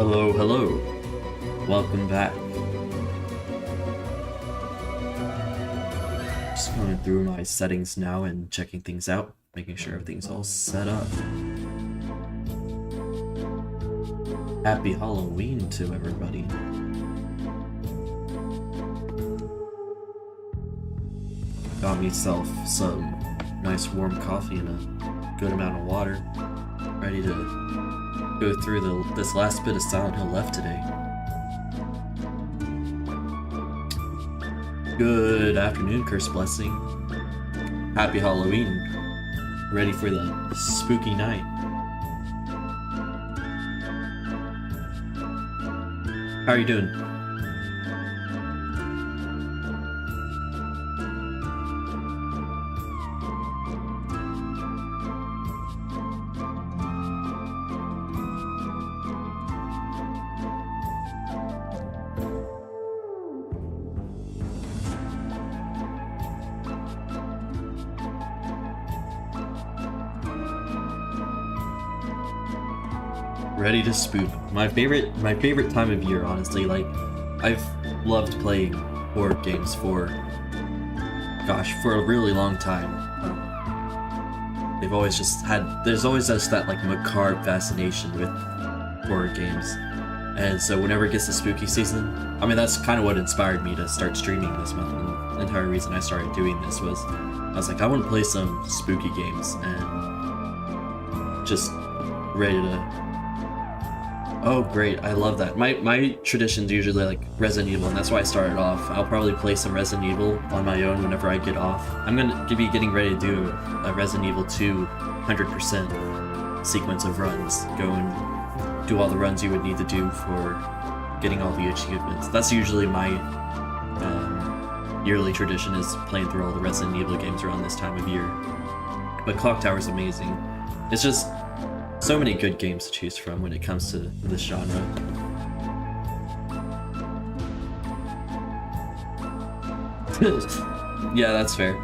Hello, hello. Welcome back. Just going through my settings now and checking things out, making sure everything's all set up. Happy Halloween to everybody. Got myself some nice warm coffee and a good amount of water. Ready to go through this last bit of Silent Hill left today. Good afternoon, Curse Blessing. Happy Halloween. Ready for the spooky night. How are you doing? Ready to spook. My favorite time of year, honestly. Like, I've loved playing horror games for a really long time. They've always just there's always just that like macabre fascination with horror games. And so whenever it gets to spooky season, I mean, that's kind of what inspired me to start streaming this month. And the entire reason I started doing this was I was like, I want to play some spooky games and just ready to. Oh great, I love that. My tradition's usually like Resident Evil, and that's why I started off. I'll probably play some Resident Evil on my own whenever I get off. I'm gonna be getting ready to do a Resident Evil 2 100% sequence of runs. Go and do all the runs you would need to do for getting all the achievements. That's usually my yearly tradition, is playing through all the Resident Evil games around this time of year. But Clock Tower's amazing. It's just so many good games to choose from when it comes to this genre. Yeah, that's fair.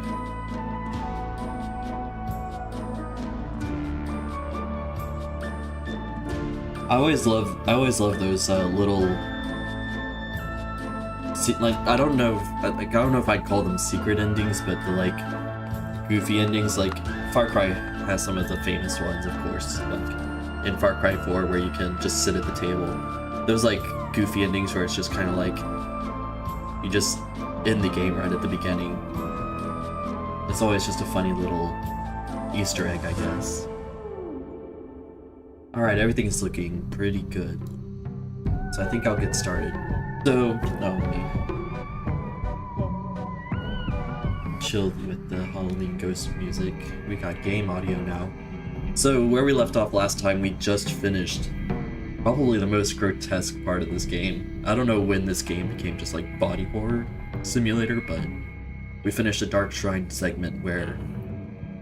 I always love those little, like, I don't know if I'd call them secret endings, but the like goofy endings. Like Far Cry has some of the famous ones, of course, like in Far Cry 4 where you can just sit at the table. Those like goofy endings where it's just kind of like you just end the game right at the beginning. It's always just a funny little Easter egg, I guess. Alright, everything's looking pretty good. So I think I'll get started. So, chill with the Halloween ghost music. We got game audio now. So where we left off last time, we just finished probably the most grotesque part of this game. I don't know when this game became just like body horror simulator, but we finished a Dark Shrine segment where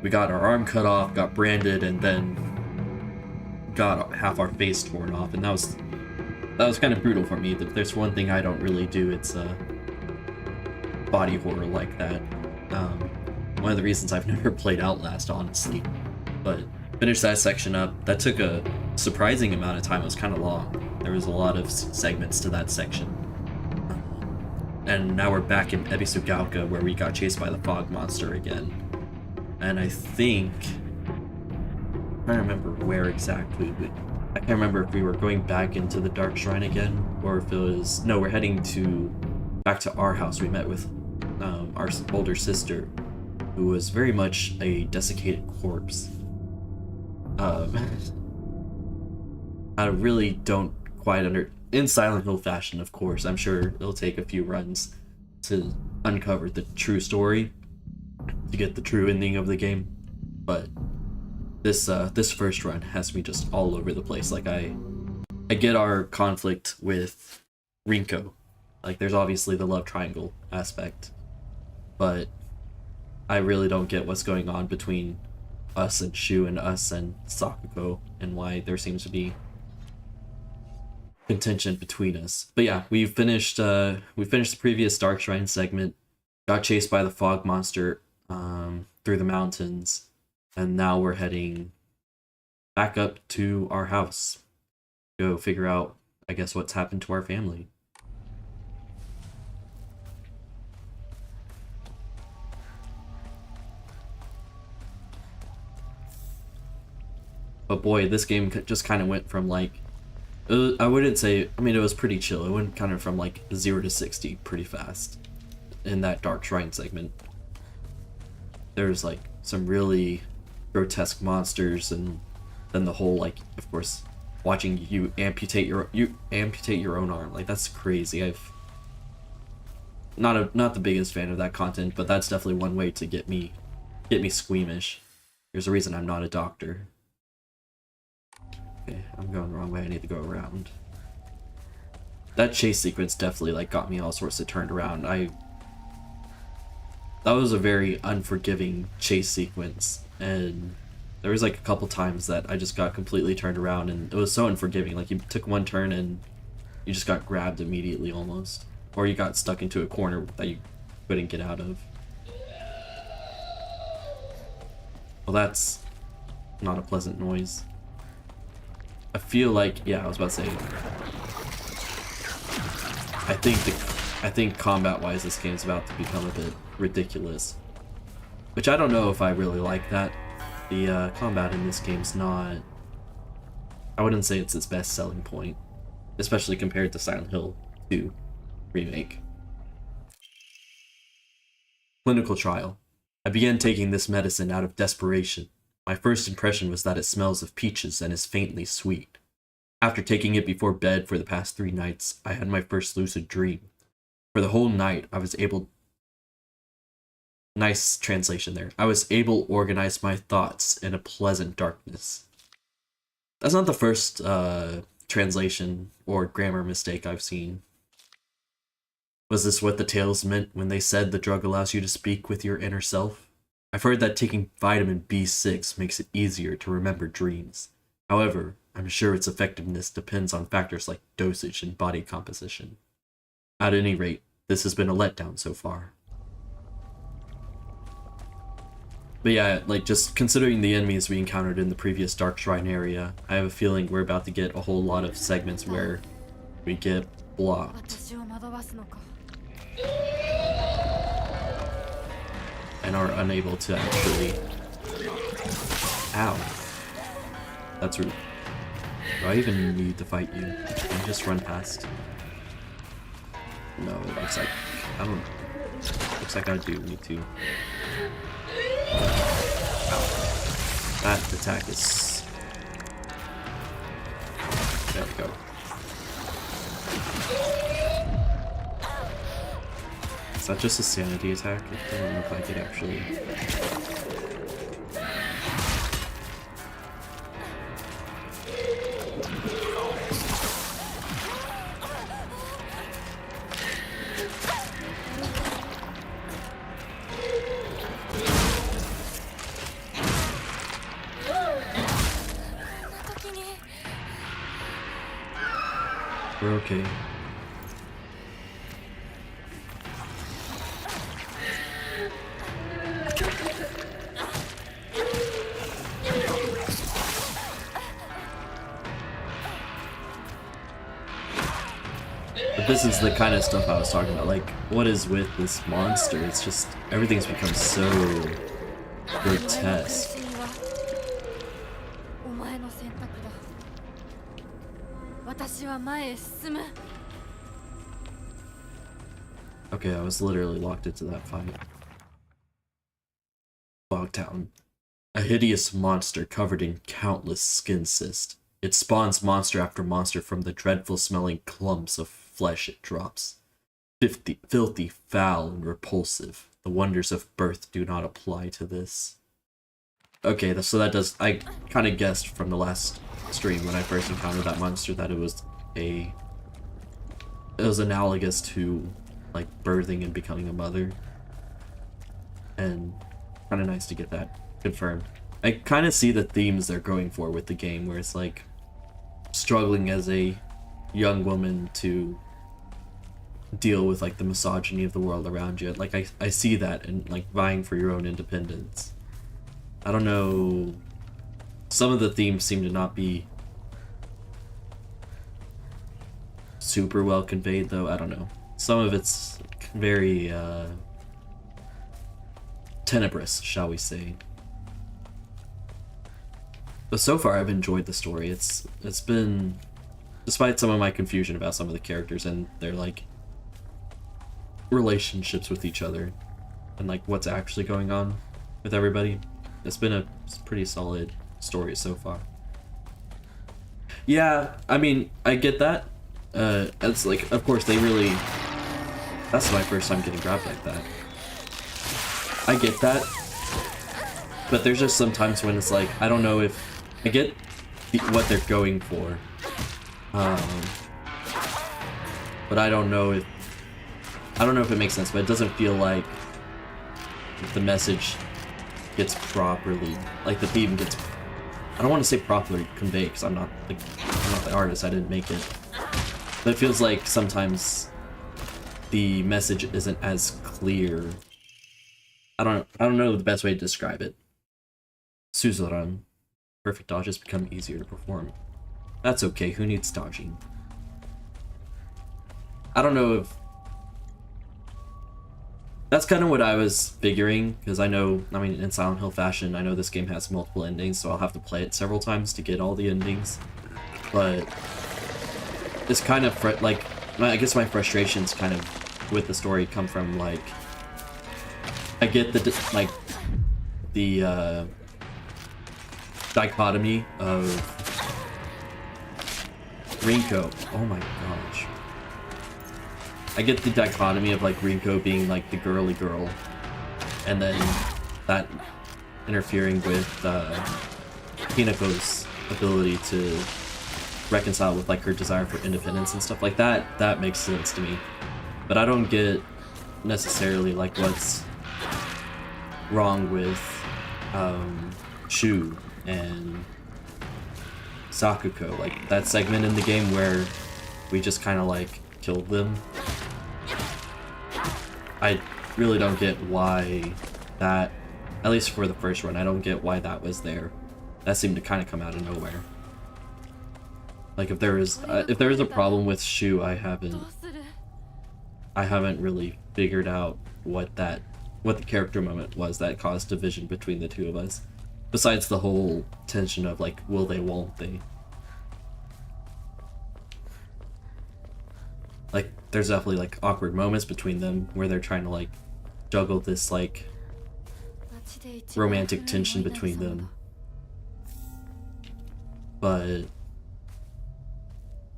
we got our arm cut off, got branded, and then got half our face torn off, and that was kind of brutal for me. If there's one thing I don't really do, it's body horror like that. One of the reasons I've never played Outlast, honestly. But finished that section up. That took a surprising amount of time. It was kind of long. There was a lot of segments to that section. And now we're back in Ebisugaoka, where we got chased by the fog monster again. And I think... I don't remember where exactly, but I can't remember if we were going back into the Dark Shrine again, or if it was... No, we're heading back to our house. We met with our older sister, who was very much a desiccated corpse. I really don't quite in Silent Hill fashion, of course. I'm sure it'll take a few runs to uncover the true story, to get the true ending of the game. But this first run has me just all over the place. Like I get our conflict with Rinko. Like there's obviously the love triangle aspect, but I really don't get what's going on between us and Shu and us and Sakuko, and why there seems to be contention between us. But yeah, we finished the previous Dark Shrine segment, got chased by the fog monster through the mountains, and now we're heading back up to our house. Go figure out I guess what's happened to our family. But boy, this game just kind of went from like, I wouldn't say, I mean, it was pretty chill. It went kind of from like 0 to 60 pretty fast in that Dark Shrine segment. There's like some really grotesque monsters, and then the whole, like, of course, watching you amputate your own arm. Like, that's crazy. I've not the biggest fan of that content, but that's definitely one way to get me squeamish. There's a reason I'm not a doctor. Okay, I'm going the wrong way. I need to go around. That chase sequence definitely like got me all sorts of turned around. That was a very unforgiving chase sequence, and there was like a couple times that I just got completely turned around, and it was so unforgiving. Like, you took one turn and you just got grabbed immediately almost, or you got stuck into a corner that you couldn't get out of. Well, that's not a pleasant noise. I feel like, yeah, I was about to say, I think combat-wise this game's about to become a bit ridiculous, which I don't know if I really like that. The combat in this game's not, I wouldn't say it's its best selling point, especially compared to Silent Hill 2 Remake. Clinical trial. I began taking this medicine out of desperation. My first impression was that it smells of peaches and is faintly sweet. After taking it before bed for the past 3 nights, I had my first lucid dream. For the whole night, I was able... Nice translation there. I was able to organize my thoughts in a pleasant darkness. That's not the first translation or grammar mistake I've seen. Was this what the tales meant when they said the drug allows you to speak with your inner self? I've heard that taking vitamin B6 makes it easier to remember dreams. However, I'm sure its effectiveness depends on factors like dosage and body composition. At any rate, this has been a letdown so far. But yeah, like, just considering the enemies we encountered in the previous Dark Shrine area, I have a feeling we're about to get a whole lot of segments where we get blocked and are unable to actually... Ow. That's rude. Do I even need to fight you? Can I just run past? No, it looks like... I don't... Looks like I do need to. Ow. That attack is... There we go. Is that just a sanity attack? It doesn't look like it actually. We're okay. But this is the kind of stuff I was talking about. Like, what is with this monster? It's just, everything's become so grotesque. Okay, I was literally locked into that fight. Bogtown. A hideous monster covered in countless skin cysts. It spawns monster after monster from the dreadful smelling clumps of flesh it drops. Filthy, foul, and repulsive. The wonders of birth do not apply to this. Okay, so that does... I kind of guessed from the last stream when I first encountered that monster that it was analogous to, like, birthing and becoming a mother. And kind of nice to get that confirmed. I kind of see the themes they're going for with the game, where it's like struggling as a young woman to deal with like the misogyny of the world around you. Like I see that, and like vying for your own independence. I don't know, some of the themes seem to not be super well conveyed, though. I don't know. Some of it's very tenebrous, shall we say. But so far, I've enjoyed the story. It's been, despite some of my confusion about some of the characters and their like relationships with each other and like what's actually going on with everybody, it's been a pretty solid story so far. Yeah, I mean, I get that. It's like, of course, they really... That's my first time getting grabbed like that. I get that. But there's just some times when it's like, I don't know if... I get what they're going for. But I don't know if... I don't know if it makes sense, but it doesn't feel like the message gets properly... Like, the theme gets... I don't want to say properly conveyed, because I'm not the artist, I didn't make it. But it feels like sometimes the message isn't as clear. I don't know the best way to describe it. Suzuran. Perfect dodges become easier to perform. That's okay, who needs dodging? I don't know if... That's kind of what I was figuring, because I mean, in Silent Hill fashion, I know this game has multiple endings, so I'll have to play it several times to get all the endings. But it's kind of, I guess my frustrations kind of with the story come from, like, I get the dichotomy of Rinko. Oh my gosh. I get the dichotomy of like Rinko being like the girly girl, and then that interfering with Hinako's ability to reconcile with like her desire for independence and stuff like that. That makes sense to me, but I don't get necessarily like what's wrong with Shu and Sakuko, like that segment in the game where we just kind of like killed them. I really don't get why that, at least for the first run, I don't get why that was there. That seemed to kind of come out of nowhere. Like if there is a problem with Shu, I haven't really figured out what the character moment was that caused division between the two of us. Besides the whole tension of like, will they, won't they? Like, there's definitely like awkward moments between them where they're trying to like juggle this like romantic tension between them. But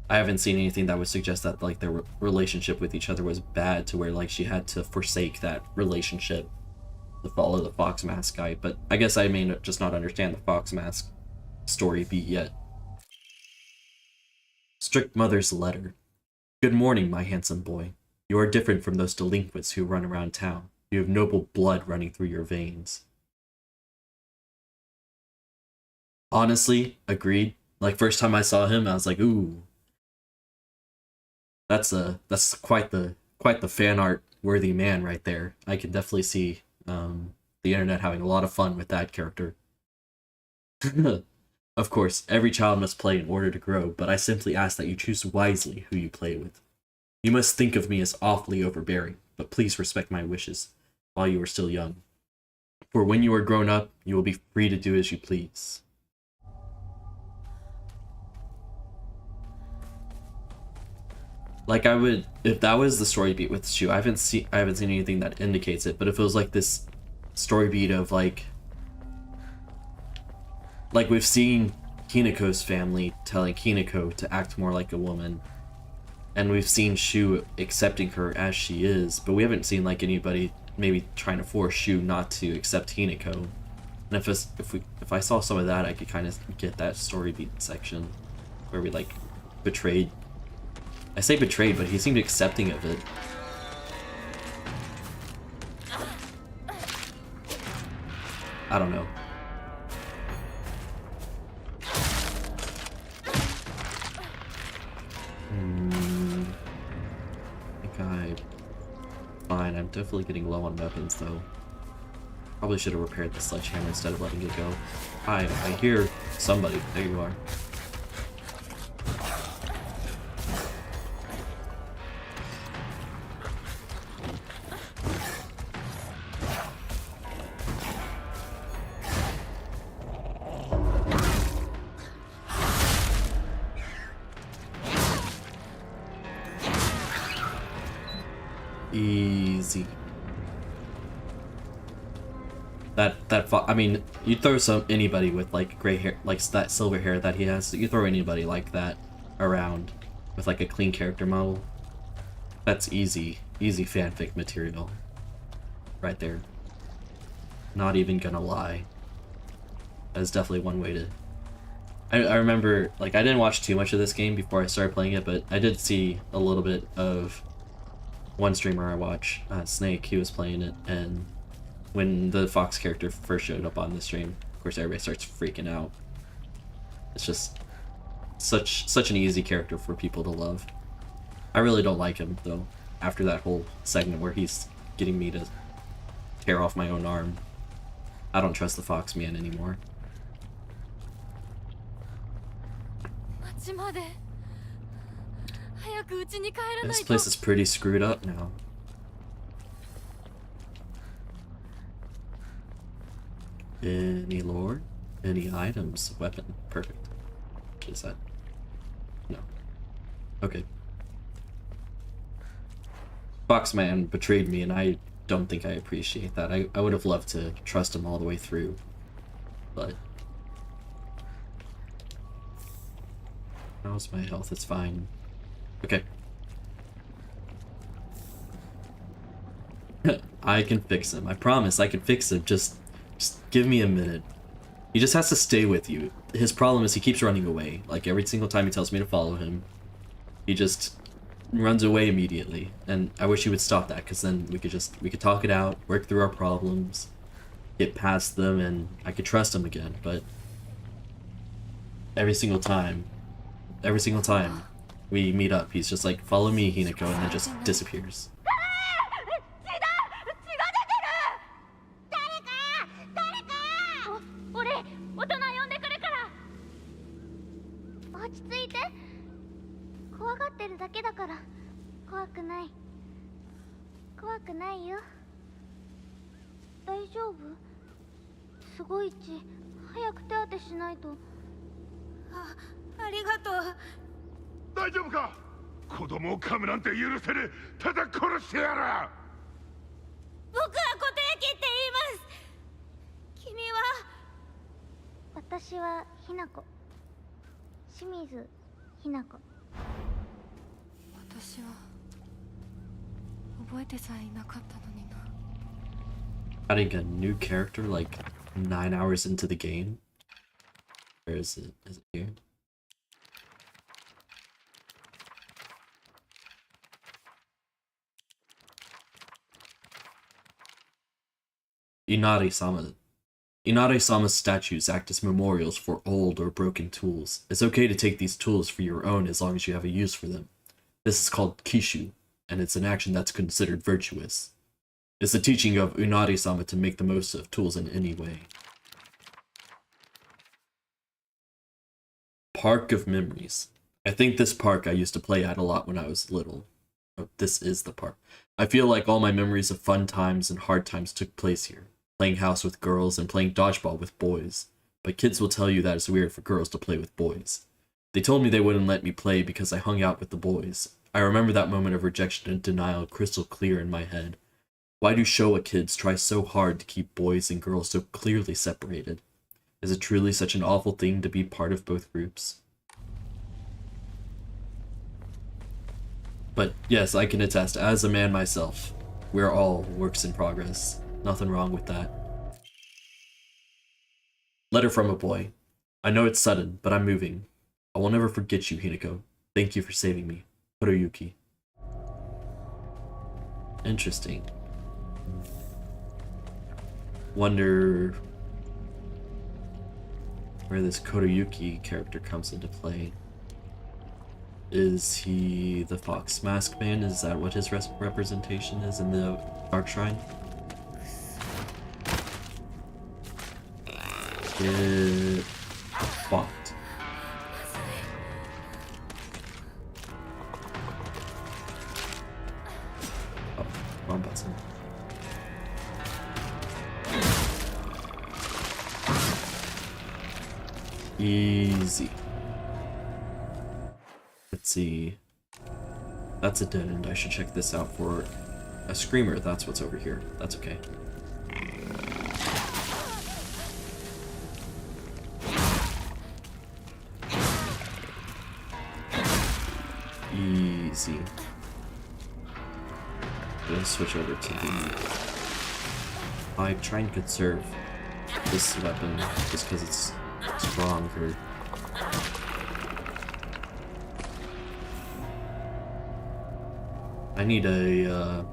I haven't seen anything that would suggest that like their relationship with each other was bad to where like she had to forsake that relationship to follow the Fox Mask guy. But I guess I may just not understand the Fox Mask story beat yet. Strict Mother's Letter. Good morning, my handsome boy. You are different from those delinquents who run around town. You have noble blood running through your veins. Honestly, agreed. Like, first time I saw him, I was like, ooh. That's quite the fan art worthy man right there. I can definitely see the internet having a lot of fun with that character. Of course, every child must play in order to grow, but I simply ask that you choose wisely who you play with. You must think of me as awfully overbearing, but please respect my wishes while you are still young. For when you are grown up, you will be free to do as you please. Like I would, if that was the story beat with Shu, I haven't seen anything that indicates it, but if it was like this story beat of like we've seen Hinako's family telling Hinako to act more like a woman, and we've seen Shu accepting her as she is, but we haven't seen like anybody maybe trying to force Shu not to accept Hinako. And if I saw some of that, I could kind of get that story beat section where we like betrayed. I say betrayed, but he seemed accepting of it. I don't know. Fine, I'm definitely getting low on weapons though. Probably should have repaired the sledgehammer instead of letting it go. Hi, I hear somebody. There you are. Easy. I mean, you throw anybody with like gray hair, like that silver hair that he has. You throw anybody like that around with like a clean character model. That's easy fanfic material, right there. Not even gonna lie. That is definitely one way to. I remember, like, I didn't watch too much of this game before I started playing it, but I did see a little bit of one streamer I watch, Snake. He was playing it, and when the Fox character first showed up on the stream, of course everybody starts freaking out. It's just such an easy character for people to love. I really don't like him though. After that whole segment where he's getting me to tear off my own arm, I don't trust the Fox man anymore. This place is pretty screwed up now. Any lore? Any items? Weapon. Perfect. What is that? No. Okay. Foxman betrayed me, and I don't think I appreciate that. I would have loved to trust him all the way through, but... How's my health? It's fine. Okay. I can fix him. I promise I can fix him. Just give me a minute. He just has to stay with you. His problem is he keeps running away. Like every single time he tells me to follow him, he just runs away immediately. And I wish he would stop that, because then we could talk it out, work through our problems, get past them, and I could trust him again. But every single time we meet up, he's just like, follow me, Hinako, and then just disappears. Adding a new character like 9 hours into the game. Where is it? Is it here? Inari-sama. Inari-sama's statues act as memorials for old or broken tools. It's okay to take these tools for your own as long as you have a use for them. This is called kishu, and it's an action that's considered virtuous. It's the teaching of Inari-sama to make the most of tools in any way. Park of Memories. I think this park I used to play at a lot when I was little. Oh, this is the park. I feel like all my memories of fun times and hard times took place here. Playing house with girls and playing dodgeball with boys. But kids will tell you that it's weird for girls to play with boys. They told me they wouldn't let me play because I hung out with the boys. I remember that moment of rejection and denial crystal clear in my head. Why do Showa kids try so hard to keep boys and girls so clearly separated? Is it truly such an awful thing to be part of both groups? But yes, I can attest, as a man myself, we're all works in progress. Nothing wrong with that. Letter from a boy. I know it's sudden, but I'm moving. I will never forget you, Hinako. Thank you for saving me. Hiroyuki. Interesting. Wonder where this Koroyuki character comes into play. Is he the Fox Mask Man? Is that what his representation is in the Dark Shrine? Get fucked. Oh, wrong button. Easy. Let's see. That's a dead end. I should check this out for a screamer. That's what's over here. That's okay. Easy. Gonna switch over to the... I try and conserve this weapon just because it's stronger. I need a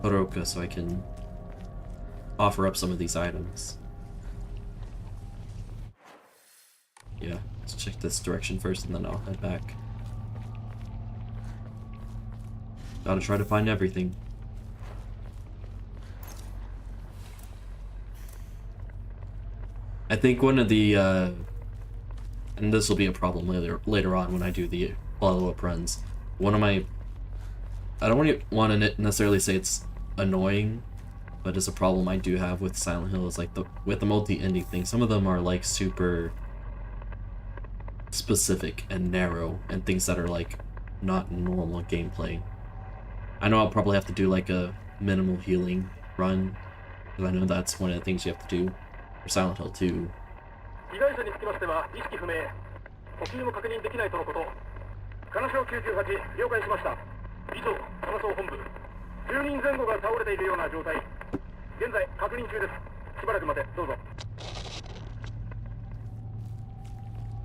Oroka so I can offer up some of these items. Yeah, let's check this direction first and then I'll head back. Gotta try to find everything. I think one of the, and this will be a problem later on when I do the follow-up runs. One of my, I don't want to necessarily say it's annoying, but it's a problem I do have with Silent Hill is like with the multi-ending thing. Some of them are like super specific and narrow and things that are like not normal gameplay. I know I'll probably have to do like a minimal healing run, because I know that's one of the things you have to do for Silent Hill 2.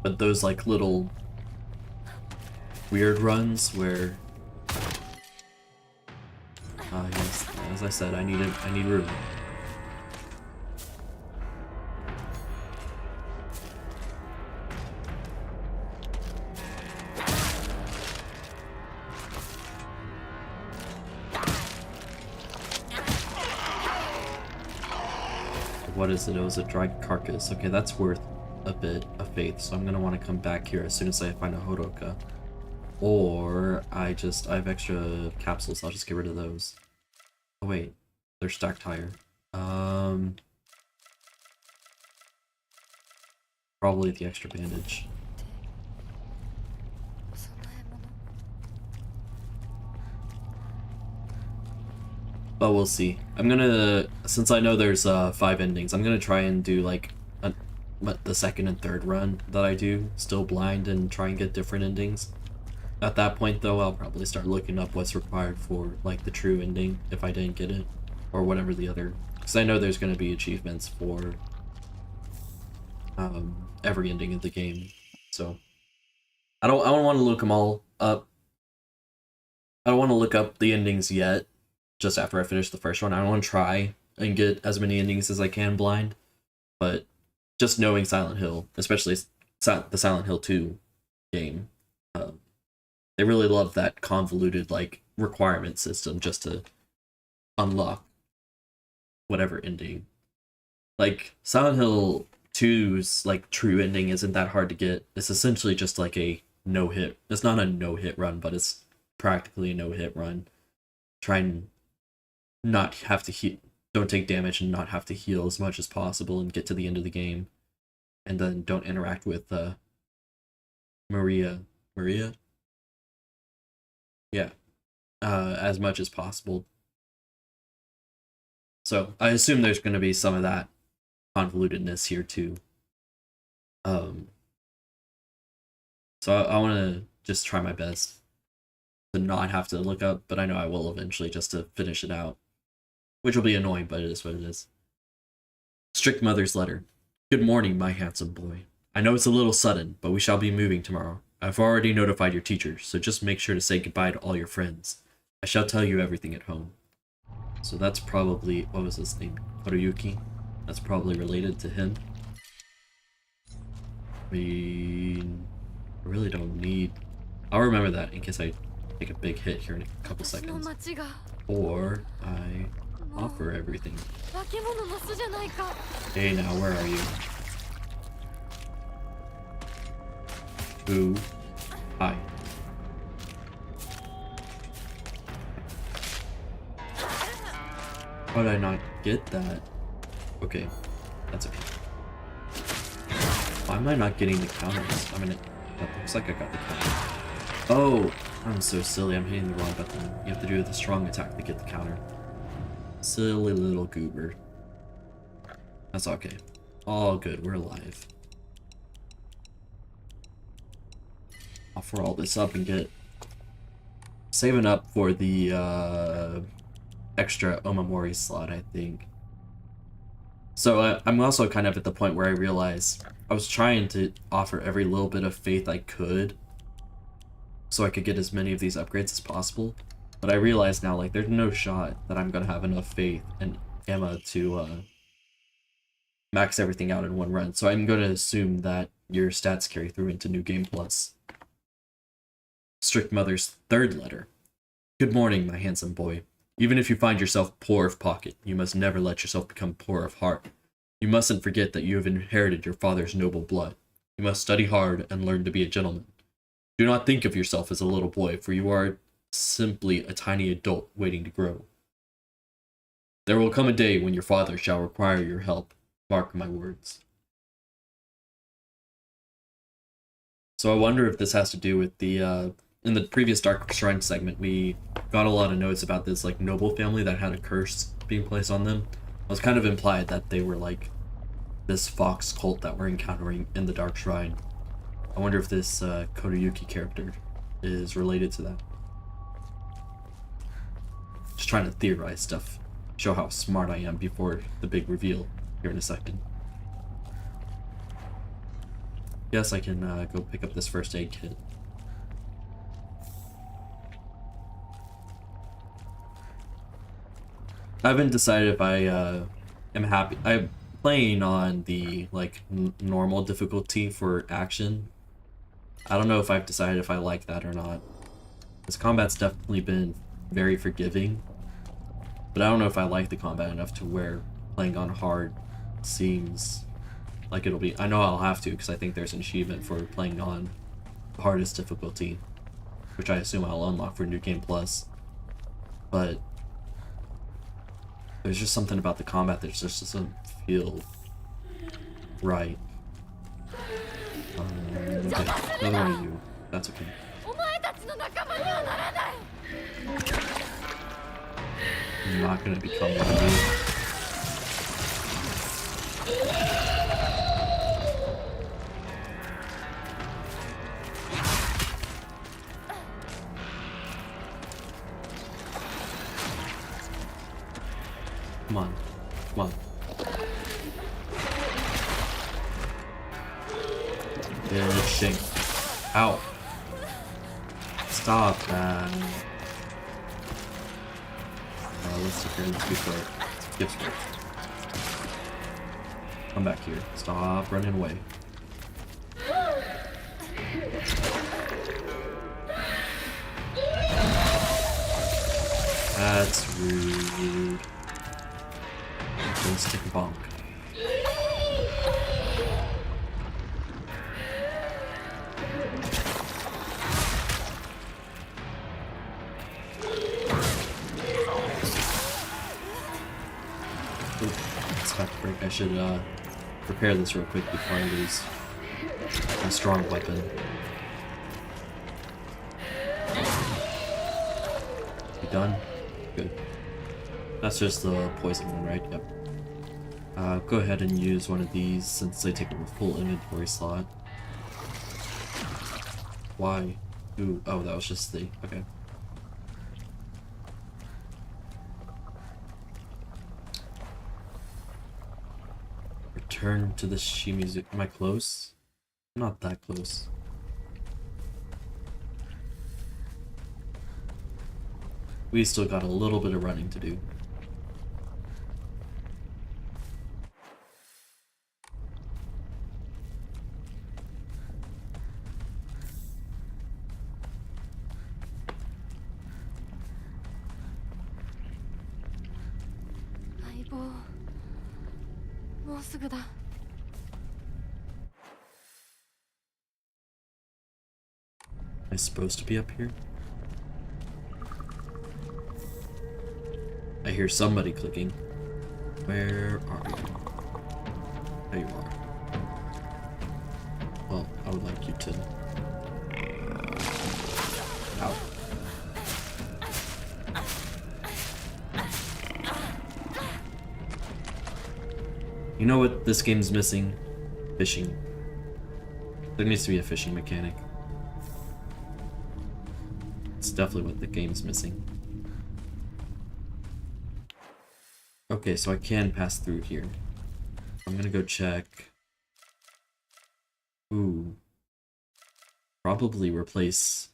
But those like little weird runs where yes, as I said, I need room. What is it? It was a dried carcass. Okay, that's worth a bit of faith, so I'm gonna want to come back here as soon as I find a Horoka. Or I have extra capsules, I'll just get rid of those. Oh wait, they're stacked higher. Probably the extra bandage. But we'll see. I'm gonna, since I know there's 5 endings, I'm gonna try and do like the second and third run that I do, still blind, and try and get different endings. At that point though, I'll probably start looking up what's required for like the true ending if I didn't get it, or whatever the other, because I know there's going to be achievements for every ending of the game. So I don't want to look them all up. I don't want to look up the endings yet, just after I finish the first one. I want to try and get as many endings as I can blind, but just knowing Silent Hill, especially the Silent Hill 2 game, they really love that convoluted like requirement system just to unlock whatever ending. Like Silent Hill 2's like true ending isn't that hard to get. It's essentially just like a no-hit. It's not a no-hit run, but it's practically a no-hit run. Try and not have to heal, don't take damage and not have to heal as much as possible and get to the end of the game. And then don't interact with Maria? Yeah, as much as possible. So I assume there's going to be some of that convolutedness here too. So I want to just try my best to not have to look up, but I know I will eventually, just to finish it out. Which will be annoying, but it is what it is. Strict Mother's letter. Good morning, my handsome boy. I know it's a little sudden, but we shall be moving tomorrow. I've already notified your teacher, so just make sure to say goodbye to all your friends. I shall tell you everything at home. So that's probably, what was his name? Horiyuki? That's probably related to him. I really don't need... I'll remember that in case I take a big hit here in a couple seconds. Or I offer everything. Hey now, where are you? Ooh. Hi. Why did I not get that? Okay. That's okay. Why am I not getting the counters? I mean, it looks like I got the counter. Oh! I'm so silly. I'm hitting the wrong button. You have to do the strong attack to get the counter. Silly little goober. That's okay. All good, we're alive. Offer all this up and get saving up for the extra Omamori slot, I think. So I'm also kind of at the point where I realize I was trying to offer every little bit of faith I could so I could get as many of these upgrades as possible. But I realize now, like, there's no shot that I'm gonna have enough faith and Emma to max everything out in one run. So I'm gonna assume that your stats carry through into New Game Plus. Strict Mother's third letter. Good morning, my handsome boy. Even if you find yourself poor of pocket, you must never let yourself become poor of heart. You mustn't forget that you have inherited your father's noble blood. You must study hard and learn to be a gentleman. Do not think of yourself as a little boy, for you are simply a tiny adult waiting to grow. There will come a day when your father shall require your help. Mark my words. So I wonder if this has to do with the, in the previous Dark Shrine segment, we got a lot of notes about this, like, noble family that had a curse being placed on them. It was kind of implied that they were, like, this fox cult that we're encountering in the Dark Shrine. I wonder if this Kodayuki character is related to that. Just trying to theorize stuff. Show how smart I am before the big reveal here in a second. Yes, I can go pick up this first aid kit. I haven't decided if I am happy. I'm playing on the like normal difficulty for action. I don't know if I've decided if I like that or not. This combat's definitely been very forgiving, but I don't know if I like the combat enough to where playing on hard seems like it'll be. I know I'll have to because I think there's an achievement for playing on the hardest difficulty, which I assume I'll unlock for New Game Plus. But there's just something about the combat that just doesn't feel right. Okay, another one of you. That's okay. I'm not gonna become one of you. Come on. Come on. Finishing. Ow. Stop that. Let's take care of this before it gets worse. Come back here. Stop running away. That's rude. Stick a bonk. Ooh, it's about to break. I should prepare this real quick before I lose my strong weapon. You done? Good. That's just the poison one, right? Yep. Go ahead and use one of these since they take up a full inventory slot. Why? Ooh, oh, that was just the... okay. Return to the Shimizu... am I close? I'm not that close. We still got a little bit of running to do. Am I supposed to be up here? I hear somebody clicking. Where are you? There you are. Well, I would like you to... ow. You know what this game's missing? Fishing. There needs to be a fishing mechanic. It's definitely what the game's missing. Okay, so I can pass through here. I'm gonna go check. Ooh. Probably replace...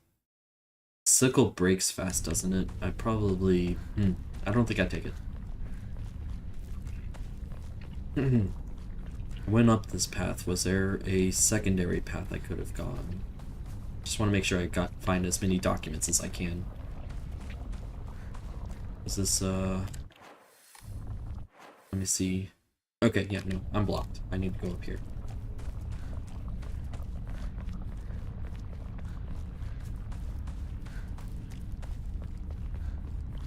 Sickle breaks fast, doesn't it? I probably... I don't think I'd take it. I went up this path. Was there a secondary path I could have gone? Just want to make sure I find as many documents as I can. Is this, let me see. Okay, yeah, no, I'm blocked. I need to go up here.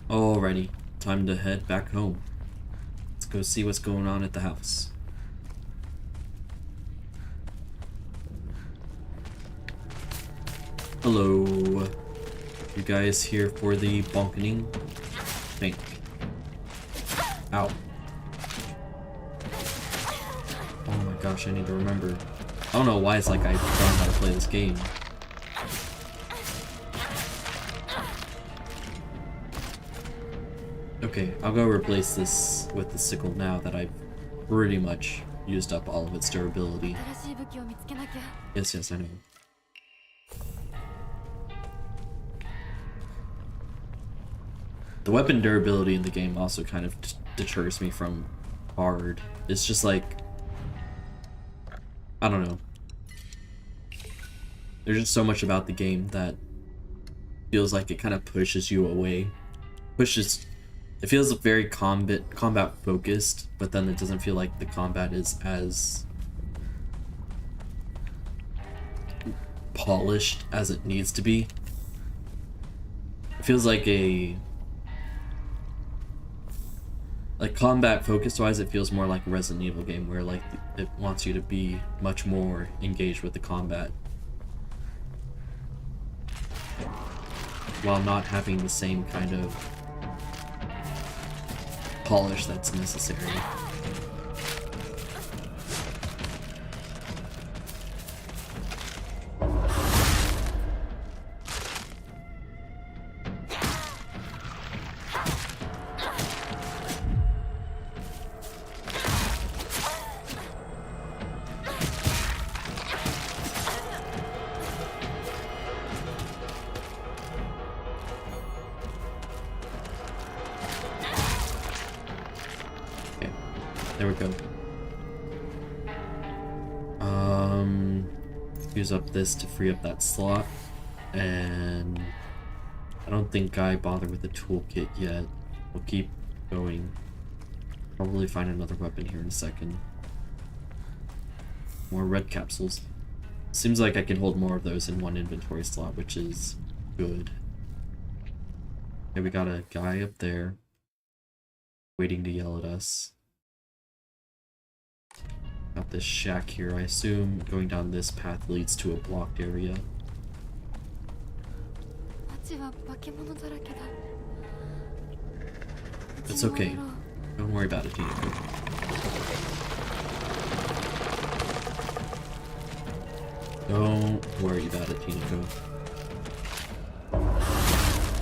Alrighty, time to head back home. Let's go see what's going on at the house. Hello. You guys here for the bonkening? Thank. Ow. Oh my gosh, I need to remember. I don't know why it's like I forgot how to play this game. Okay, I'll go replace this with the sickle now that I've pretty much used up all of its durability. Yes, I know. The weapon durability in the game also kind of deters me from hard. It's just like, I don't know. There's just so much about the game that feels like it kind of pushes you away. It feels very combat focused, but then it doesn't feel like the combat is as polished as it needs to be. It feels like combat focused wise, it feels more like a Resident Evil game where like it wants you to be much more engaged with the combat while not having the same kind of polish that's necessary. There we go. Use up this to free up that slot, and I don't think I bother with the toolkit yet. We'll keep going. Probably find another weapon here in a second. More red capsules. Seems like I can hold more of those in one inventory slot, which is good. Okay, we got a guy up there waiting to yell at us. Got this shack here. I assume going down this path leads to a blocked area. It's okay. Don't worry about it, Hinako. Don't worry about it, Hinako.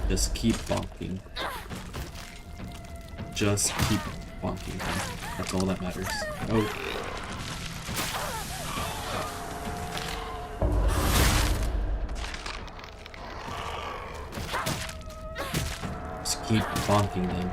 Just keep bonking. Just keep bonking. That's all that matters. Oh. Keep bonking them.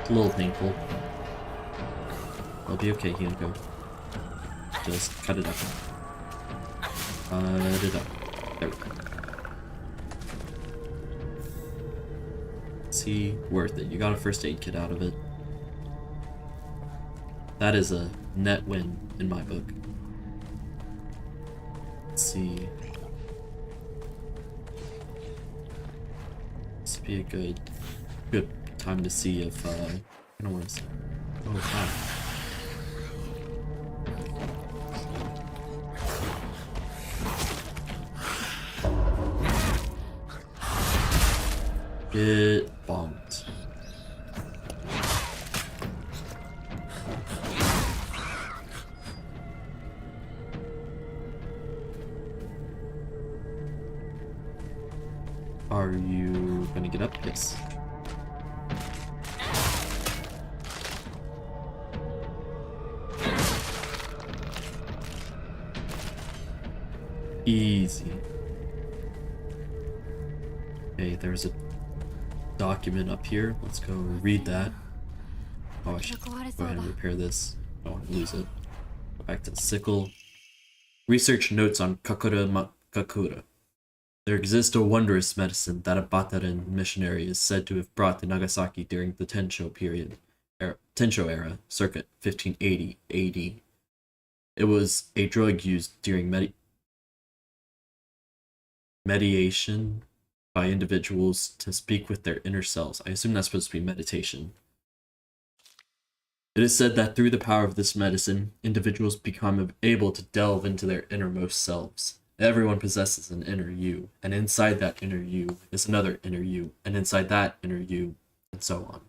It's a little painful. I'll be okay, Hinako. Just cut it up. Cut it up. There we go. See, worth it. You got a first aid kit out of it. That is a net win in my book. Let's see. This would be a good good time to see if I don't want to see. Oh, hi. Get bombed. Are you gonna get up? Yes. Easy. Okay, there's a document up here. Let's go read that. Oh, I should go ahead and repair this. I don't want to lose it. Go back to the sickle. Research notes on Kakura Makakura. There exists a wondrous medicine that a Bataran missionary is said to have brought to Nagasaki during the Tensho era, circa 1580 AD. It was a drug used during mediation by individuals to speak with their inner selves. I assume that's supposed to be meditation. It is said that through the power of this medicine, individuals become able to delve into their innermost selves. Everyone possesses an inner you, and inside that inner you is another inner you, and inside that inner you, and so on.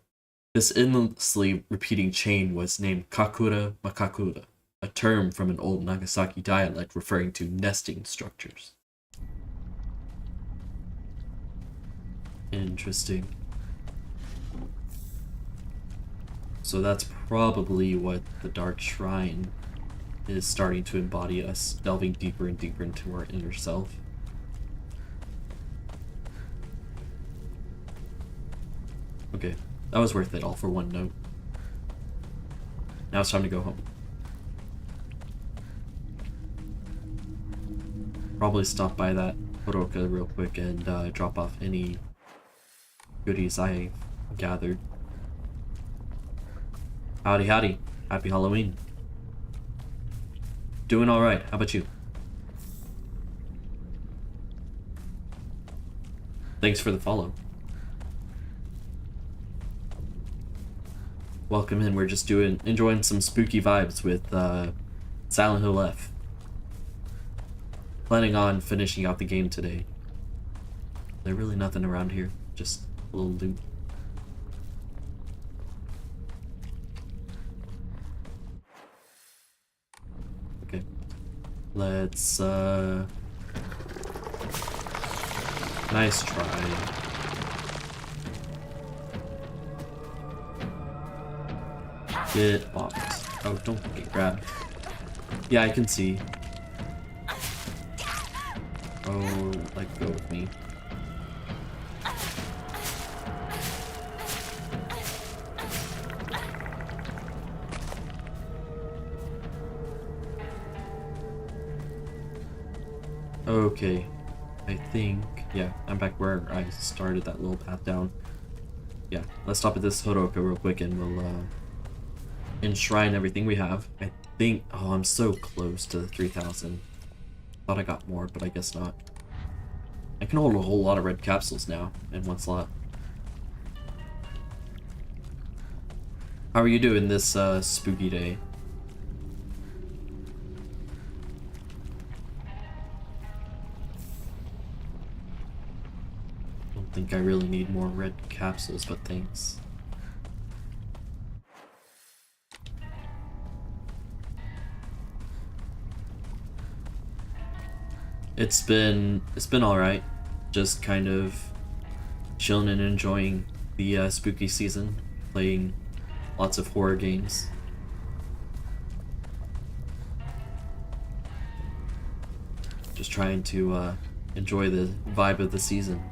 This endlessly repeating chain was named Kakura Makakura, a term from an old Nagasaki dialect referring to nesting structures. Interesting. So that's probably what the Dark Shrine is starting to embody, us delving deeper and deeper into our inner self. Okay, that was worth it all for one note. Now it's time to go home. Probably stop by that Horoka real quick and drop off any goodies I gathered. Howdy, howdy. Happy Halloween. Doing alright. How about you? Thanks for the follow. Welcome in. We're just enjoying some spooky vibes with Silent Hill F. Planning on finishing out the game today. There's really nothing around here. Just a little loot. Okay. Let's nice try. Get boxed. Oh, don't get grabbed. Yeah, I can see. Oh, let go of me. Okay, I think, yeah, I'm back where I started that little path down. Yeah, let's stop at this Horoka real quick and we'll enshrine everything we have. I think, oh, I'm so close to the 3,000. Thought I got more, but I guess not. I can hold a whole lot of red capsules now in one slot. How are you doing this spooky day? Don't think I really need more red capsules, but thanks. It's been alright. Just kind of chilling and enjoying the spooky season, playing lots of horror games. Just trying to enjoy the vibe of the season.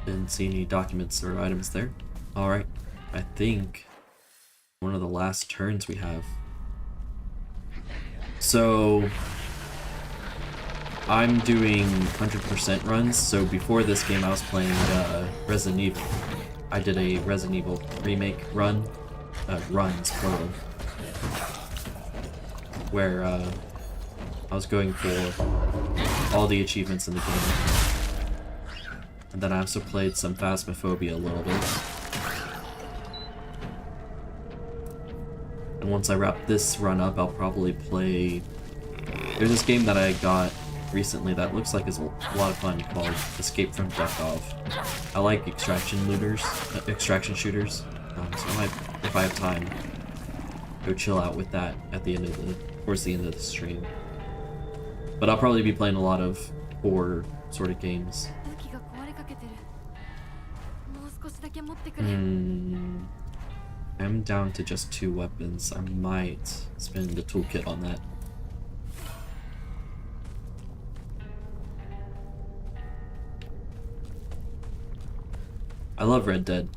Didn't see any documents or items there. Alright, I think one of the last turns we have. So I'm doing 100% runs, so before this game I was playing Resident Evil. I did a Resident Evil remake run, runs plural, where I was going for all the achievements in the game. And then I also played some Phasmophobia a little bit. And once I wrap this run up, I'll probably play... There's this game that I got recently that looks like it's a lot of fun called Escape from Duckov. I like extraction shooters, so I might, if I have time, go chill out with that at the end of towards the end of the stream. But I'll probably be playing a lot of horror sort of games. I'm down to just 2 weapons. I might spend the toolkit on that. I love Red Dead.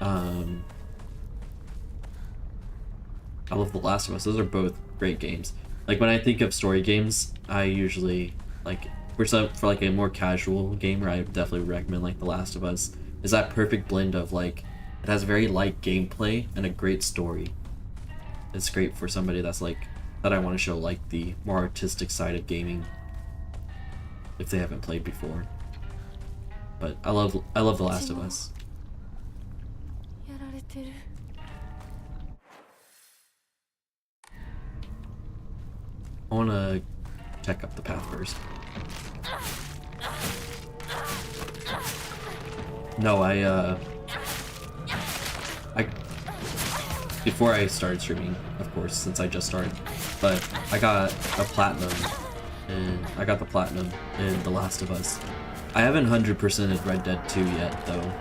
I love The Last of Us. Those are both great games. Like when I think of story games, I usually like for like a more casual gamer, I definitely recommend like The Last of Us. Is that perfect blend of like it has very light gameplay and a great story. It's great for somebody that's like that I want to show like the more artistic side of gaming if they haven't played before. But I love The Last of Us. I want to check up the path first. No, I before I started streaming, of course, since I just started, but I got a platinum, and I got the platinum in The Last of Us. I haven't 100%ed Red Dead 2 yet, though.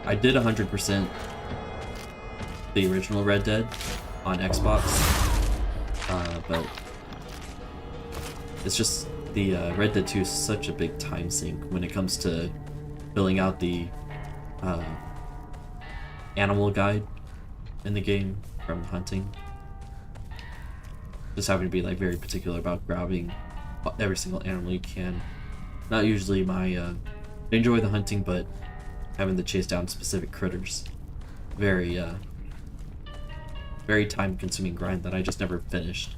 I did 100% the original Red Dead on Xbox, but it's just the Red Dead 2 is such a big time sink when it comes to filling out the animal guide in the game from hunting. Just having to be like very particular about grabbing every single animal you can. Not usually my I enjoy the hunting, but having to chase down specific critters, very very time consuming grind that I just never finished.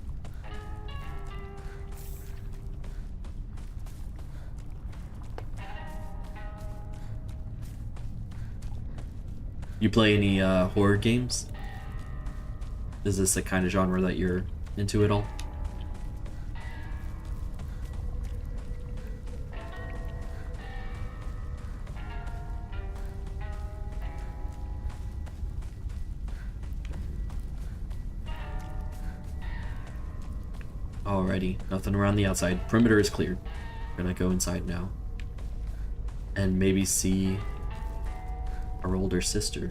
You play any horror games? Is this the kind of genre that you're into at all? Alrighty, nothing around the outside. Perimeter is cleared. We're gonna go inside now. And maybe see our older sister.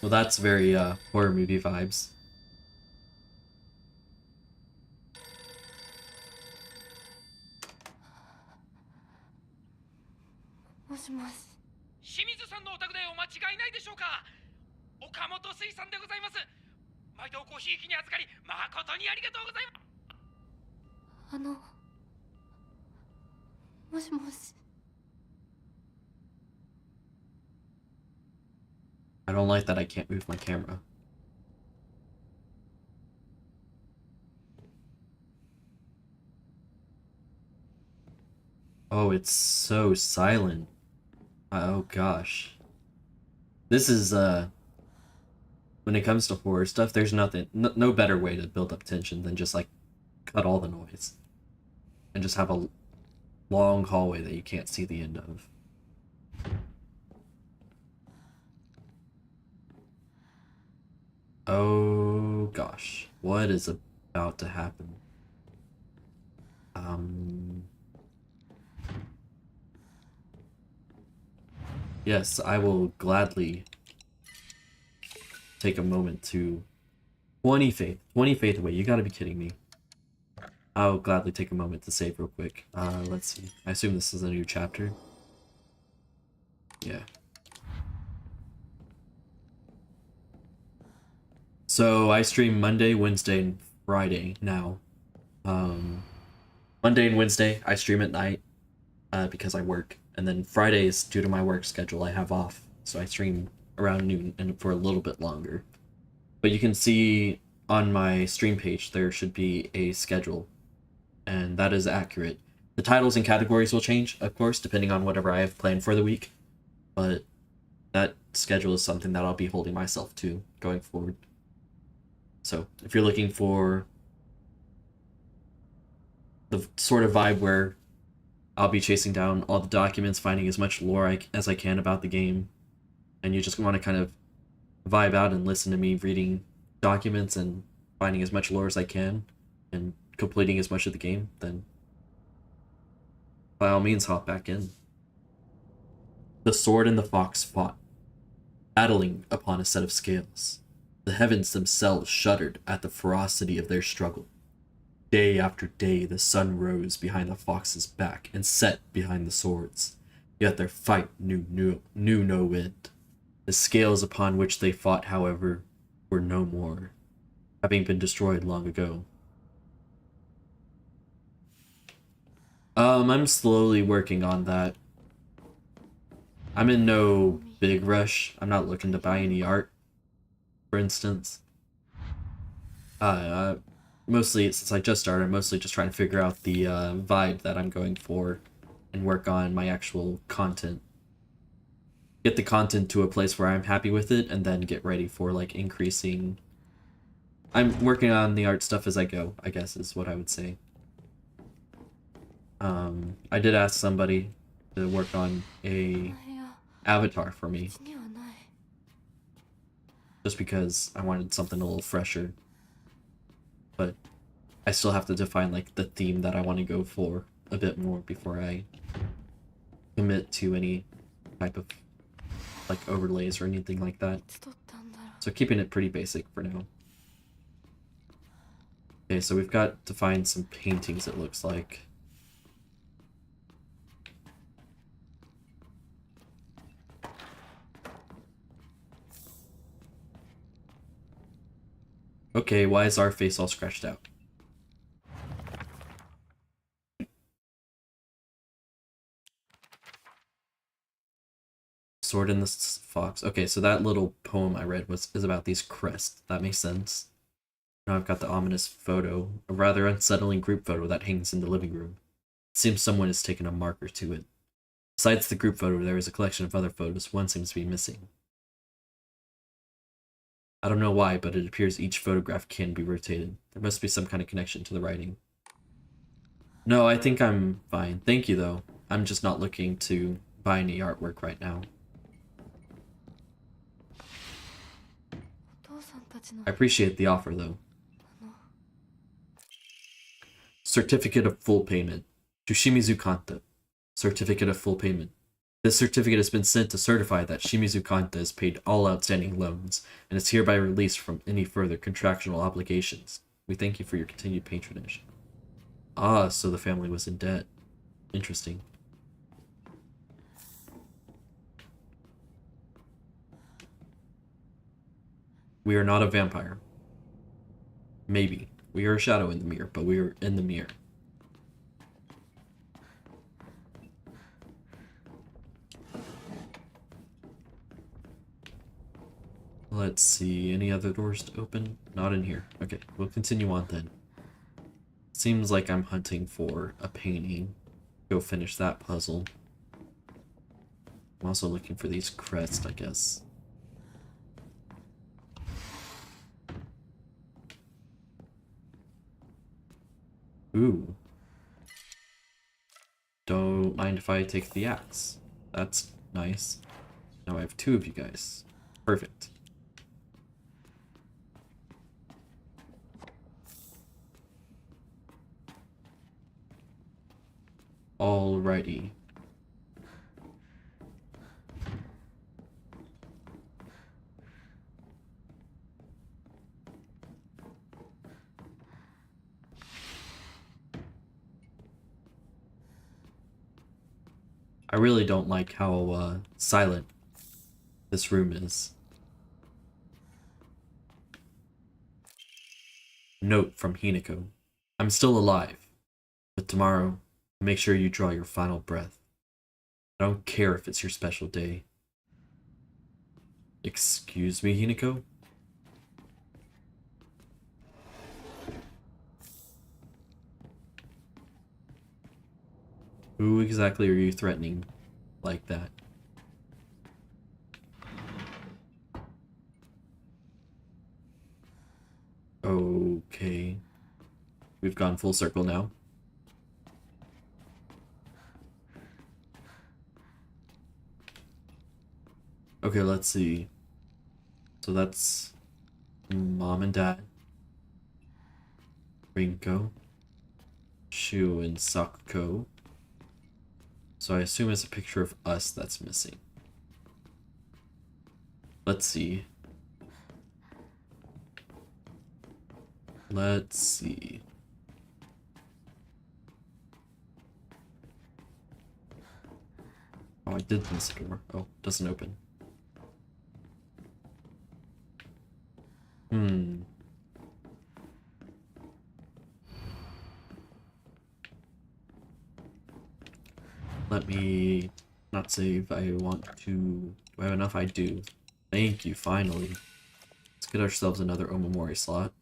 Well, that's very horror movie vibes. I don't like that I can't move my camera. Oh, it's so silent. Oh gosh. This is when it comes to horror stuff, there's nothing no better way to build up tension than just like cut all the noise and just have a long hallway that you can't see the end of. Oh gosh, what is about to happen? Yes, I will gladly take a moment to 20 faith. 20 faith away. You gotta be kidding me. I'll gladly take a moment to save real quick. Let's see. I assume this is a new chapter. Yeah. So I stream Monday, Wednesday, and Friday now. Monday and Wednesday I stream at night because I work, and then Fridays, due to my work schedule, I have off, so I stream around noon and for a little bit longer. But you can see on my stream page there should be a schedule, and that is accurate. The titles and categories will change, of course, depending on whatever I have planned for the week, but that schedule is something that I'll be holding myself to going forward. So if you're looking for the sort of vibe where I'll be chasing down all the documents, finding as much lore as I can about the game, and you just want to kind of vibe out and listen to me reading documents and finding as much lore as I can and completing as much of the game, then by all means hop back in. The sword and the fox fought, battling upon a set of scales. The heavens themselves shuddered at the ferocity of their struggle. Day after day the sun rose behind the fox's back and set behind the swords, yet their fight knew no end. The scales upon which they fought, however, were no more, having been destroyed long ago. I'm slowly working on that. I'm in no big rush. I'm not looking to buy any art, for instance. Mostly, since I just started, I'm mostly just trying to figure out the vibe that I'm going for and work on my actual content. Get the content to a place where I'm happy with it, and then get ready for, like, increasing... I'm working on the art stuff as I go, I guess is what I would say. I did ask somebody to work on a avatar for me, just because I wanted something a little fresher. But I still have to define, like, the theme that I want to go for a bit more before I commit to any type of, like, overlays or anything like that. So keeping it pretty basic for now. Okay, so we've got to find some paintings, it looks like. Okay, why is our face all scratched out? Sword in the Fox. Okay, so that little poem I read is about these crests. That makes sense. Now I've got the ominous photo, a rather unsettling group photo that hangs in the living room. It seems someone has taken a marker to it. Besides the group photo, there is a collection of other photos. One seems to be missing. I don't know why, but it appears each photograph can be rotated. There must be some kind of connection to the writing. No, I think I'm fine. Thank you, though. I'm just not looking to buy any artwork right now. I appreciate the offer, though. Certificate of full payment. To Shimizu Kanta. Certificate of full payment. This certificate has been sent to certify that Shimizu Kanta has paid all outstanding loans and is hereby released from any further contractual obligations. We thank you for your continued patronage. Ah, so the family was in debt. Interesting. We are not a vampire. Maybe. We are a shadow in the mirror, but we are in the mirror. Let's see, any other doors to open? Not in here. Okay, we'll continue on then. Seems like I'm hunting for a painting. Go finish that puzzle. I'm also looking for these crests, I guess. Ooh. Don't mind if I take the axe. That's nice. Now I have two of you guys. Perfect. Alrighty. I really don't like how silent this room is. Note from Hinako. I'm still alive, but tomorrow, make sure you draw your final breath. I don't care if it's your special day. Excuse me, Hinako? Who exactly are you threatening like that? Okay. We've gone full circle now. Okay, let's see. So that's Mom and Dad, Rinko, Shu, and Sakuko. So I assume it's a picture of us that's missing. Let's see. Let's see. Oh, I did miss a door. Oh, doesn't open. Let me not save. I want to... Do I have enough? I do. Thank you, finally. Let's get ourselves another Omamori slot.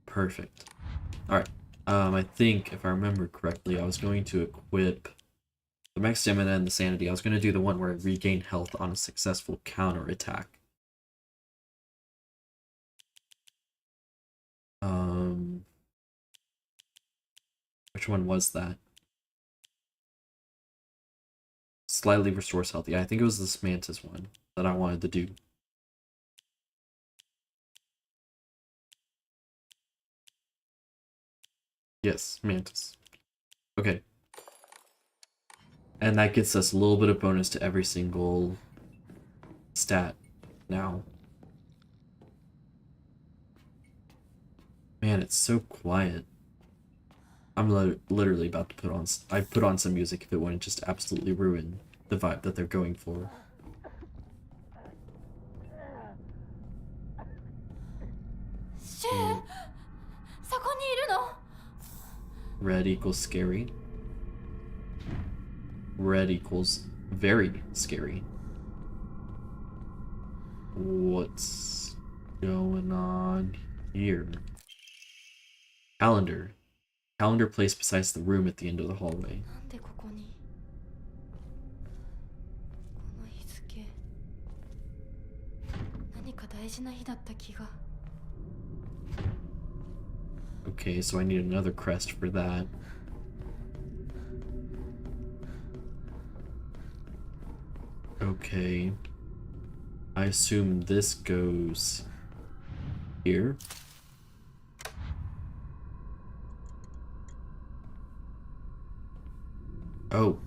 Perfect. Alright. I think, if I remember correctly, I was going to equip the max stamina and the sanity. I was going to do the one where I regain health on a successful counter attack. Which one was that? Slightly restores health. Yeah, I think it was this Mantis one that I wanted to do. Yes, Mantis. Okay. And that gets us a little bit of bonus to every single stat now. Man, it's so quiet. I'm literally about to put on... I'd put on some music if it wouldn't just absolutely ruin the vibe that they're going for. Red equals scary. Red equals very scary. What's going on here? Calendar. Calendar placed beside the room at the end of the hallway. Okay, so I need another crest for that. Okay. I assume this goes here. Oh.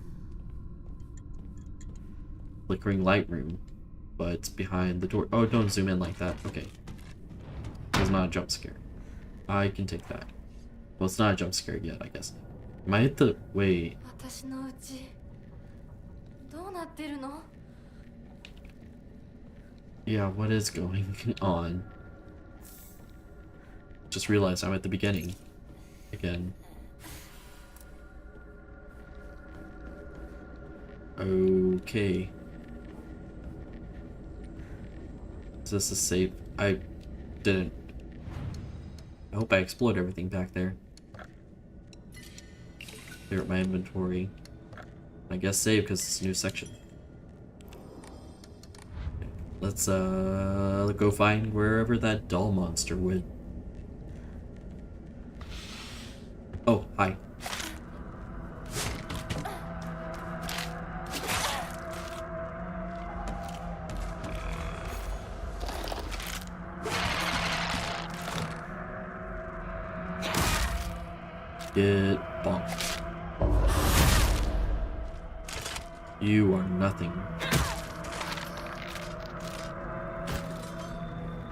Flickering light room. But it's behind the door. Oh, don't zoom in like that. Okay. It's not a jump scare. I can take that. Well, it's not a jump scare yet, I guess. Am I at the... Wait. Yeah, what is going on? Just realized I'm at the beginning. Again. Okay. Is this a safe? I didn't. I hope I explored everything back there. Clear up my inventory. I guess save because it's a new section. Okay. Let's go find wherever that doll monster went. Oh, hi. Get bonked. You are nothing.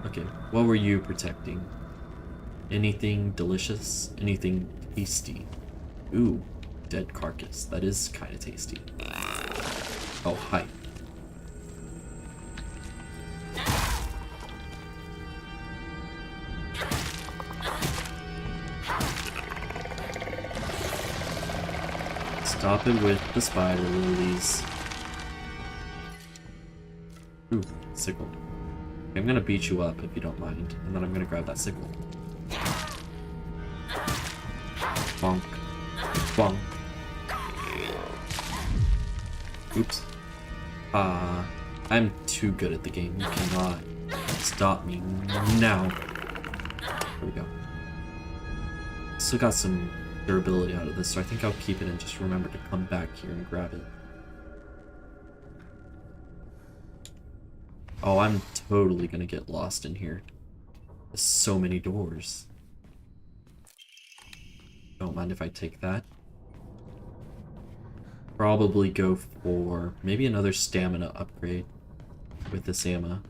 Okay, what were you protecting? Anything delicious? Anything tasty? Ooh, dead carcass. That is kind of tasty. Oh, hi. Stop it with the spider lilies. Ooh, sickle. I'm gonna beat you up if you don't mind, and then I'm gonna grab that sickle. Bonk. Bonk. Oops. I'm too good at the game. You cannot stop me now. There we go. Still got some durability out of this, so I think I'll keep it and just remember to come back here and grab it. Oh, I'm totally gonna get lost in here. There's so many doors. Don't mind if I take that. Probably go for maybe another stamina upgrade with this ammo.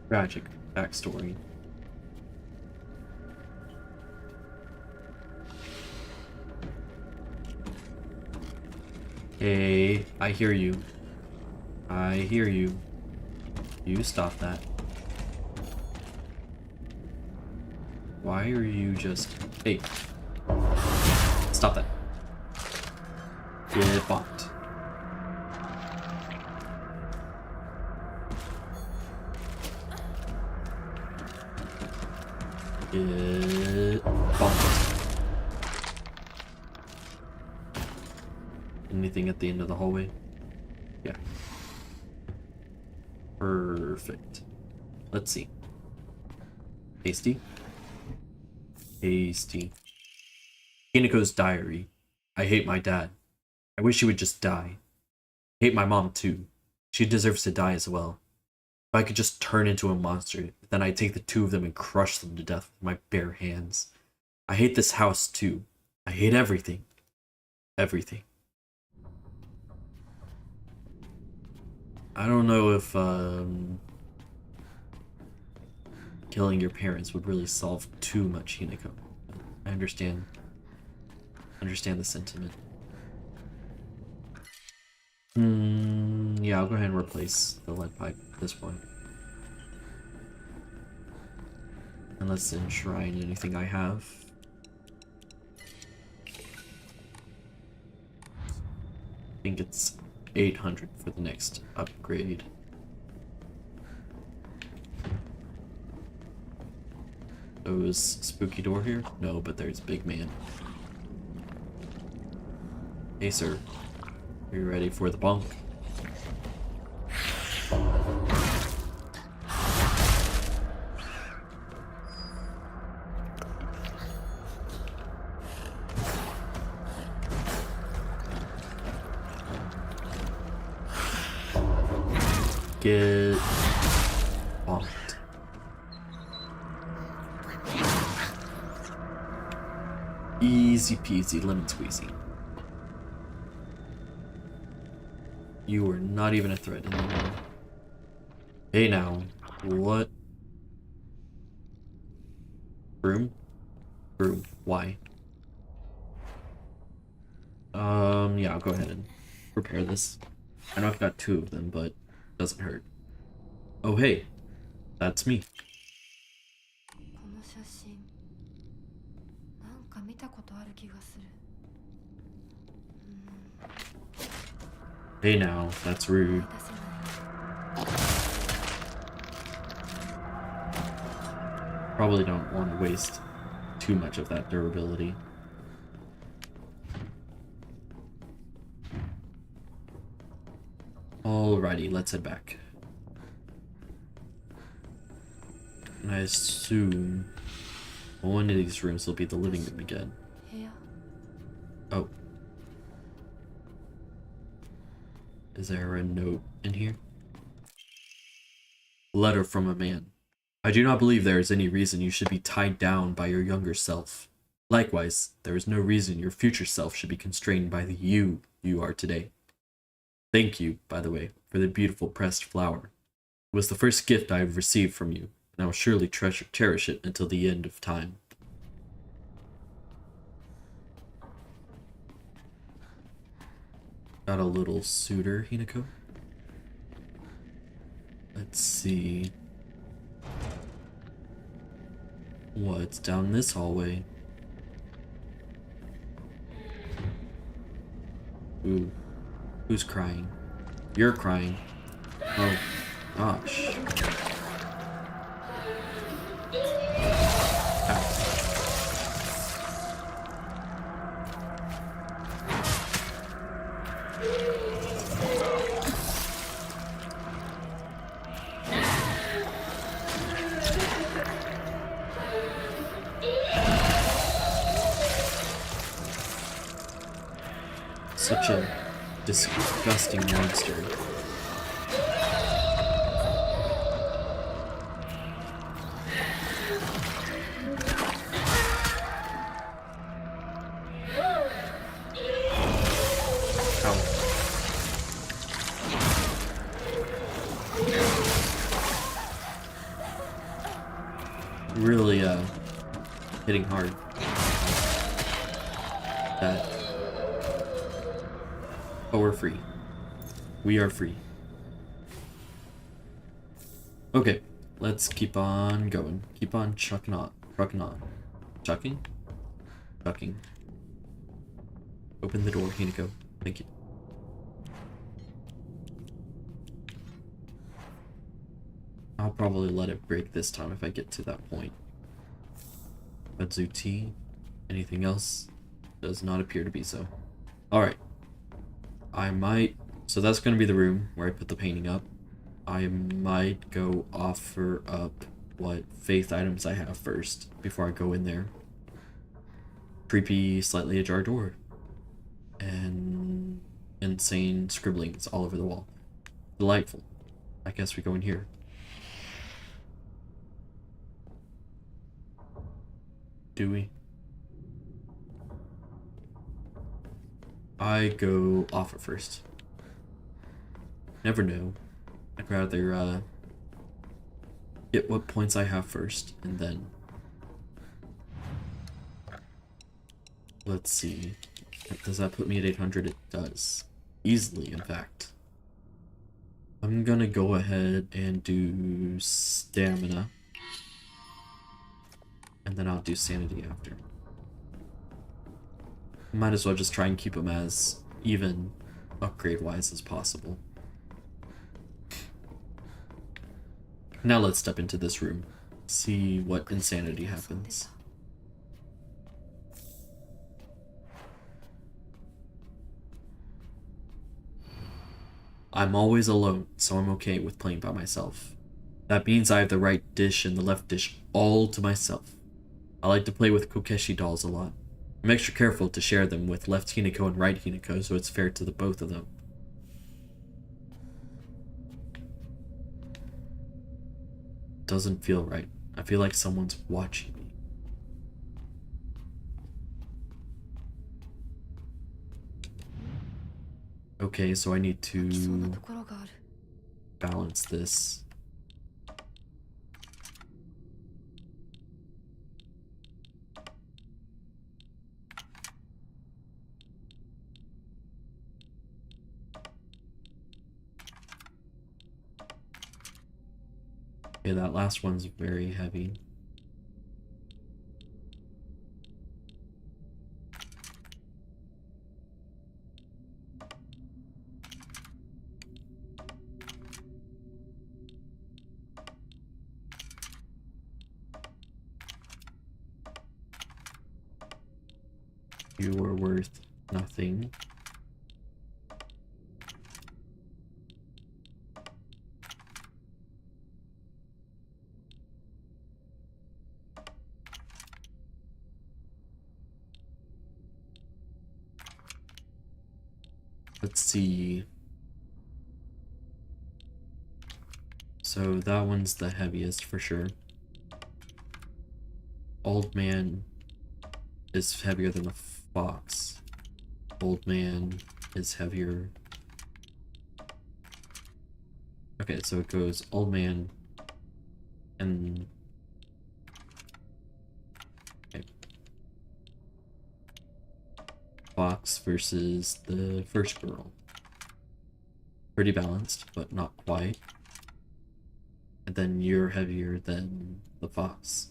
Tragic backstory. Hey, I hear you. I hear you. You stop that. Why are you just... Hey. Stop that. Get bonked. Get bonked. Anything at the end of the hallway? Yeah. Perfect. Let's see. Tasty. Tasty. Hinako's diary. I hate my dad. I wish he would just die. I hate my mom too. She deserves to die as well. If I could just turn into a monster, then I'd take the two of them and crush them to death with my bare hands. I hate this house too. I hate everything. Everything. I don't know if killing your parents would really solve too much, Hinako. I understand the sentiment. Yeah, I'll go ahead and replace the lead pipe at this point. And let's enshrine anything I have. I think it's 800 for the next upgrade. Oh, is spooky door here? No, but there's big man. Hey, sir. Are you ready for the bonk? Get bonked. Easy peasy lemon squeezy. You were not even a threat anymore. Hey now, What? Room? Room. Why? Yeah, I'll go ahead and prepare this. I know I've got 2 of them, but it doesn't hurt. Oh, hey. That's me. Hey now, that's rude. Probably don't want to waste too much of that durability. Alrighty, let's head back. And I assume one of these rooms will be the living room again. Oh. Is there a note in here? Letter from a man. I do not believe there is any reason you should be tied down by your younger self. Likewise, there is no reason your future self should be constrained by the you are today. Thank you, by the way, for the beautiful pressed flower. It was the first gift I have received from you, and I will surely cherish it until the end of time. Got a little suitor, Hinako. Let's see. What's down this hallway? Ooh. Who's crying? You're crying. Oh, gosh. Ow. Such a disgusting monster. Ow. Really, hitting hard. That. But we're free. We are free. Okay, let's keep on going. Keep on trucking on. Chucking? Chucking. Open the door, Hinako. Thank you. I'll probably let it break this time if I get to that point. Bedzu tea. Anything else? Does not appear to be so. Alright. So that's going to be the room where I put the painting up. I might go offer up what faith items I have first before I go in there. Creepy, slightly ajar door. And insane scribblings all over the wall. Delightful. I guess we go in here. Do we? I go offer first. Never know. I'd rather get what points I have first, and then let's see. Does that put me at 800? It does. Easily, in fact. I'm gonna go ahead and do stamina. And then I'll do sanity after. Might as well just try and keep them as even upgrade-wise as possible. Now let's step into this room. See what insanity happens. I'm always alone, so I'm okay with playing by myself. That means I have the right dish and the left dish all to myself. I like to play with Kokeshi dolls a lot. I'm extra careful to share them with left Hinako and right Hinako so it's fair to the both of them. Doesn't feel right. I feel like someone's watching me. Okay, so I need to balance this. Okay, that last one's very heavy. You were worth nothing. Let's see. So that one's the heaviest for sure. Old man is heavier than the fox. Old man is heavier. Okay, so it goes old man and okay. Fox versus the first girl. Pretty balanced, but not quite. And then you're heavier than the fox.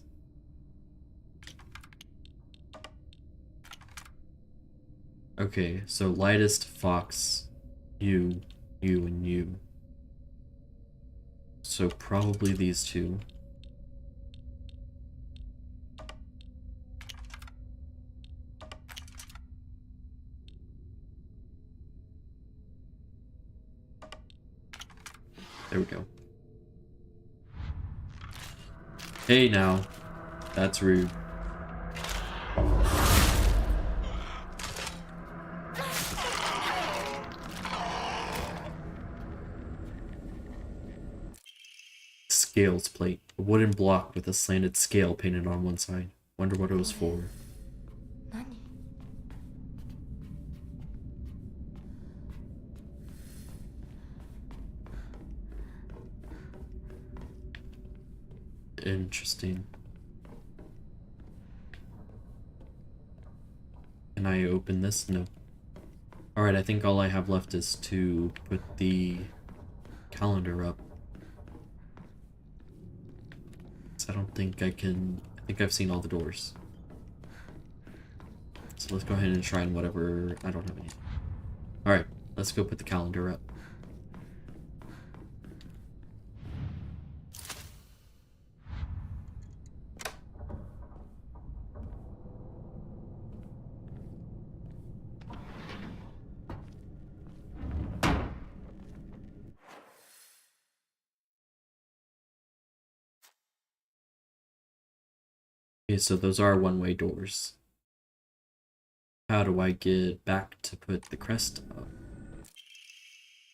Okay, so lightest fox, you, and you. So probably these two. There we go. Hey now, that's rude. Scales plate. A wooden block with a slanted scale painted on one side. Wonder what it was for. Interesting. Can I open this? No. Alright, I think all I have left is to put the calendar up. I don't think I can... I think I've seen all the doors. So let's go ahead and try and whatever... I don't have any. Alright, let's go put the calendar up. Okay, so those are one-way doors. How do I get back to put the crest up?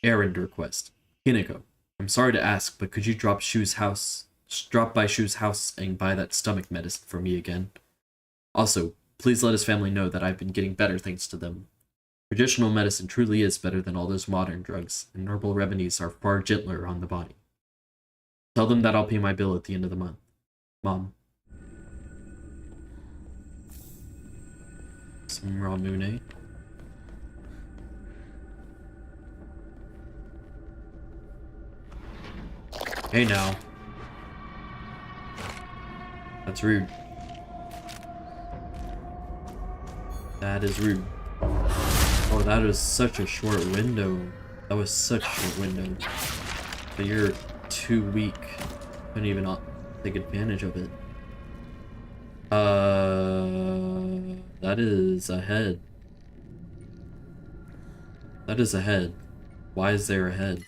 Errand request. Hinako, I'm sorry to ask, but could you drop by Shu's house and buy that stomach medicine for me again? Also, please let his family know that I've been getting better thanks to them. Traditional medicine truly is better than all those modern drugs, and herbal remedies are far gentler on the body. Tell them that I'll pay my bill at the end of the month. Mom. Some Ramune. Hey now. That's rude. That is rude. Oh, that is such a short window. That was such a short window. But you're too weak. Couldn't even take advantage of it. That is a head. That is a head. Why is there a head?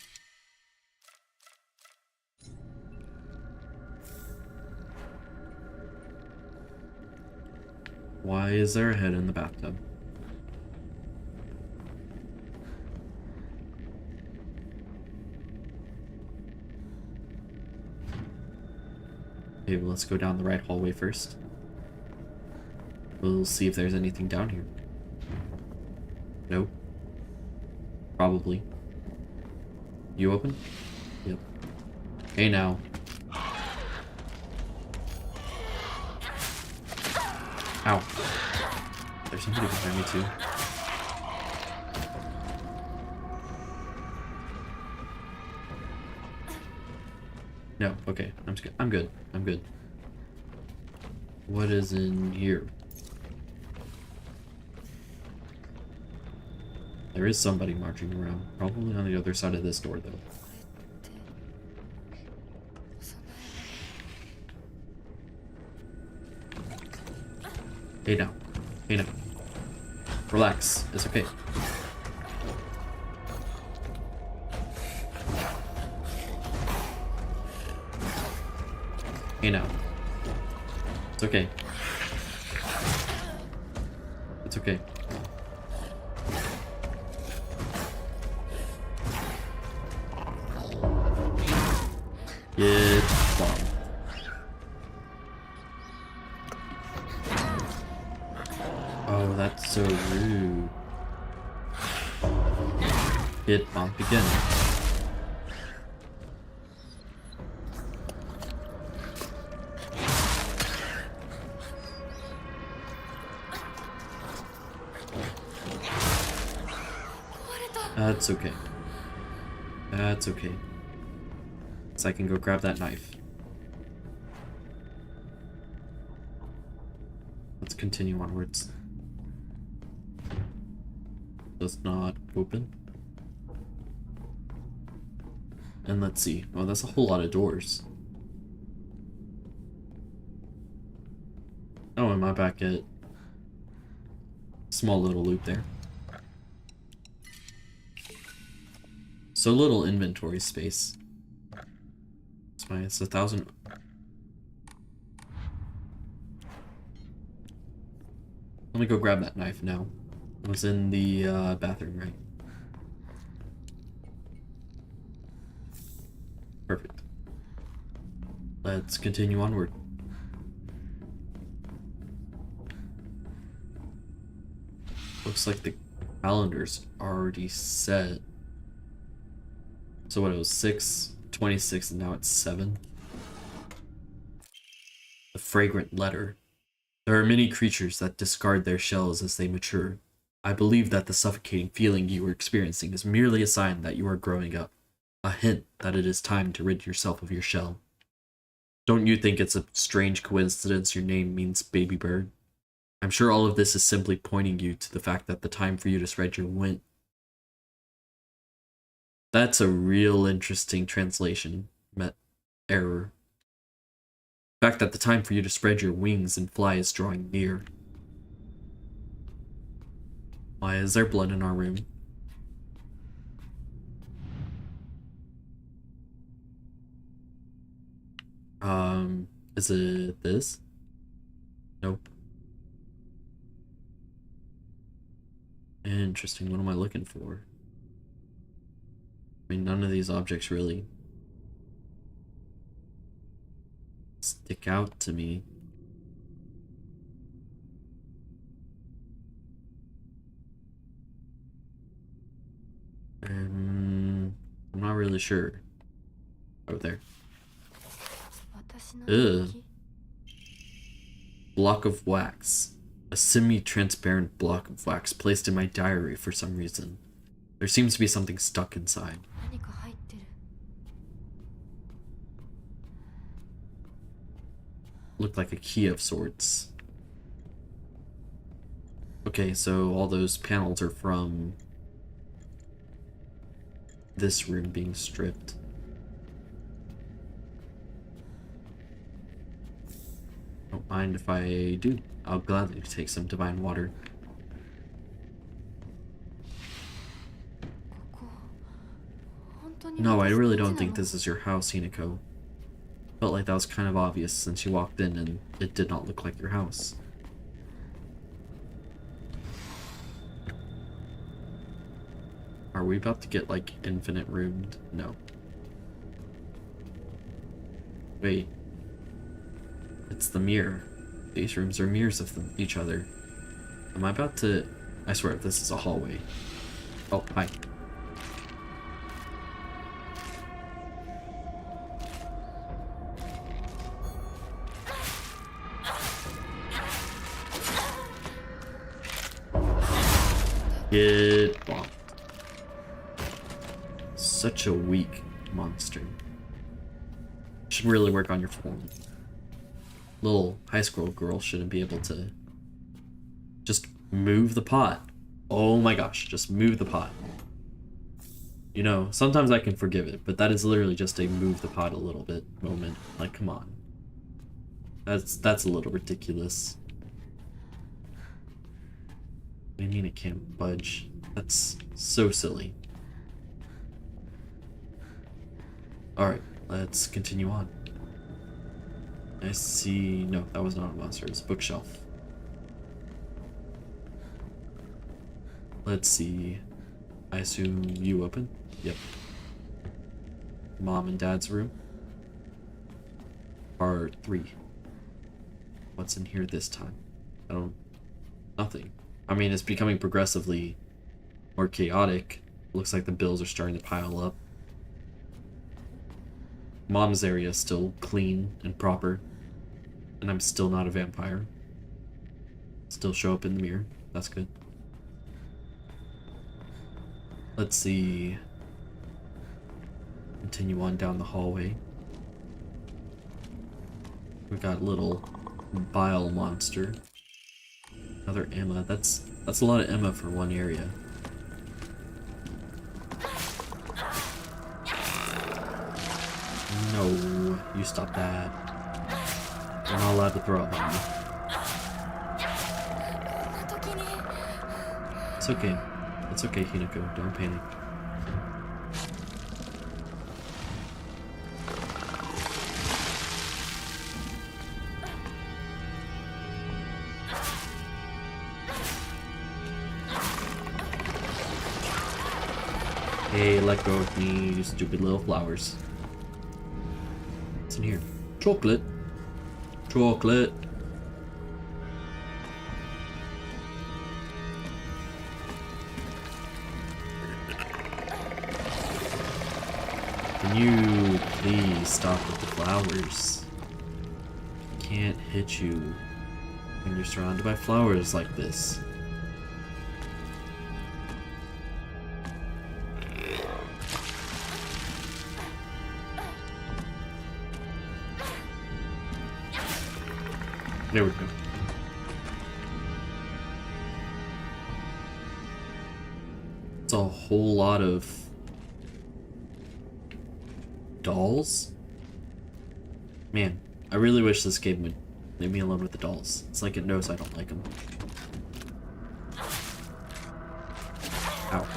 Why is there a head in the bathtub? Okay, well, let's go down the right hallway first. We'll see if there's anything down here. Nope. Probably. You open? Yep. Hey now. Ow. There's somebody behind me too. No, okay. I'm just good. I'm good. I'm good. What is in here? There is somebody marching around. Probably on the other side of this door, though. Hey now. Hey now. Relax. It's okay. Hey now. It's okay. It's okay. Get bombed. Oh, that's so rude. Get bombed again. That's okay. That's okay. So I can go grab that knife. Let's continue onwards. Does not open. And let's see. Oh, that's a whole lot of doors. Oh, am I back at small little loop there? So little inventory space. It's fine. It's 1,000. Let me go grab that knife now. It was in the bathroom, right? Perfect. Let's continue onward. Looks like the calendar's already set. So what, it was 6/26 and now it's 7. The fragrant letter. There are many creatures that discard their shells as they mature. I believe that the suffocating feeling you are experiencing is merely a sign that you are growing up. A hint that it is time to rid yourself of your shell. Don't you think it's a strange coincidence your name means baby bird? I'm sure all of this is simply pointing you to the fact that the time for you to spread your wing. That's a real interesting translation. Error. The fact that the time for you to spread your wings and fly is drawing near. Why is there blood in our room? Is it this? Nope. Interesting, what am I looking for? I mean, none of these objects really stick out to me. I'm not really sure. Over there. Ugh. Block of wax. A semi-transparent block of wax placed in my diary for some reason. There seems to be something stuck inside. Looked like a key of sorts. Okay, so all those panels are from this room being stripped. Don't mind if I do. I'll gladly take some divine water. No, I really don't think this is your house, Hinako. Felt like that was kind of obvious since you walked in and it did not look like your house. Are we about to get, like, infinite roomed? No. Wait. It's the mirror. These rooms are mirrors of each other. Am I about to... I swear, this is a hallway. Oh, hi. Get bombed. Such a weak monster. should really work on your form. Little high school girl shouldn't be able to just move the pot. Oh my gosh, just move the pot. You know, sometimes I can forgive it, but that is literally just a move the pot a little bit moment. Like, come on. That's a little ridiculous. What do you mean it can't budge? That's so silly. Alright, let's continue on. I see... No, that was not a monster. It's a bookshelf. Let's see. I assume you open? Yep. Mom and Dad's room. Part 3. What's in here this time? I don't... Nothing. I mean, it's becoming progressively more chaotic. Looks like the bills are starting to pile up. Mom's area is still clean and proper. And I'm still not a vampire. Still show up in the mirror. That's good. Let's see. Continue on down the hallway. We got little bile monster. Another Emma. That's a lot of Emma for one area. No, you stop that. You're not allowed to throw up on me. It's okay. It's okay, Hinako. Don't panic. Hey, let go of me, you stupid little flowers. What's in here? Chocolate. Chocolate. Can you please stop with the flowers? I can't hit you when you're surrounded by flowers like this. There we go. It's a whole lot of dolls. Man, I really wish this game would leave me alone with the dolls. It's like it knows I don't like them. Ow.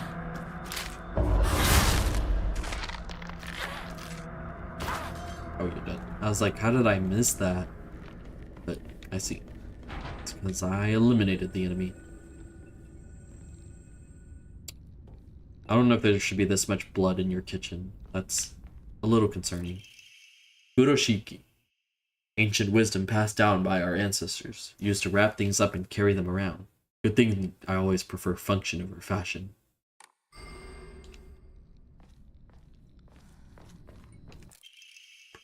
Oh, you're dead. I was like, how did I miss that? But I see. It's because I eliminated the enemy. I don't know if there should be this much blood in your kitchen. That's a little concerning. Furoshiki. Ancient wisdom passed down by our ancestors, used to wrap things up and carry them around. Good thing I always prefer function over fashion.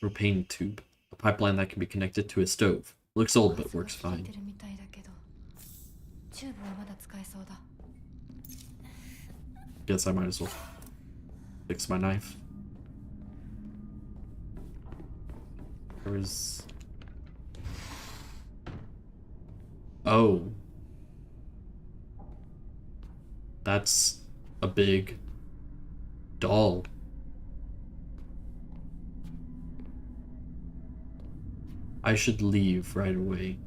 Propane tube. A pipeline that can be connected to a stove. Looks old but works fine. Guess I might as well fix my knife. Where's... Oh. That's a big doll. I should leave right away.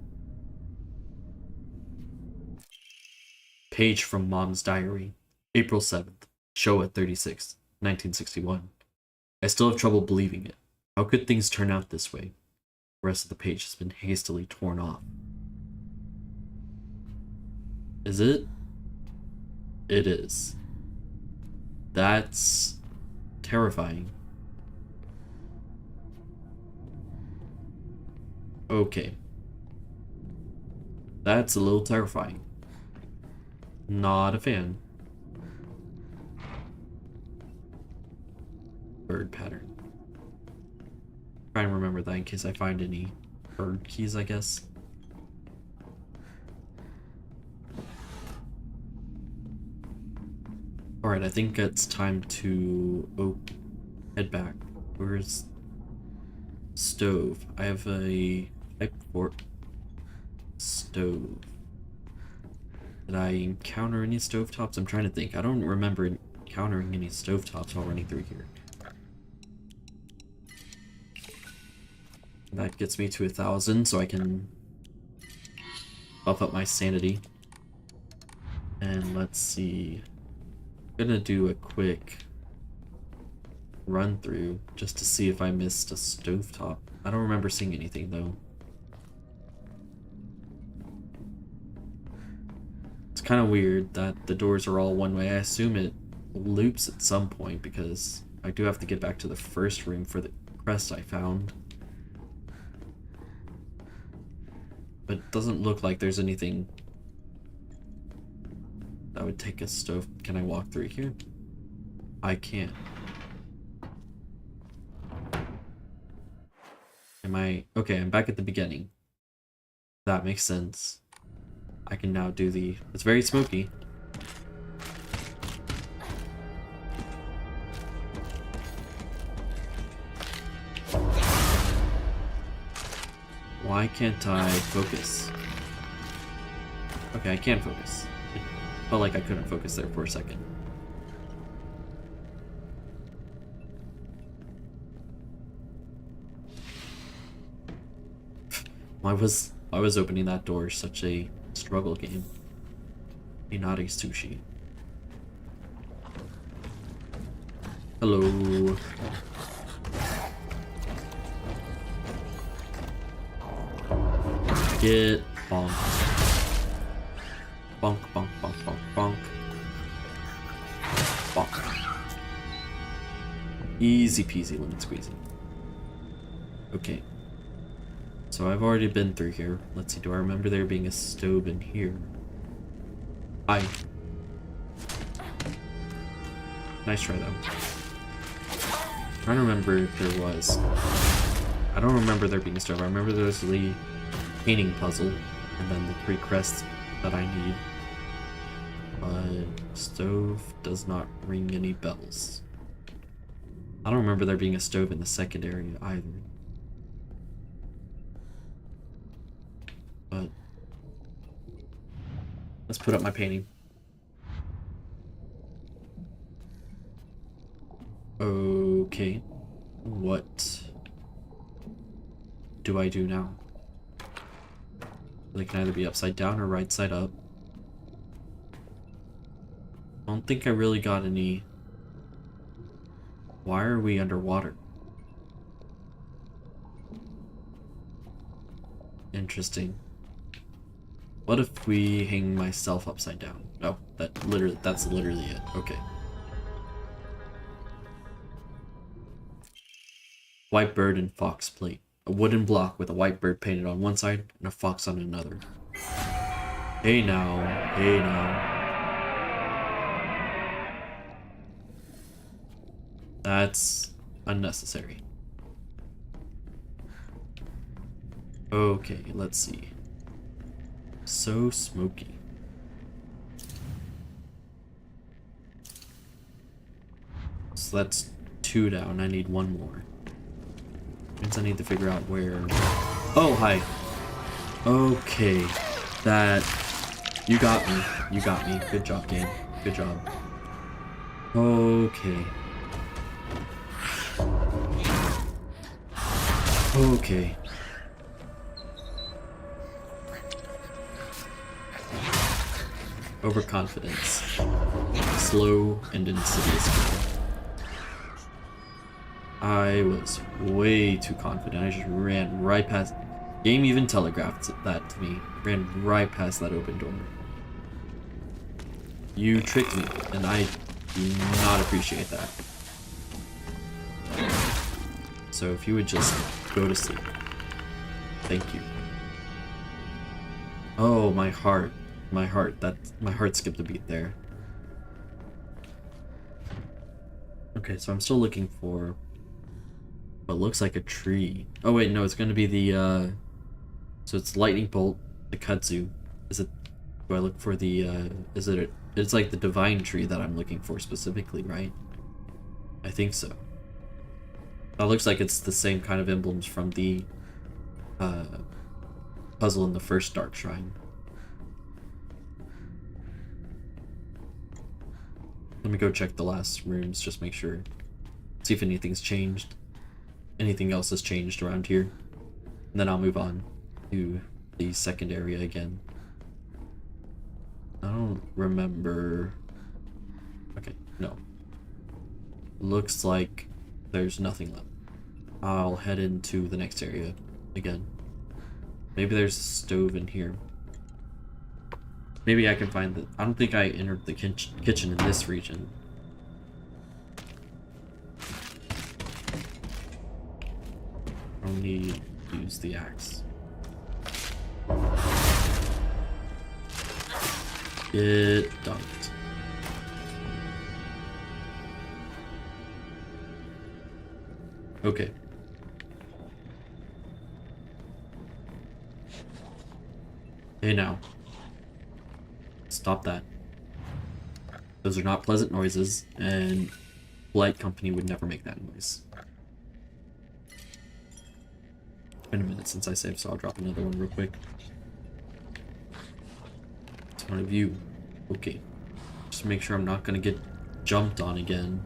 Page from Mom's diary. April 7th. Showa 36, 1961. I still have trouble believing it. How could things turn out this way? The rest of the page has been hastily torn off. Is it? It is. That's terrifying. Okay. That's a little terrifying. Not a fan. Bird pattern. Try and remember that in case I find any bird keys, I guess. Alright, I think it's time to head back. Where's stove. I have a type 4 stove. Did I encounter any stovetops? I'm trying to think. I don't remember encountering any stovetops while running through here. That gets me to 1,000, so I can buff up my sanity. And let's see. I'm gonna do a quick run through just to see if I missed a stovetop. I don't remember seeing anything though. It's kind of weird that the doors are all one way. I assume it loops at some point because I do have to get back to the first room for the crest I found. But it doesn't look like there's anything that would take a stove. Can I walk through here? I can't. Am I... Okay, I'm back at the beginning. That makes sense. I can now do the... It's very smoky. Why can't I focus? Okay, I can focus. It felt like I couldn't focus there for a second. Why was opening that door such a struggle game? Inari sushi. Hello. Get bonk. Bonk, bonk, bonk, bonk, bonk. Bonk. Easy peasy lemon squeezy. Okay. So I've already been through here. Let's see, do I remember there being a stove in here? Nice try though. I'm trying to remember if there was. I don't remember there being a stove. I remember there was the painting puzzle and then the 3 crests that I need. But stove does not ring any bells. I don't remember there being a stove in the second area either. But let's put up my painting. Okay. What do I do now? They can either be upside down or right side up. I don't think I really got any. Why are we underwater? Interesting. What if we hang myself upside down? Oh, that's literally it. Okay. White bird and fox plate. A wooden block with a white bird painted on one side and a fox on another. Hey now, hey now. That's unnecessary. Okay, let's see. So smoky. So that's 2 down. I need 1 more. Means I need to figure out where. Oh, hi. Okay. That. You got me. You got me. Good job, game. Good job. Okay. Okay. Overconfidence. Slow and insidious kill. I was way too confident. I just ran right past. Game even telegraphed that to me. Ran right past that open door. You tricked me, and I do not appreciate that. So if you would just go to sleep. Thank you. Oh, my heart. My heart skipped a beat there. Okay, so I'm still looking for what looks like a tree. Oh wait, no, it's gonna be the so it's lightning bolt, the kudzu. Is it, do I look for the it's like the divine tree that I'm looking for specifically, right? I think so. That looks like it's the same kind of emblems from the puzzle in the first Dark Shrine. Let me go check the last rooms, just make sure. See if anything's changed. Anything else has changed around here. And then I'll move on to the second area again. I don't remember... Okay, no. Looks like there's nothing left. I'll head into the next area again. Maybe there's a stove in here. Maybe I can find the... I don't think I entered the kitchen in this region. I'll need to use the axe. Get dunked. Okay. Hey now. Stop that. Those are not pleasant noises, and polite company would never make that noise. It's been a minute since I saved, so I'll drop another one real quick. It's one of you. Okay. Just make sure I'm not gonna get jumped on again.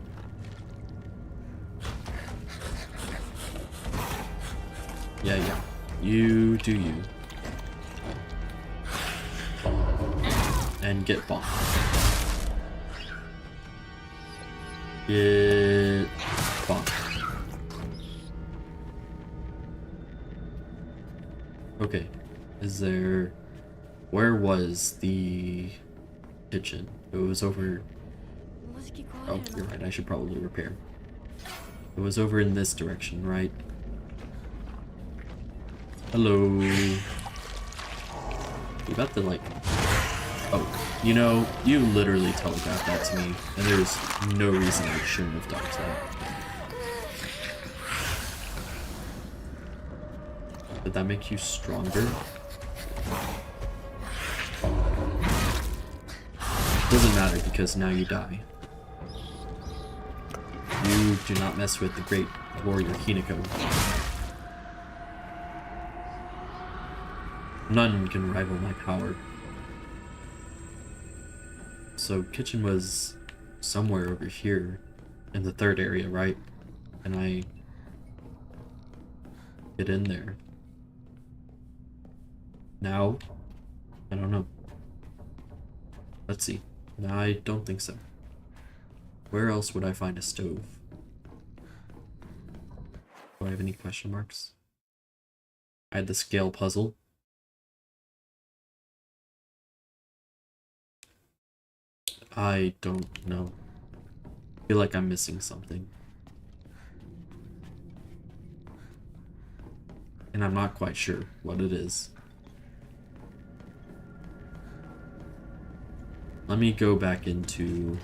Yeah. You do you. And get bombed. Get bombed. Okay. Is there... Where was the kitchen? It was over... Oh, you're right. I should probably repair. It was over in this direction, right? Hello. You got the, like... Oh, you know, you literally telegraphed that to me, and there's no reason I shouldn't have done that. Did that make you stronger? Doesn't matter, because now you die. You do not mess with the great warrior Hinako. None can rival my power. So kitchen was somewhere over here in the third area, right? Can I get in there? Now? I don't know. Let's see. No, I don't think so. Where else would I find a stove? Do I have any question marks? I had the scale puzzle. I don't know. I feel like I'm missing something. And I'm not quite sure what it is. Let me go back into...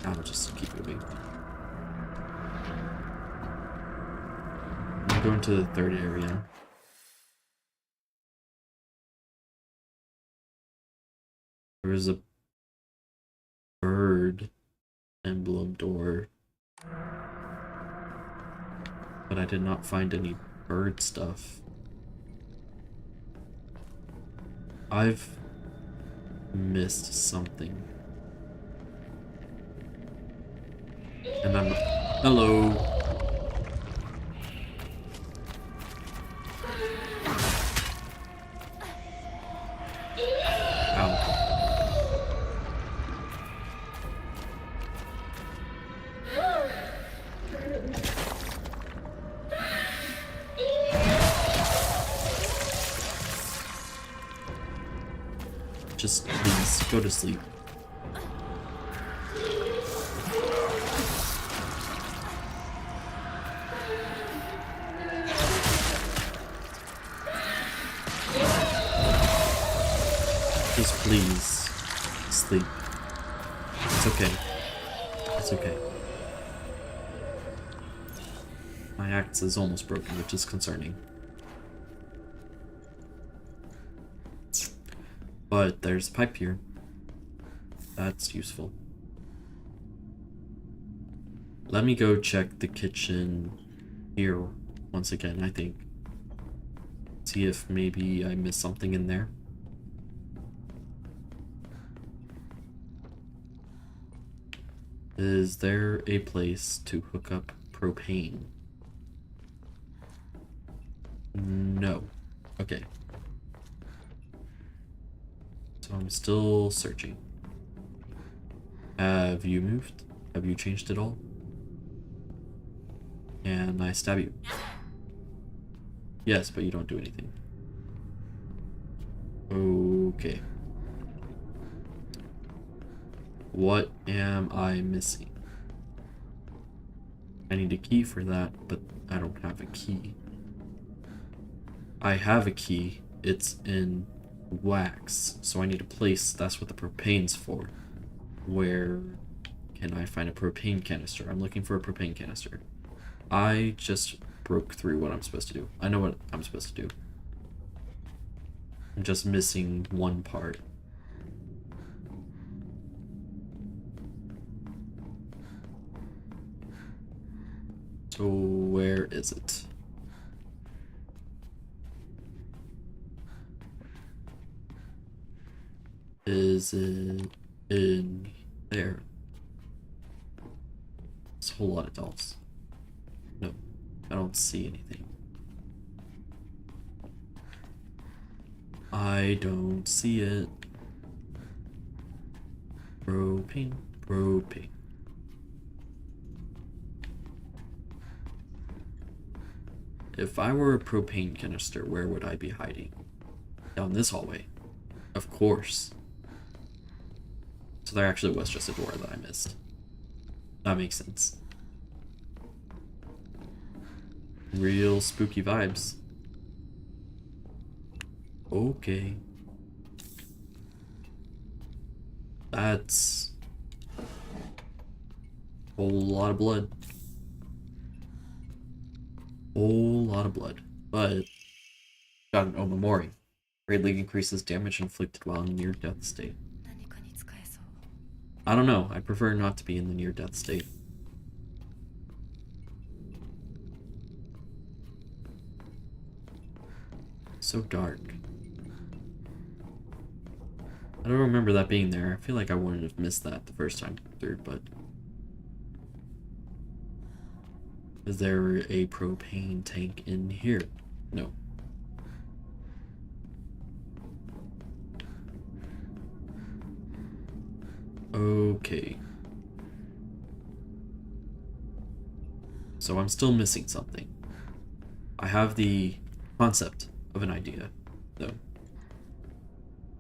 I'll just keep moving. I'm going to the third area. There was a bird emblem door, but I did not find any bird stuff. I've missed something. And I'm... Hello! Ow. Just please, go to sleep. Just please, sleep. It's okay. It's okay. My axe is almost broken, which is concerning. But there's a pipe here. That's useful. let me go check the kitchen here once again, I think. See if maybe I missed something in there. Is there a place to hook up propane? No. Okay. So I'm still searching. Have you moved? Have you changed at all? Can I stab you? Yes, but you don't do anything. Okay. What am I missing? I need a key for that, but I don't have a key. I have a key. It's in wax, so I need a place. That's what the propane's for. Where can I find a propane canister? I'm looking for a propane canister. I just broke through what I'm supposed to do. I know what I'm supposed to do. I'm just missing one part. So where is it? Is it in there? There's a whole lot of dolls. No, I don't see anything. I don't see it. Propane, propane. If I were a propane canister, where would I be hiding? Down this hallway. Of course. So there actually was just a door that I missed. That makes sense. Real spooky vibes. Okay. That's a whole lot of blood. Whole lot of blood. But got an Omamori. Greatly increases damage inflicted while in near-death state. I don't know. I prefer not to be in the near-death state. So dark. I don't remember that being there. I feel like I wouldn't have missed that the first time through, but... Is there a propane tank in here? No. Okay. So I'm still missing something. I have the concept of an idea, though,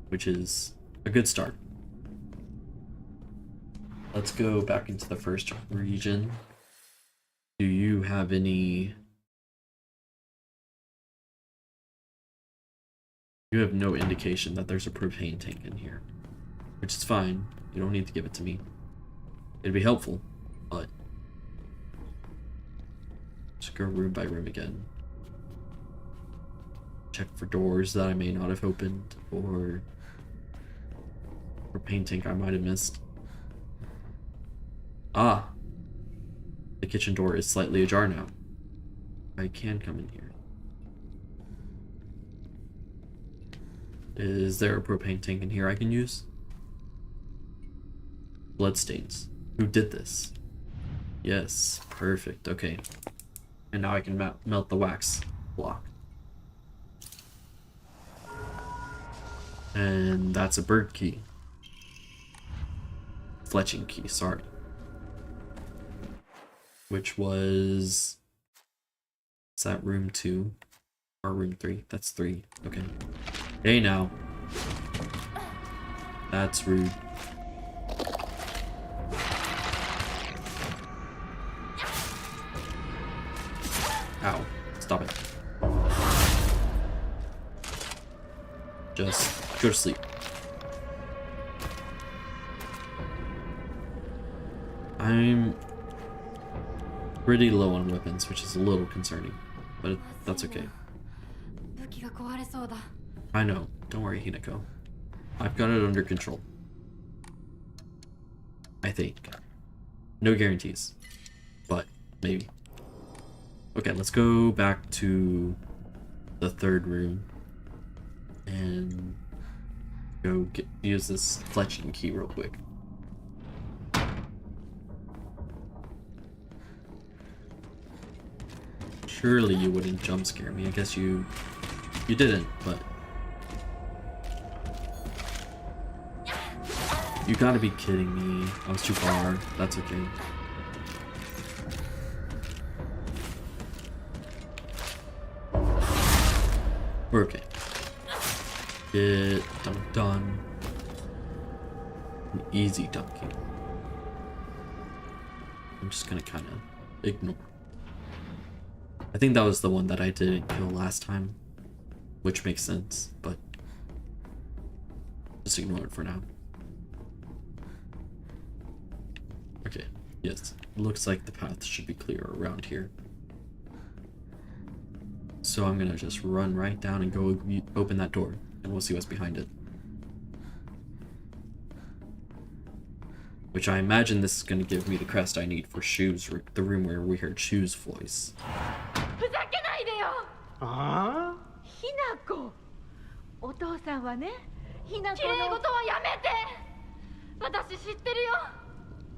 which is a good start. Let's go back into the first region. Do you have any... You have no indication that there's a propane tank in here, which is fine. You don't need to give it to me. It'd be helpful, but... Just go room by room again. Check for doors that I may not have opened, or propane tank I might have missed. Ah! The kitchen door is slightly ajar now. I can come in here. Is there a propane tank in here I can use? Bloodstains. Who did this? Yes, perfect. Okay. And now I can melt the wax block. And that's a bird key. Fletching key, sorry. Which was... Is that room 2? Or room 3? That's 3. Okay. Hey now. That's rude. Ow. Stop it. Just go to sleep. I'm pretty low on weapons, which is a little concerning, but that's okay. I know. Don't worry, Hinako. I've got it under control. I think. No guarantees. but maybe. Okay, let's go back to the third room and go use this fletching key real quick. Surely you wouldn't jump scare me. I guess you didn't, but you gotta be kidding me. I was too far. That's okay. We're okay. Get dunked on. An easy dunking. I'm just gonna kind of ignore. I think that was the one that I didn't kill last time, which makes sense, but just ignore it for now. Okay, yes, looks like the path should be clear around here. So I'm gonna just run right down and go open that door, and we'll see what's behind it. Which I imagine this is gonna give me the crest I need for Shoes, the room where we heard Shoes' voice. Ah? Hinako. お父さんはね、ひなこの。綺麗事はやめて。私知ってるよ。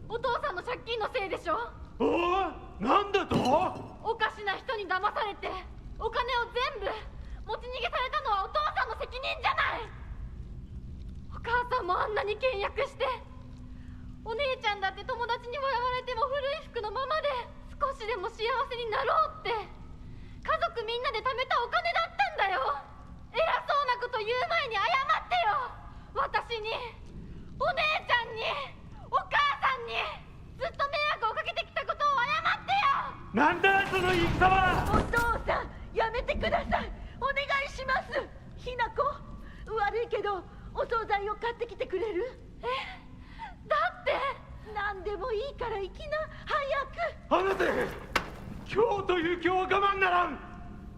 お父さんの借金のせいでしょ。おお、なんだと？おかしな人に騙されて、お金を全部持ち逃げされたのはお父さんの責任じゃない。お母さんもあんなに倹約して、お姉ちゃんだって友達に笑われても古い服のままで少しでも幸せになろうって。家族みんなで貯めたお金だったんだよ。偉そうなこと言う前に謝ってよ。私に、お姉ちゃんに、お母さんにずっと迷惑をかけてきたことを謝ってよ。なんだその言い草は。お父さんやめてください。お願いします。ひなこ、悪いけどお惣菜を買ってきてくれる？だって何でもいいから行きな、早く。離せ。今日という今日は我慢ならん。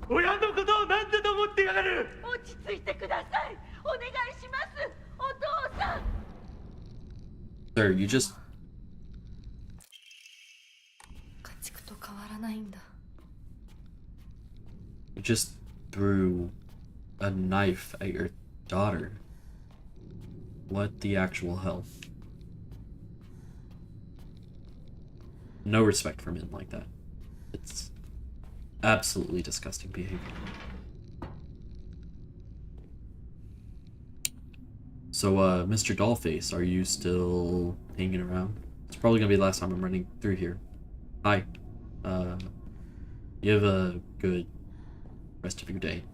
親のことを何だと思ってやがる。落ち着いてください。お願いします。お父さん。Sir, you just 家畜と変わらないんだ。You just threw a knife at your daughter. What the actual hell? No respect for men like that. It's absolutely disgusting behavior. So, Mr. Dollface, are you still hanging around? It's probably gonna be the last time I'm running through here. Hi. You have a good rest of your day.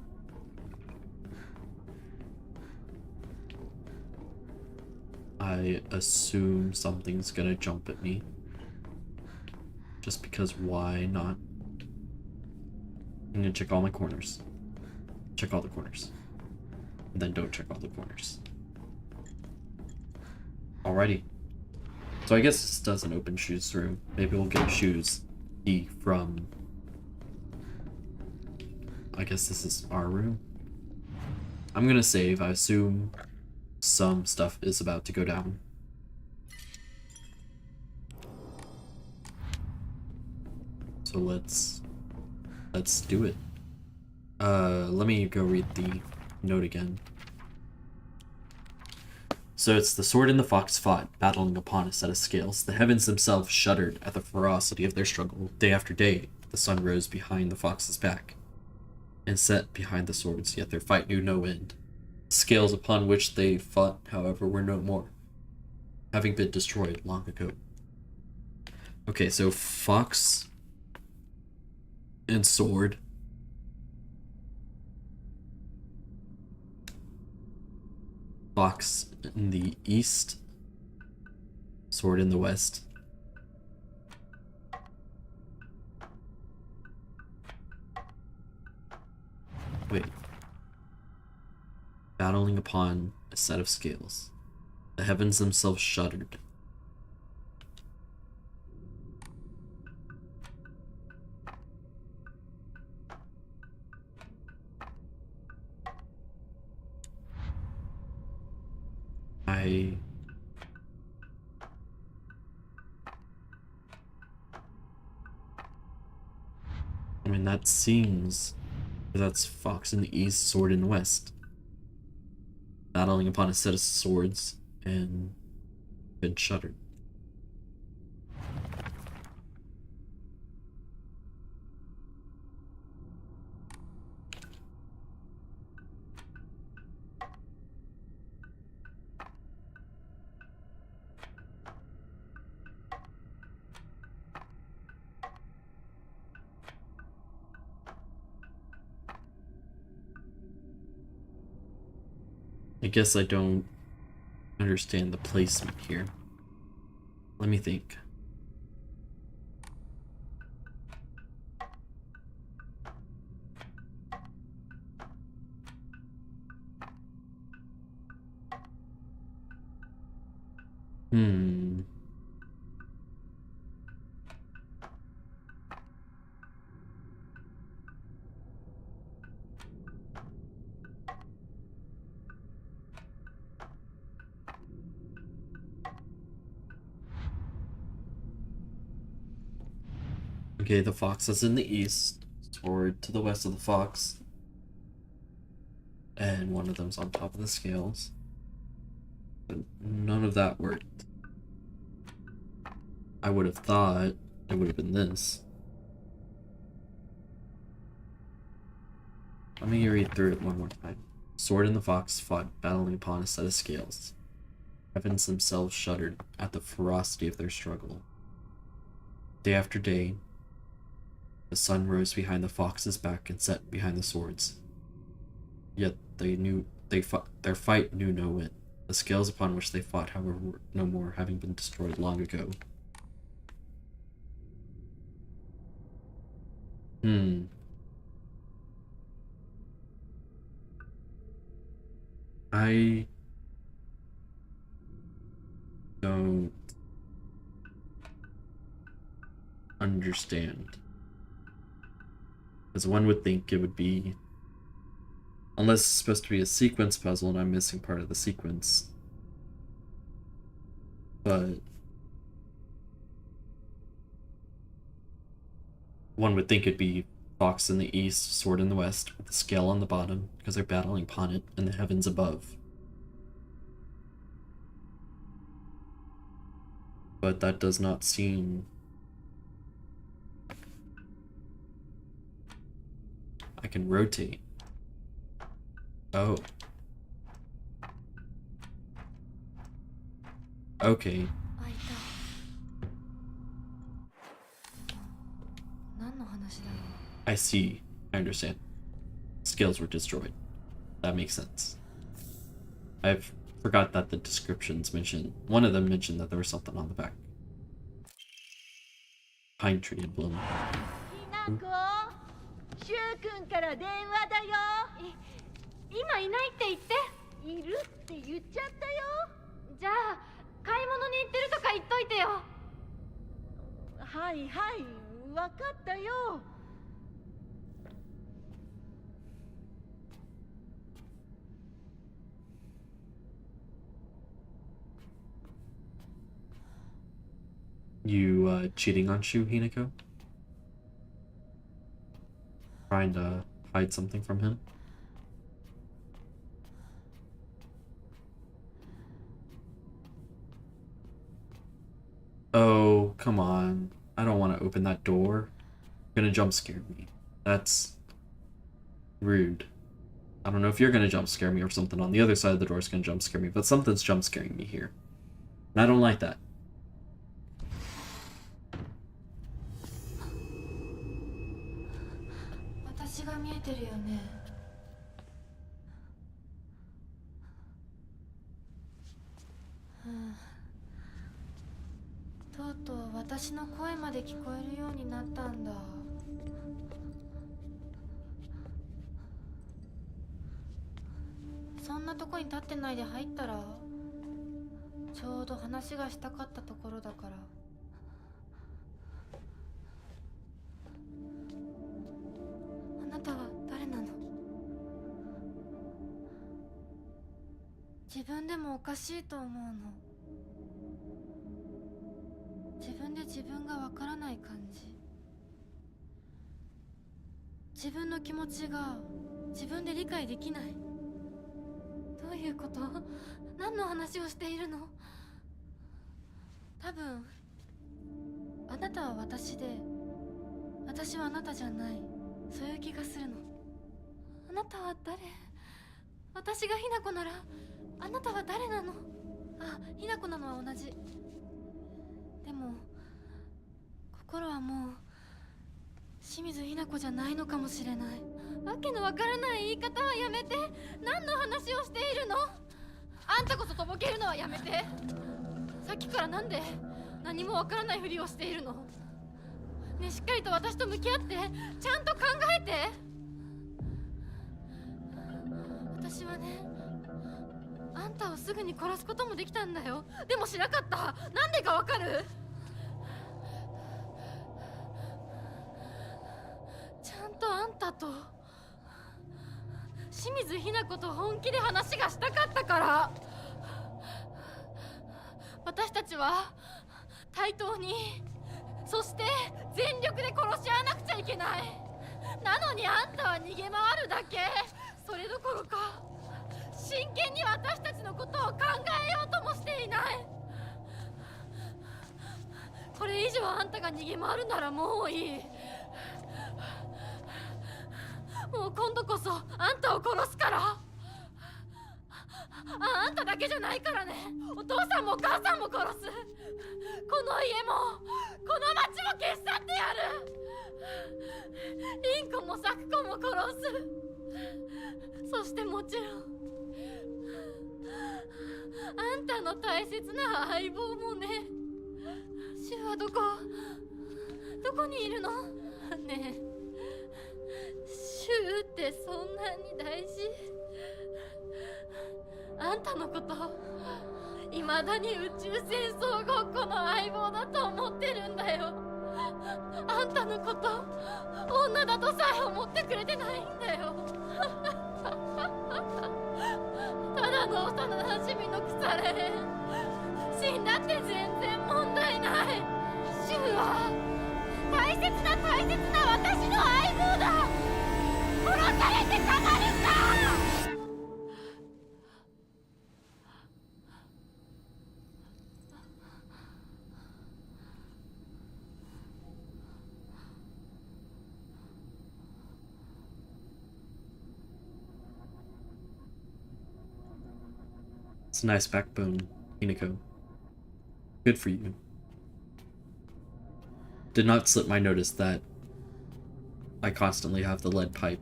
I assume something's gonna jump at me. Just because why not? I'm gonna check all my corners. Check all the corners. And then don't check all the corners. Alrighty. So I guess this doesn't open Shoes' room. Maybe we'll get Shoes' key from... I guess this is our room. I'm gonna save. I assume some stuff is about to go down. So let's do it. Let me go read the note again. So it's the sword and the fox fought, battling upon a set of scales. The heavens themselves shuddered at the ferocity of their struggle. Day after day, the sun rose behind the fox's back and set behind the swords, yet their fight knew no end. The scales upon which they fought, however, were no more, having been destroyed long ago. Okay, so fox and sword. Fox in the east, sword in the west. Wait. Battling upon a set of scales. The heavens themselves shuddered. And that seems... That's fox in the east, sword in the west. Battling upon a set of swords and been shuddered. I guess I don't understand the placement here. Let me think. Okay, the fox is in the east, sword to the west of the fox, and one of them's on top of the scales. But none of that worked. I would have thought it would have been this. Let me read through it one more time. Sword and the fox fought, battling upon a set of scales. Heavens themselves shuddered at the ferocity of their struggle. Day after day, the sun rose behind the fox's back and set behind the swords. Yet their fight knew no end. The scales upon which they fought, however, were no more, having been destroyed long ago. I don't understand. As one would think it would be, unless it's supposed to be a sequence puzzle and I'm missing part of the sequence. But one would think it'd be fox in the east, sword in the west, with the scale on the bottom, because they're battling upon it, and the heavens above. But that does not seem... I can rotate. Oh. Okay. I see. I understand. Scales were destroyed. That makes sense. I've forgot that the descriptions mentioned... One of them mentioned that there was something on the back. Pine tree had blown. シュウ君から電話だよ。今いないって言って。いるって言っちゃったよ。じゃあ買い物に行ってるとか言っといてよ。はいはい、わかったよ。You cheating on Shu, Hinako? Trying to hide something from him? Oh, come on. I don't want to open that door. You're gonna jump scare me. That's rude. I don't know if you're gonna jump scare me or something on the other side of the door is gonna jump scare me, but something's jump scaring me here. And I don't like that. 私が見えてるよね。とうとう私の声まで聞こえるようになったんだ。そんなとこに立ってないで入ったら、ちょうど話がしたかったところだから。あなたは誰なの？自分でもおかしいと思うの。自分で自分がわからない感じ。自分の気持ちが自分で理解できない。どういうこと？何の話をしているの？多分あなたは私で私はあなたじゃない、そういう気がするの。あなたは誰？私がひなこならあなたは誰なの？あ、ひなこなのは同じ。でも心はもう清水ひなこじゃないのかもしれない。わけのわからない言い方はやめて。何の話をしているの？あんたこそとぼけるのはやめて。さっきからなんで何もわからないふりをしているの？ねえ、しっかりと私と向き合って、ちゃんと考えて。私はね、あんたをすぐに殺すこともできたんだよ。でもしなかった。なんでかわかる？ちゃんとあんたと清水ひな子と本気で話がしたかったから。私たちは対等に、そして全力で殺し合わなくちゃいけない。なのにあんたは逃げ回るだけ。それどころか真剣に私たちのことを考えようともしていない。これ以上あんたが逃げ回るならもういい。もう今度こそあんたを殺すから。あんただけじゃないからね。お父さんもお母さんも殺す。この家もこの町も消し去ってやる。凛子も咲子も殺す。そしてもちろんあんたの大切な相棒もね。シュはどこにいるの？ねえ、シュってそんなに大事？あんたのこと未だに宇宙戦争ごっこの相棒だと思ってるんだよ。あんたのこと女だとさえ思ってくれてないんだよ。ただの幼なじみの腐れ縁、死んだって全然問題ない。シュは大切な私の相棒だ。殺されてたまるか。It's a nice backbone, Hinako. Good for you. Did not slip my notice that I constantly have the lead pipe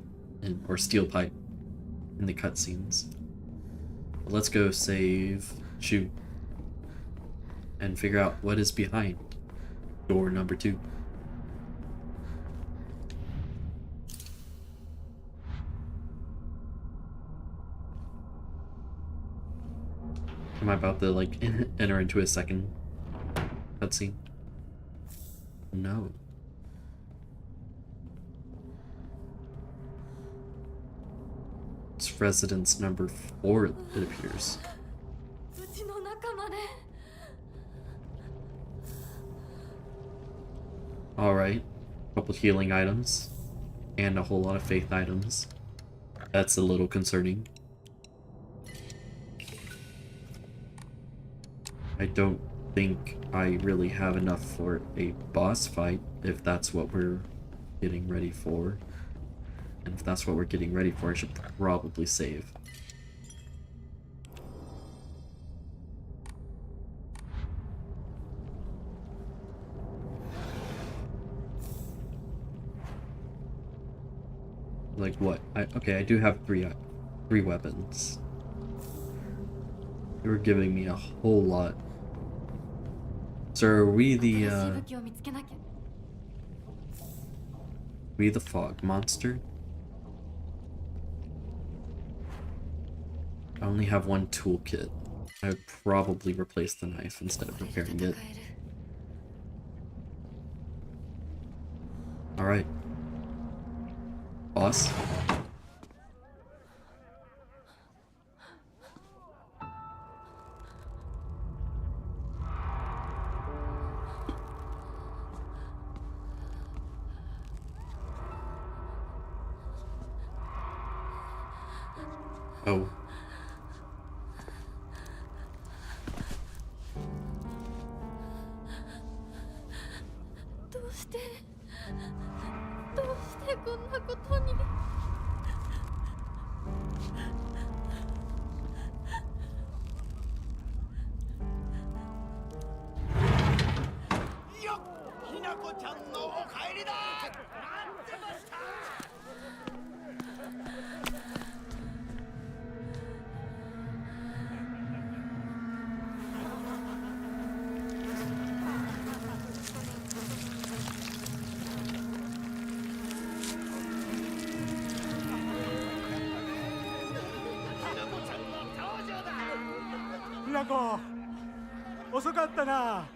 or steel pipe in the cutscenes. Let's go save Shu and figure out what is behind door number 2. Am I about to like enter into a second cutscene? No. It's residence number 4, it appears. Alright. Couple healing items. And a whole lot of faith items. That's a little concerning. I don't think I really have enough for a boss fight, if that's what we're getting ready for. And if that's what we're getting ready for, I should probably save. Like what? Okay, I do have three weapons. They were giving me a whole lot. So are we the fog monster? I only have one toolkit. I would probably replace the knife instead of repairing it. Alright. Boss? Oh. どうしてこんなことに。よっ、ひなこちゃんのお帰りだ。待ってました。ひなこ、遅かったな。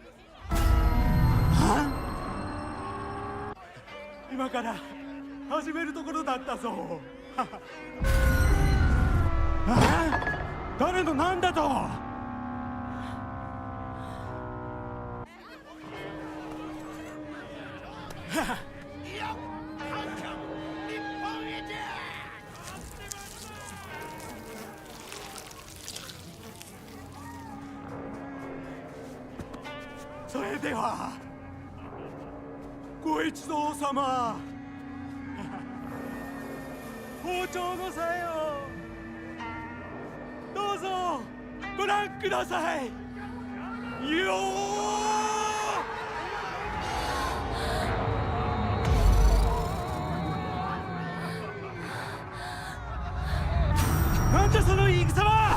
今から始めるところだったぞ。誰のなんだと。それではご一同様、包丁のさえをどうぞご覧くださいよー。なんだその言い草は。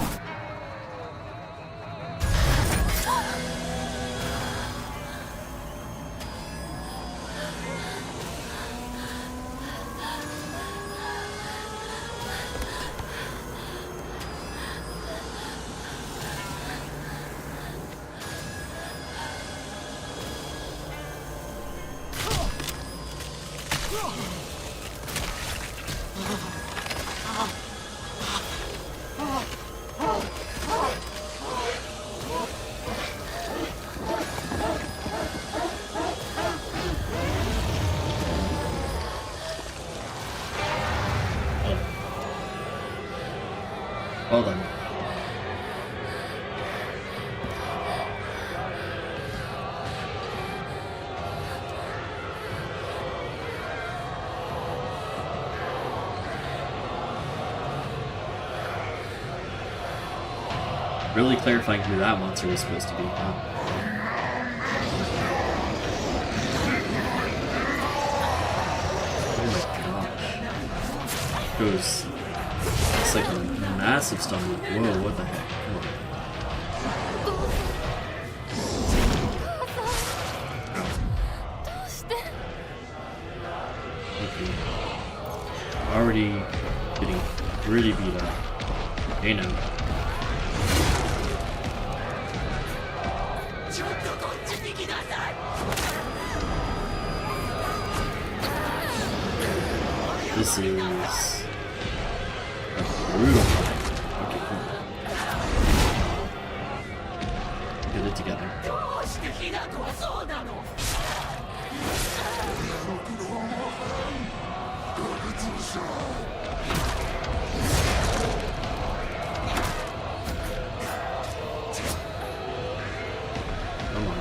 Well done. Really clarifying who that monster was supposed to be, huh? Oh my gosh. Goes. It's like a massive stone. Whoa, what the heck? Come on. Okay. Already getting really beat up. Hey now. This is a brutal fight. Okay, cool. Get it together. Come on.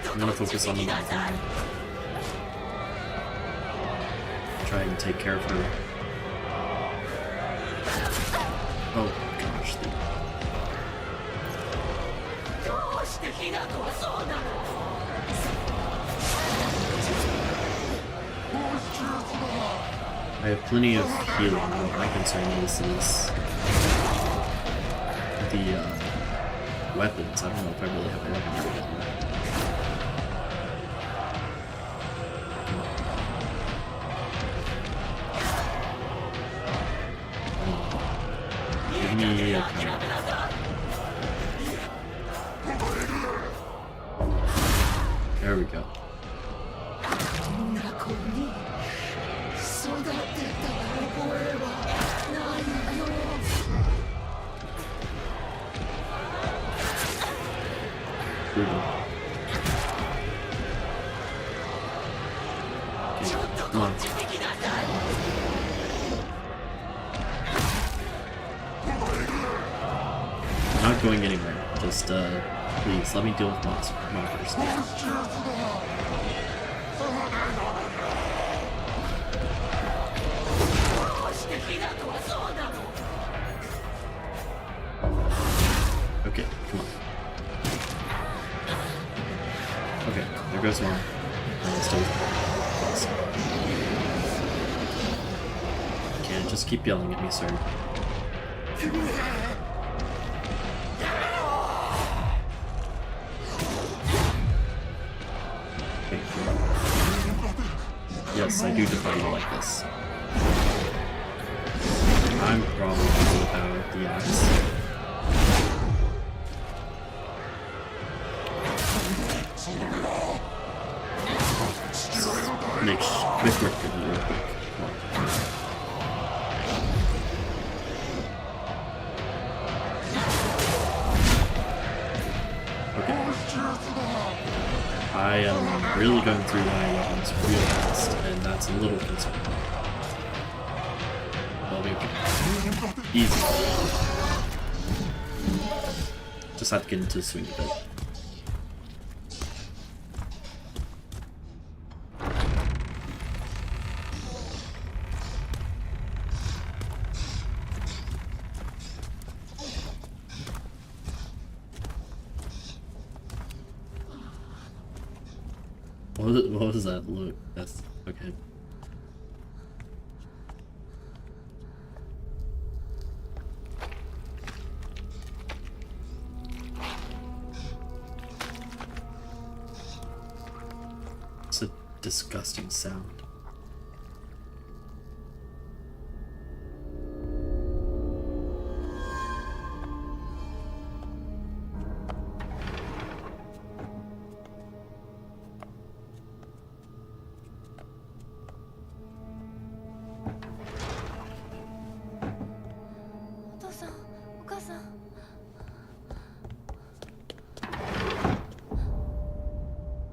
I'm gonna focus on the mouth. Try and take care of her. Oh gosh. I have plenty of healing. What my concern is the weapons. I don't know if I really have a weapon for them. Give me a counter. Okay. There we go. Brutal. Okay, come on. I'm not going anywhere. Just, please, let me deal with monsters. Okay, come on. Okay, there goes one. Can't just keep yelling at me, sir. Okay, yes, I do defy you like this. I'm probably without the axe. Make quick work of you real quick. Okay. I am really going through my weapons real fast, and that's a little concerning. Well, we easy. Just have to get into the swing of it. What was that look? That's okay. It's a disgusting sound.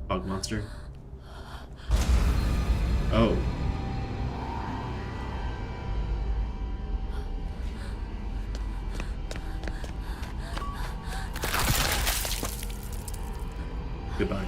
Fog monster. Oh. Goodbye.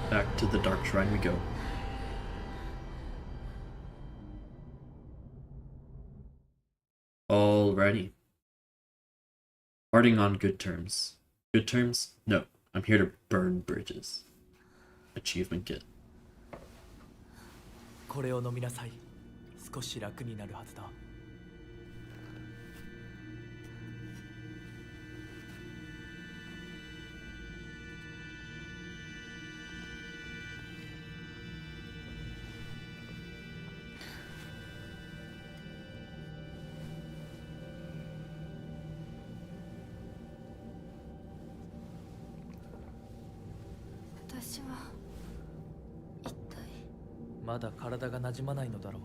Back to the Dark Shrine we go. Alrighty. Parting on good terms. Good terms? No, I'm here to burn bridges. Achievement get. これを飲みなさい。少し楽になるはずだ。私は一体まだ体が馴染まないのだろ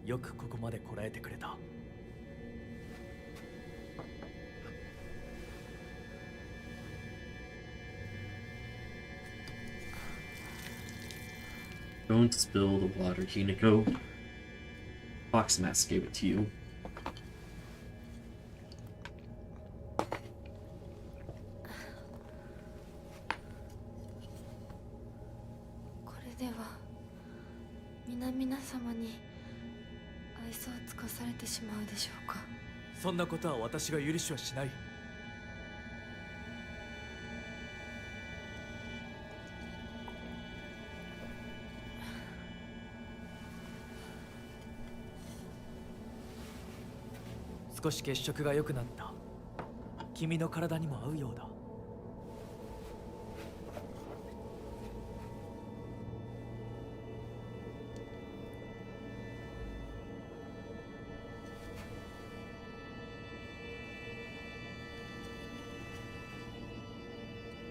う。よくここまでこらえてくれた。Don't spill the water, Hinako. Fox Mask gave it to you. Mina様に愛想を尽かされてしまうでしょうか。そんなことは私が許しはしない。少し血色が良くなった。君の体にも合うようだ。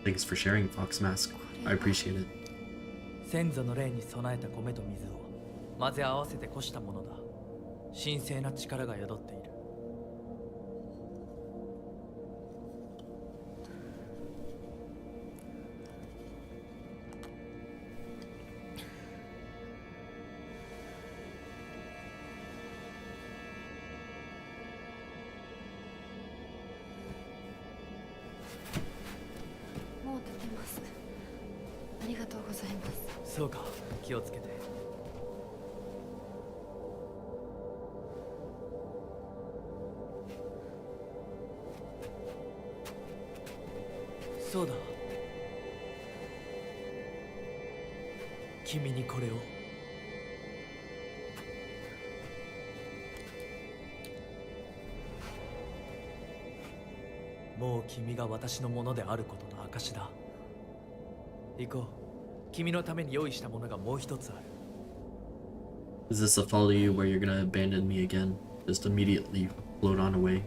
Thanks for sharing, Fox Mask. I appreciate it. 先祖の霊に備えた米と水を混ぜ合わせてこしたものだ。神聖な力が宿っている。もう出てます。ありがとうございます。そうか、気をつけて。そうだ。君にこれを。もう君が私のものであることの証だ。行こう。君のために用意したものがもう一つある。Is this a follow you where you're gonna abandon me again? Just immediately float on away?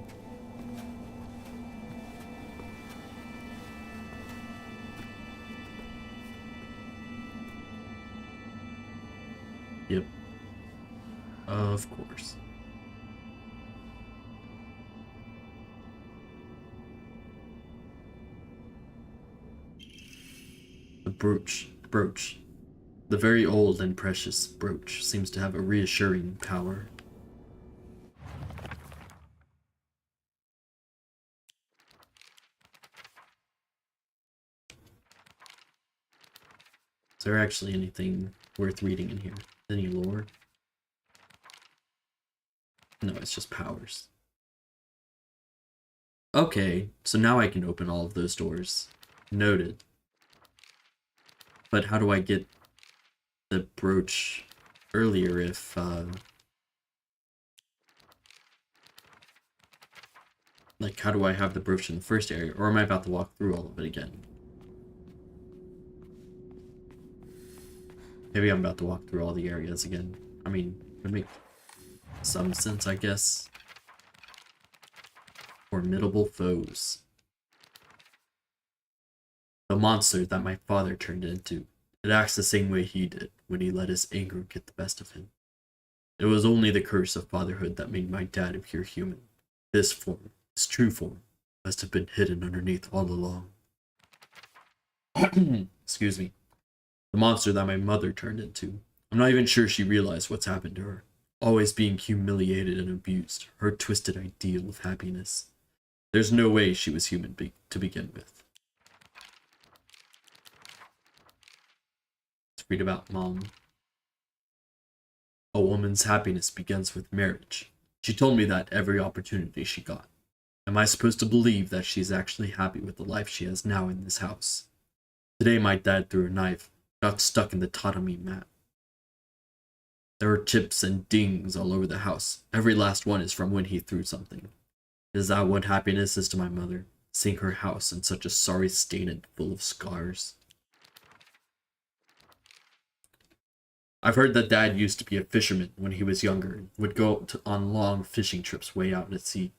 Yep. Of course. The brooch. The very old and precious brooch seems to have a reassuring power. Is there actually anything worth reading in here? Any lore? No, it's just powers. Okay, so now I can open all of those doors. Noted. But how do I get the brooch earlier if, like, how do I have the brooch in the first area? Or am I about to walk through all of it again? Maybe I'm about to walk through all the areas again. I mean, it would make some sense, I guess. Formidable foes. The monster that my father turned into. It acts the same way he did when he let his anger get the best of him. It was only the curse of fatherhood that made my dad appear human. This form, his true form, must have been hidden underneath all along. Excuse me. The monster that my mother turned into. I'm not even sure she realized what's happened to her. Always being humiliated and abused, her twisted ideal of happiness. There's no way she was human to begin with. Let's read about Mom. A woman's happiness begins with marriage. She told me that every opportunity she got. Am I supposed to believe that she's actually happy with the life she has now in this house? Today my dad threw a knife, got stuck in the tatami mat. There were chips and dings all over the house. Every last one is from when he threw something. Is that what happiness is to my mother? Seeing her house in such a sorry state and full of scars. I've heard that Dad used to be a fisherman when he was younger and would go on long fishing trips way out at sea.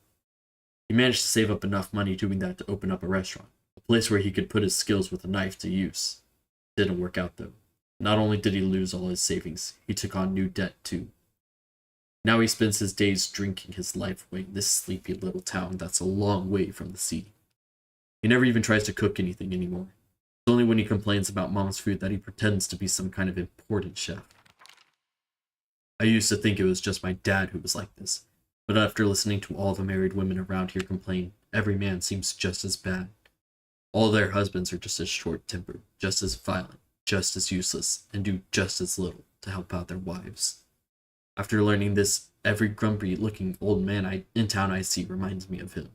He managed to save up enough money doing that to open up a restaurant, a place where he could put his skills with a knife to use. Didn't work out though. Not only did he lose all his savings, he took on new debt too. Now he spends his days drinking his life away in this sleepy little town that's a long way from the sea. He never even tries to cook anything anymore. It's only when he complains about Mom's food that he pretends to be some kind of important chef. I used to think it was just my dad who was like this, but after listening to all the married women around here complain, every man seems just as bad. All their husbands are just as short-tempered, just as violent, just as useless, and do just as little to help out their wives. After learning this, every grumpy-looking old man in town I see reminds me of him.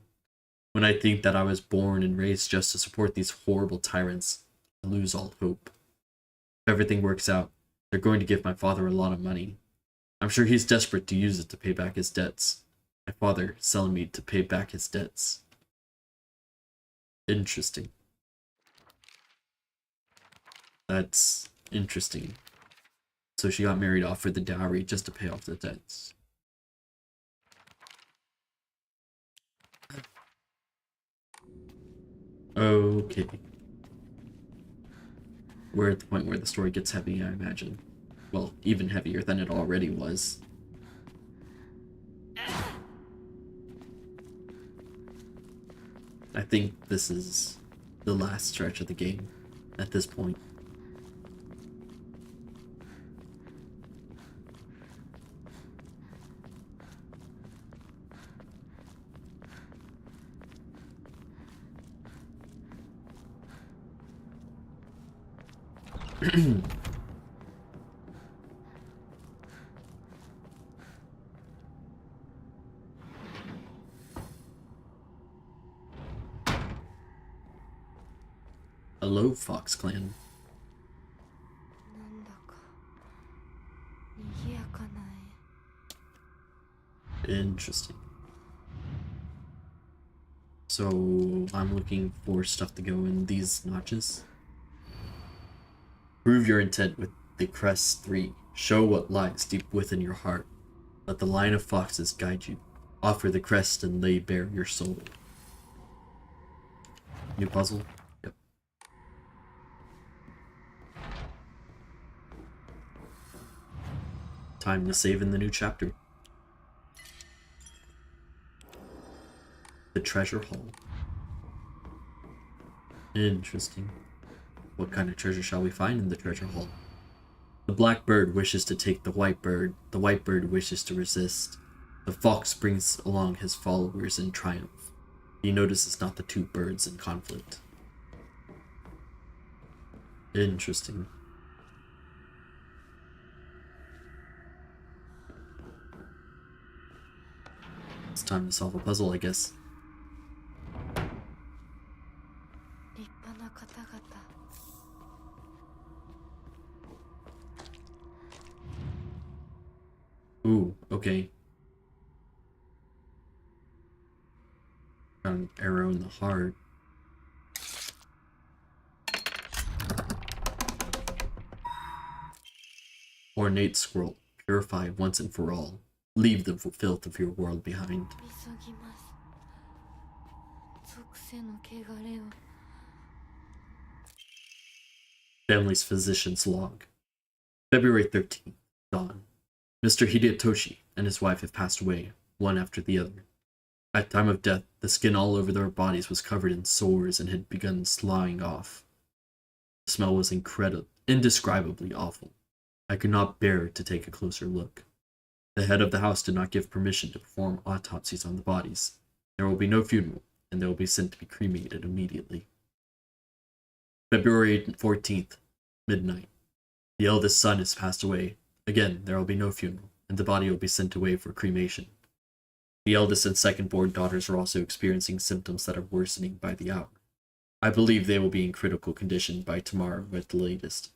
When I think that I was born and raised just to support these horrible tyrants, I lose all hope. If everything works out, they're going to give my father a lot of money. I'm sure he's desperate to use it to pay back his debts. My father selling me to pay back his debts. Interesting. That's interesting. So she got married off for the dowry just to pay off the debts. Okay. We're at the point where the story gets heavy, I imagine. Well, even heavier than it already was. I think this is the last stretch of the game at this point. Hello, Fox Clan. なんだか賑やかな絵。 Interesting. So, I'm looking for stuff to go in these notches. Prove your intent with the crest 3. Show what lies deep within your heart. Let the line of foxes guide you. Offer the crest and lay bare your soul. New puzzle? Yep. Time to save in the new chapter. The treasure hall. Interesting. What kind of treasure shall we find in the treasure hall? The black bird wishes to take the white bird wishes to resist. The fox brings along his followers in triumph. He notices not the two birds in conflict. Interesting. It's time to solve a puzzle, I guess. 立派な方々。 Ooh, okay. Got an arrow in the heart. Ornate scroll. Purify once and for all. Leave the filth of your world behind. 急ぎます。属性の汚れを。 Family's physician's log. February 13th. Dawn. Mr. Hidetoshi and his wife have passed away, one after the other. At time of death, the skin all over their bodies was covered in sores and had begun sloughing off. The smell was indescribably awful. I could not bear to take a closer look. The head of the house did not give permission to perform autopsies on the bodies. There will be no funeral, and they will be sent to be cremated immediately. February 14th, midnight. The eldest son has passed away. Again, there will be no funeral, and the body will be sent away for cremation. The eldest and second-born daughters are also experiencing symptoms that are worsening by the hour. I believe they will be in critical condition by tomorrow at the latest.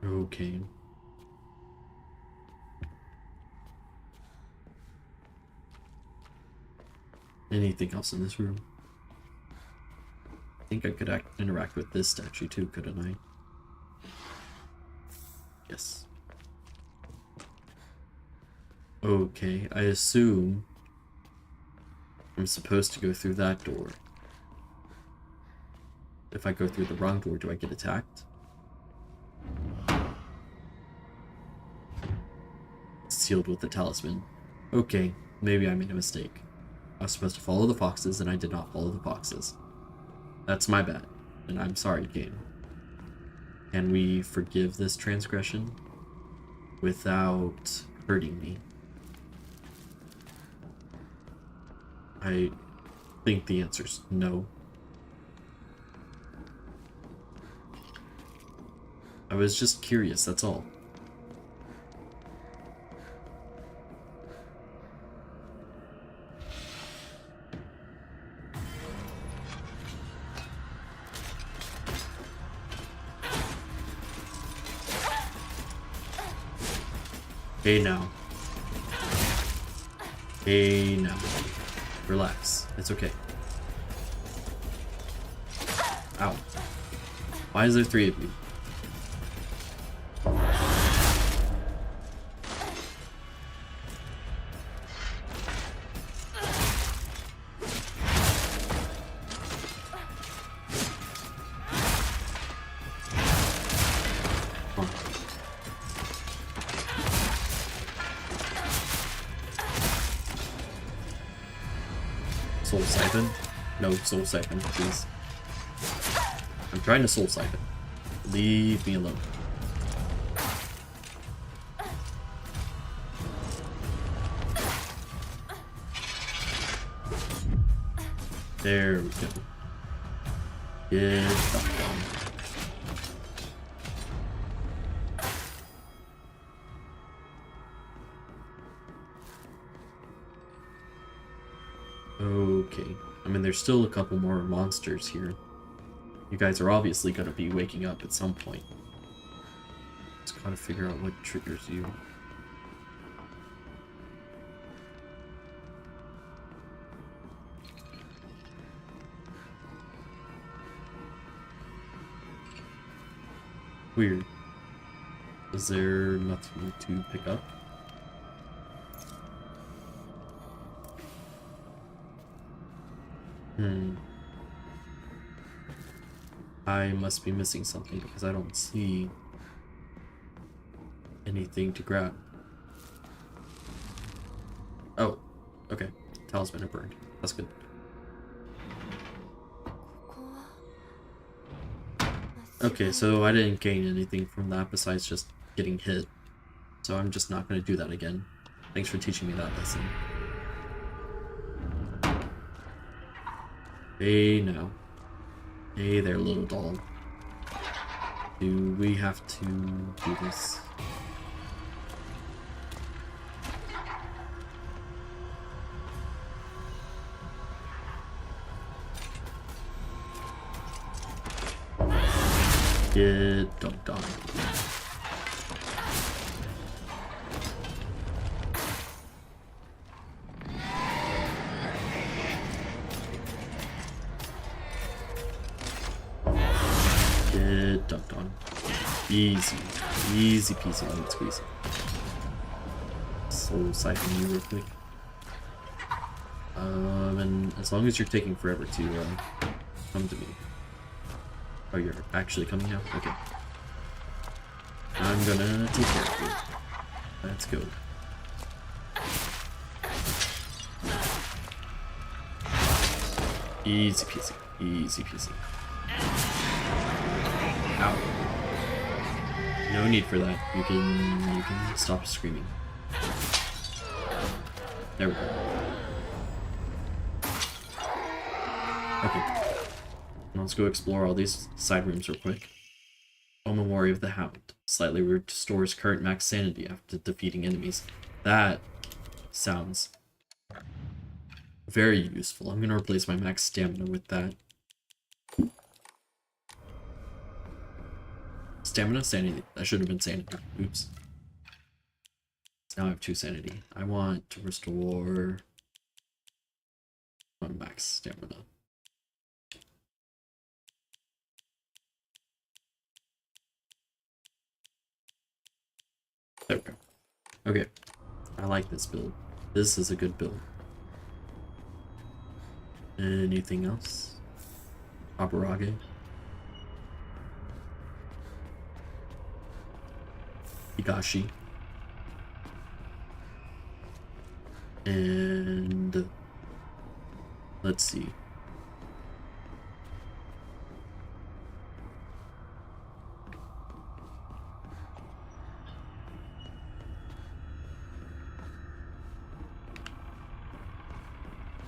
Okay. Anything else in this room? I think I could interact with this statue too, couldn't I? Yes. Okay, I assume I'm supposed to go through that door. If I go through the wrong door, do I get attacked? It's sealed with the talisman. Okay, maybe I made a mistake. I was supposed to follow the foxes, and I did not follow the foxes. That's my bad, and I'm sorry, game. Can we forgive this transgression without hurting me? I think the answer's no. I was just curious, that's all. Hey now. Hey now. Relax. It's okay. Ow. Why is there 3 of you? Soul Siphon? No, Soul Siphon, please. I'm trying to Soul Siphon. Leave me alone. There we go. Get stuff done. Okay. I mean, there's still a couple more monsters here. You guys are obviously going to be waking up at some point. Just gotta figure out what triggers you. Weird. Is there nothing to pick up? I must be missing something because I don't see anything to grab. Oh, okay. Talisman are burned. That's good. Okay, so I didn't gain anything from that besides just getting hit. So I'm just not going to do that again. Thanks for teaching me that lesson. Hey now. Hey there, little doll. Do we have to do this? Get dunked on. Get dunked on. Easy. Easy peasy lemon squeezy. Soul siphon you real quick. And as long as you're taking forever to come to me. Oh, you're actually coming now? Okay. I'm gonna take care of you. Let's go. Easy peasy. Easy peasy. Ow. No need for that. You can stop screaming. There we go. Okay. Let's go explore all these side rooms real quick. Oh, Memory of the Hound. Slightly restores current max sanity after defeating enemies. That sounds very useful. I'm gonna replace my max stamina with that. Stamina? Sanity. That should have been sanity. Oops. So now I have 2 sanity. I want to restore my max stamina. There we go. Okay. I like this build. This is a good build. Anything else? Abarage. Higashi. And let's see.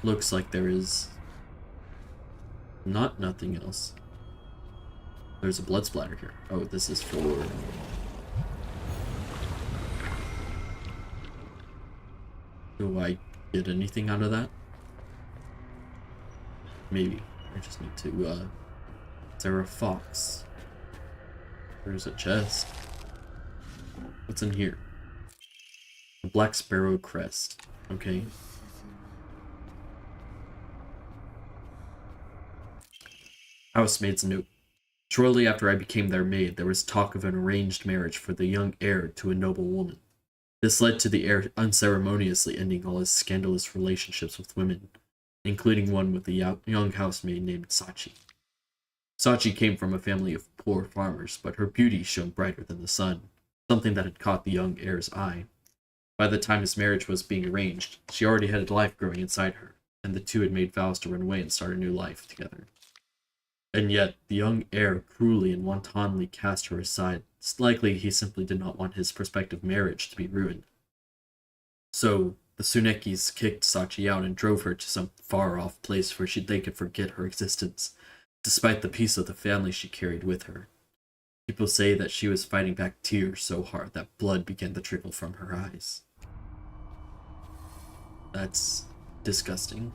Looks like there is nothing else. There's a blood splatter here. Oh, this is for... Do I get anything out of that? Maybe. I just need to, is there a fox? There's a chest. What's in here? Black Sparrow crest. Okay. Housemaid's note. Shortly after I became their maid, there was talk of an arranged marriage for the young heir to a noble woman. This led to the heir unceremoniously ending all his scandalous relationships with women, including one with a young housemaid named Sachi. Sachi came from a family of poor farmers, but her beauty shone brighter than the sun, something that had caught the young heir's eye. By the time his marriage was being arranged, she already had a life growing inside her, and the two had made vows to run away and start a new life together. And yet, the young heir cruelly and wantonly cast her aside. Likely, he simply did not want his prospective marriage to be ruined. So, the Tsunekis kicked Sachi out and drove her to some far-off place where they could forget her existence, despite the peace of the family she carried with her. People say that she was fighting back tears so hard that blood began to trickle from her eyes. That's disgusting.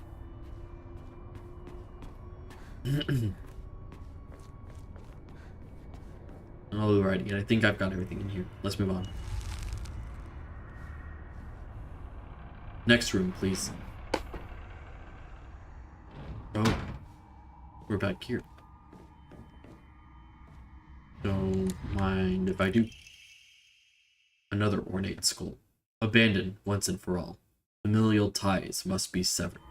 Alrighty, I think I've got everything in here. Let's move on. Next room, please. Oh, we're back here. Don't mind if I do. Another ornate skull. Abandoned once and for all. Familial ties must be severed.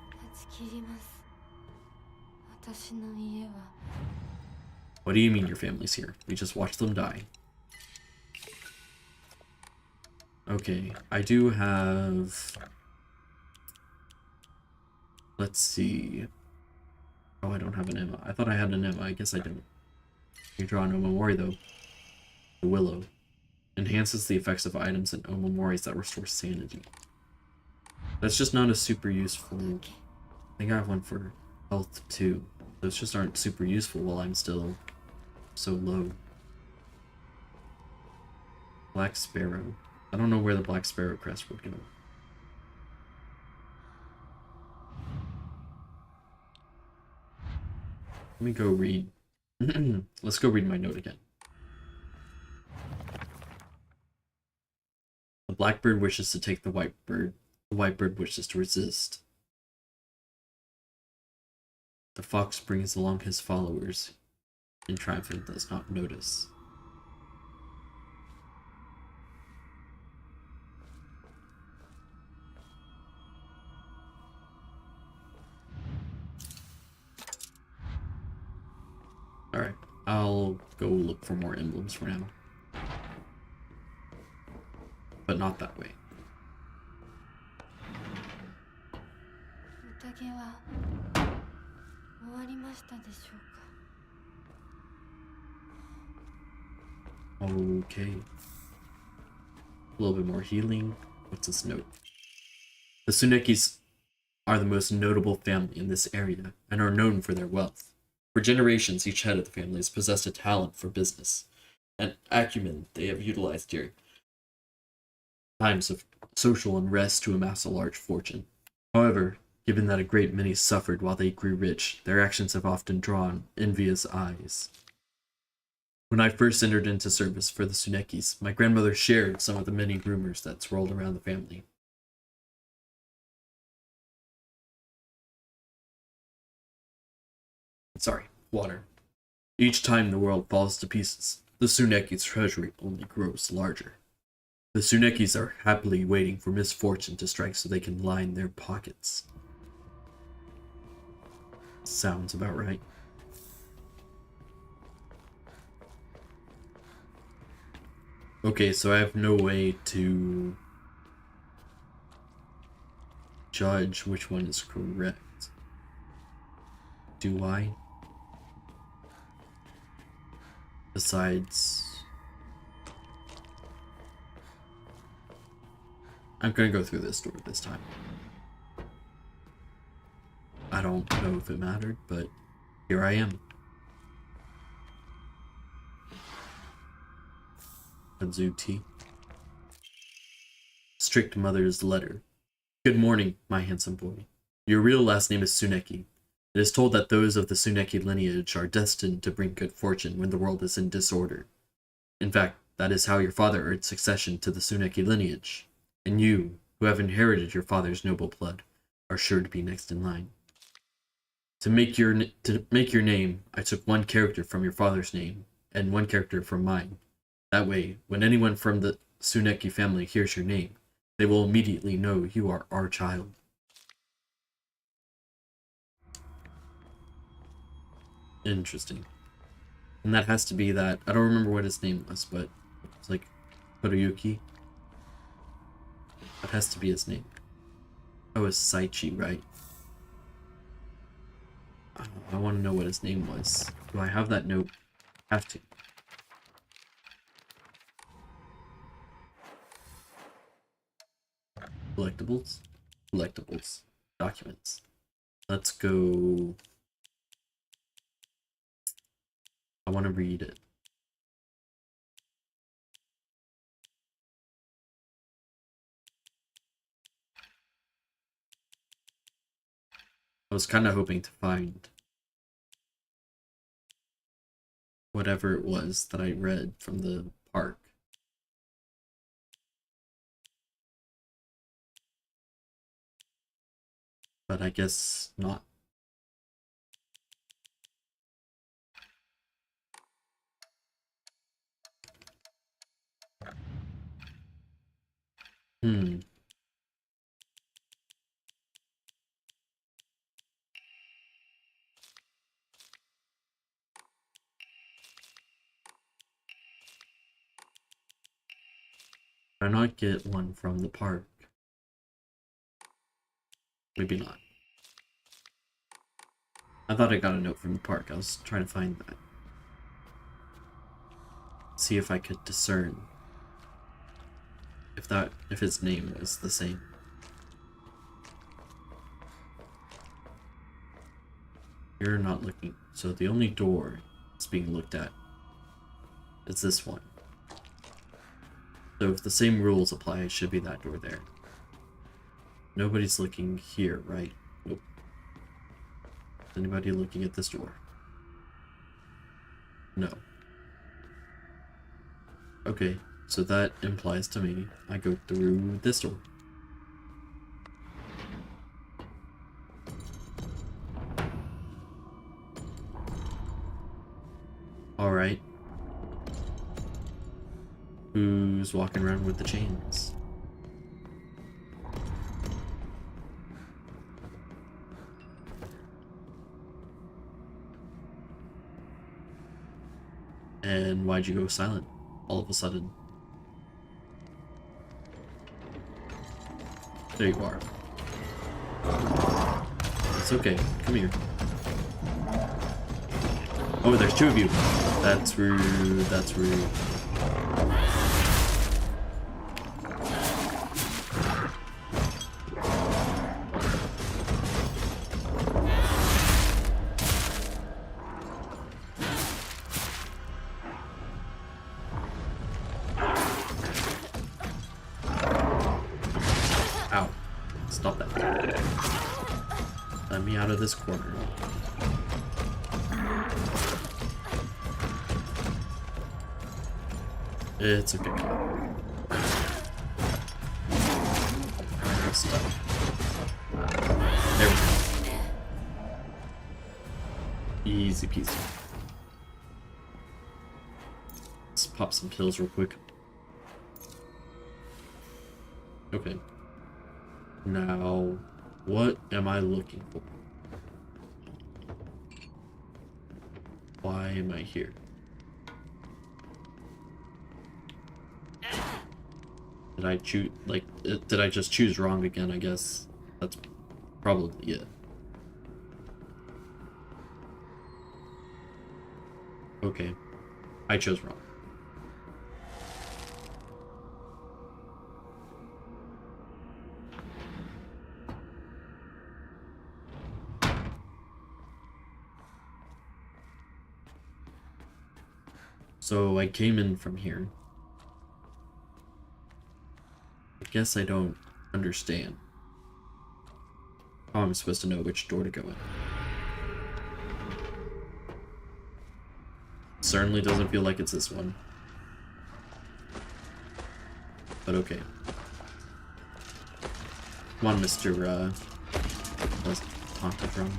What do you mean your family's here? We just watched them die. Okay, I do have... Let's see. Oh, I don't have an Emma. I thought I had an Emma. I guess I don't. You draw an Omamori though. The Willow. Enhances the effects of items and Omamoris that restore sanity. That's just not a super useful... I think I have one for health too. Those just aren't super useful while I'm still so low. Black Sparrow. I don't know where the Black Sparrow crest would go. Let me go read. Let's go read my note again. The blackbird wishes to take the white bird. The white bird wishes to resist. The fox brings along his followers, and triumphant does not notice. Alright, I'll go look for more emblems for now. But not that way. Okay. A little bit more healing. What's this note? The Tsunekis are the most notable family in this area and are known for their wealth. For generations, each head of the family has possessed a talent for business, an acumen they have utilized during times of social unrest to amass a large fortune. However, given that a great many suffered while they grew rich, their actions have often drawn envious eyes. When I first entered into service for the Tsunekis, my grandmother shared some of the many rumors that swirled around the family. Sorry, water. Each time the world falls to pieces, the Tsuneki's treasury only grows larger. The Tsunekis are happily waiting for misfortune to strike so they can line their pockets. Sounds about right. Okay, so I have no way to judge which one is correct. Do I? Besides... I'm gonna go through this door this time. I don't know if it mattered, but here I am. Azuti. Strict Mother's letter. Good morning, my handsome boy. Your real last name is Tsuneki. It is told that those of the Tsuneki lineage are destined to bring good fortune when the world is in disorder. In fact, that is how your father earned succession to the Tsuneki lineage. and you, who have inherited your father's noble blood, are sure to be next in line. To make your name, I took one character from your father's name and one character from mine. That way, when anyone from the Tsuneki family hears your name, they will immediately know you are our child. Interesting. And that has to be that. I don't remember what his name was, but it's like Hiroyuki. That has to be his name. Oh, it's Saichi, right? I want to know what his name was. Do I have that note? Have to. Collectibles? Collectibles. Documents. Let's go. I want to read it. I was kind of hoping to find whatever it was that I read from the park. But I guess not. Did I not get one from the park? Maybe not. I thought I got a note from the park. I was trying to find that. See if I could discern if his name was the same. You're not looking. So the only door that's being looked at is this one. So if the same rules apply, it should be that door there. Nobody's looking here, right? Nope. Is anybody looking at this door? No. Okay, so that implies to me I go through this door. Alright. Who's walking around with the chains? And why'd you go silent all of a sudden? There you are. It's okay. Come here. Oh, there's two of you. That's rude. That's rude. Ow. Stop that. Let me out of this corner. It's okay. I'm stuck. There we go. Easy peasy. Let's pop some pills real quick. Okay. Now, what am I looking for? Why am I here? Did I choose, like, did I just choose wrong again, I guess? That's probably it. Okay. I chose wrong. So I came in from here. I guess I don't understand how I'm supposed to know which door to go in. Certainly doesn't feel like it's this one. But okay. Come on, Mr. What's Tonka from?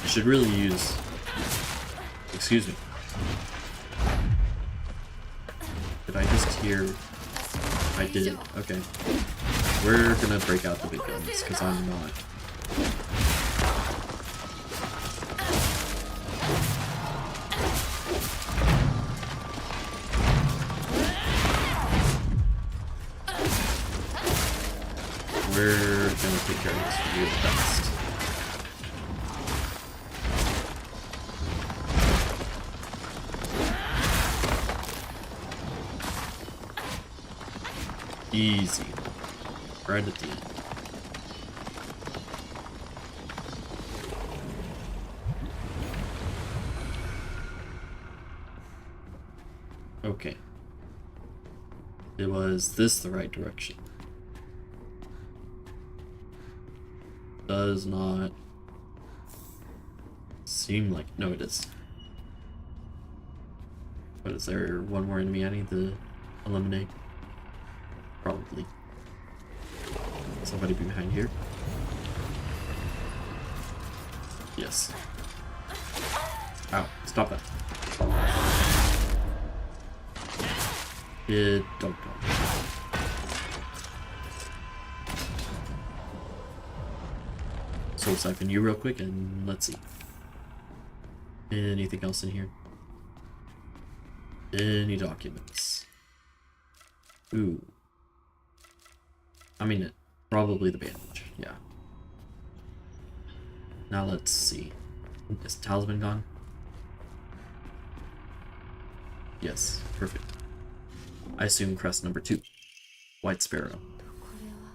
I should really use. Excuse me. Did I just hear? I did. Okay. We're gonna break out the big guns, because I'm not. We're gonna take care of this real fast. Easy. Right at the end. Okay. Was this the right direction? Does not seem like. No, it is. But is there one more enemy I need to eliminate? Probably. Somebody behind here? Yes. Ow, stop that. Don't. Soul siphon you real quick and let's see. Anything else in here? Any documents? Ooh. I mean, probably the bandage, yeah. Now let's see. Is the talisman gone? Yes, perfect. I assume crest number 2. White Sparrow. これは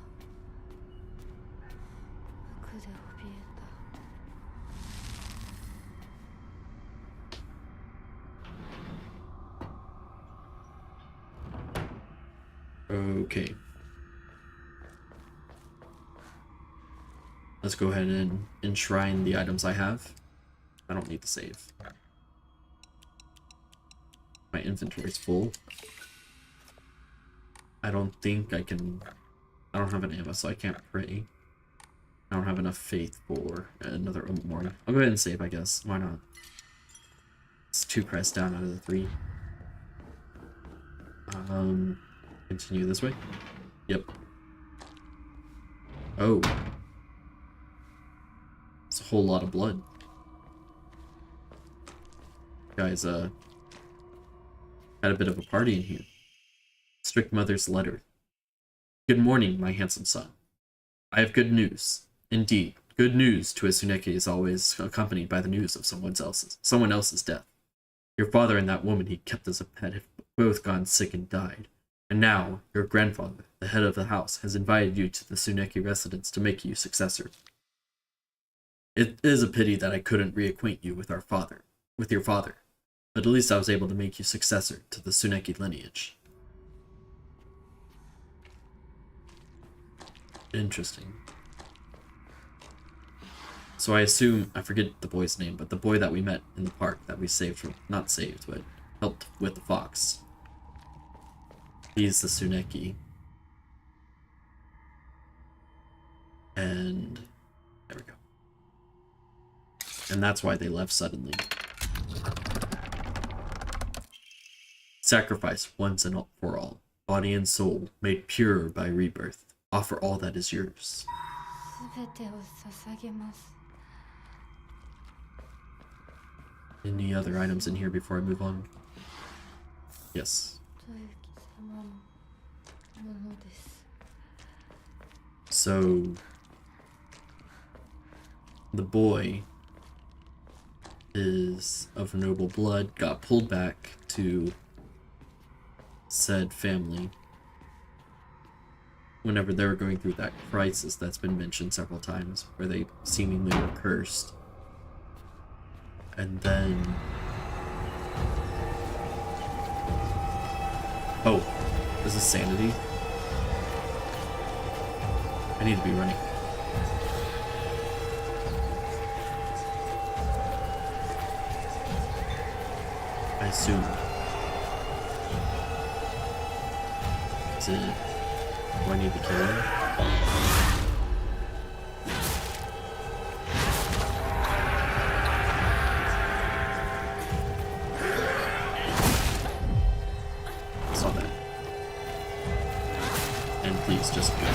服で怯えた。 Okay. Let's go ahead and enshrine the items I have. I don't need to save. My inventory's full. I don't think I can. I don't have an ammo, so I can't pray. I don't have enough faith for another morning. I'll go ahead and save, I guess. Why not? It's 2 crests down out of the 3. Continue this way. Yep. Oh. It's a whole lot of blood. Guys, had a bit of a party in here. Strict Mother's letter. Good morning, my handsome son. I have good news. Indeed, good news to a Tsuneki is always accompanied by the news of someone else's death. Your father and that woman he kept as a pet have both gone sick and died. And now, your grandfather, the head of the house, has invited you to the Tsuneki residence to make you successor. It is a pity that I couldn't reacquaint you with your father, but at least I was able to make you successor to the Tsuneki lineage. Interesting. So I assume, I forget the boy's name, but the boy that we met in the park that we saved from, not saved, but helped with the fox. He's the Tsuneki. And there we go. And that's why they left suddenly. Sacrifice once and for all, body and soul, made pure by rebirth. Offer all that is yours. 全てを捧げます。 Any other items in here before I move on? Yes. 豊幸様のものです。 So, the boy is of noble blood, got pulled back to said family whenever they were going through that crisis that's been mentioned several times, where they seemingly were cursed. And then... Oh, this is sanity? I need to be running. I assume. Is it... Do I need to kill him? Saw that. And please, just go.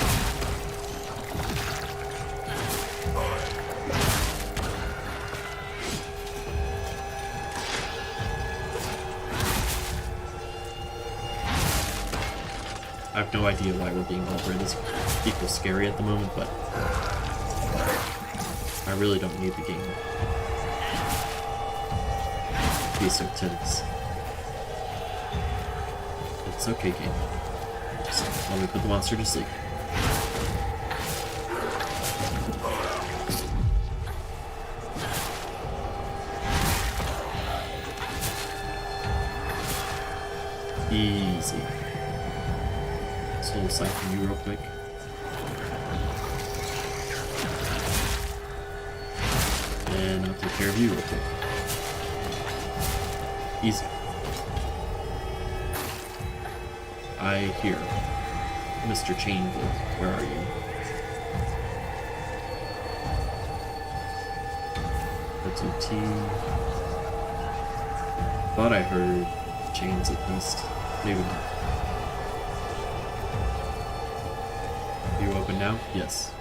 I have no idea why we're being over this equals scary at the moment, but I really don't need the game to be so tense. It's okay, game. Just let me put the monster to sleep. Easy. Soul siphon you real quick. And I'll take care of you real quick. Easy. I hear Mr. Chainville. Where are you? That's OT. Thought I heard chains at least. Maybe not. You open now? Yes.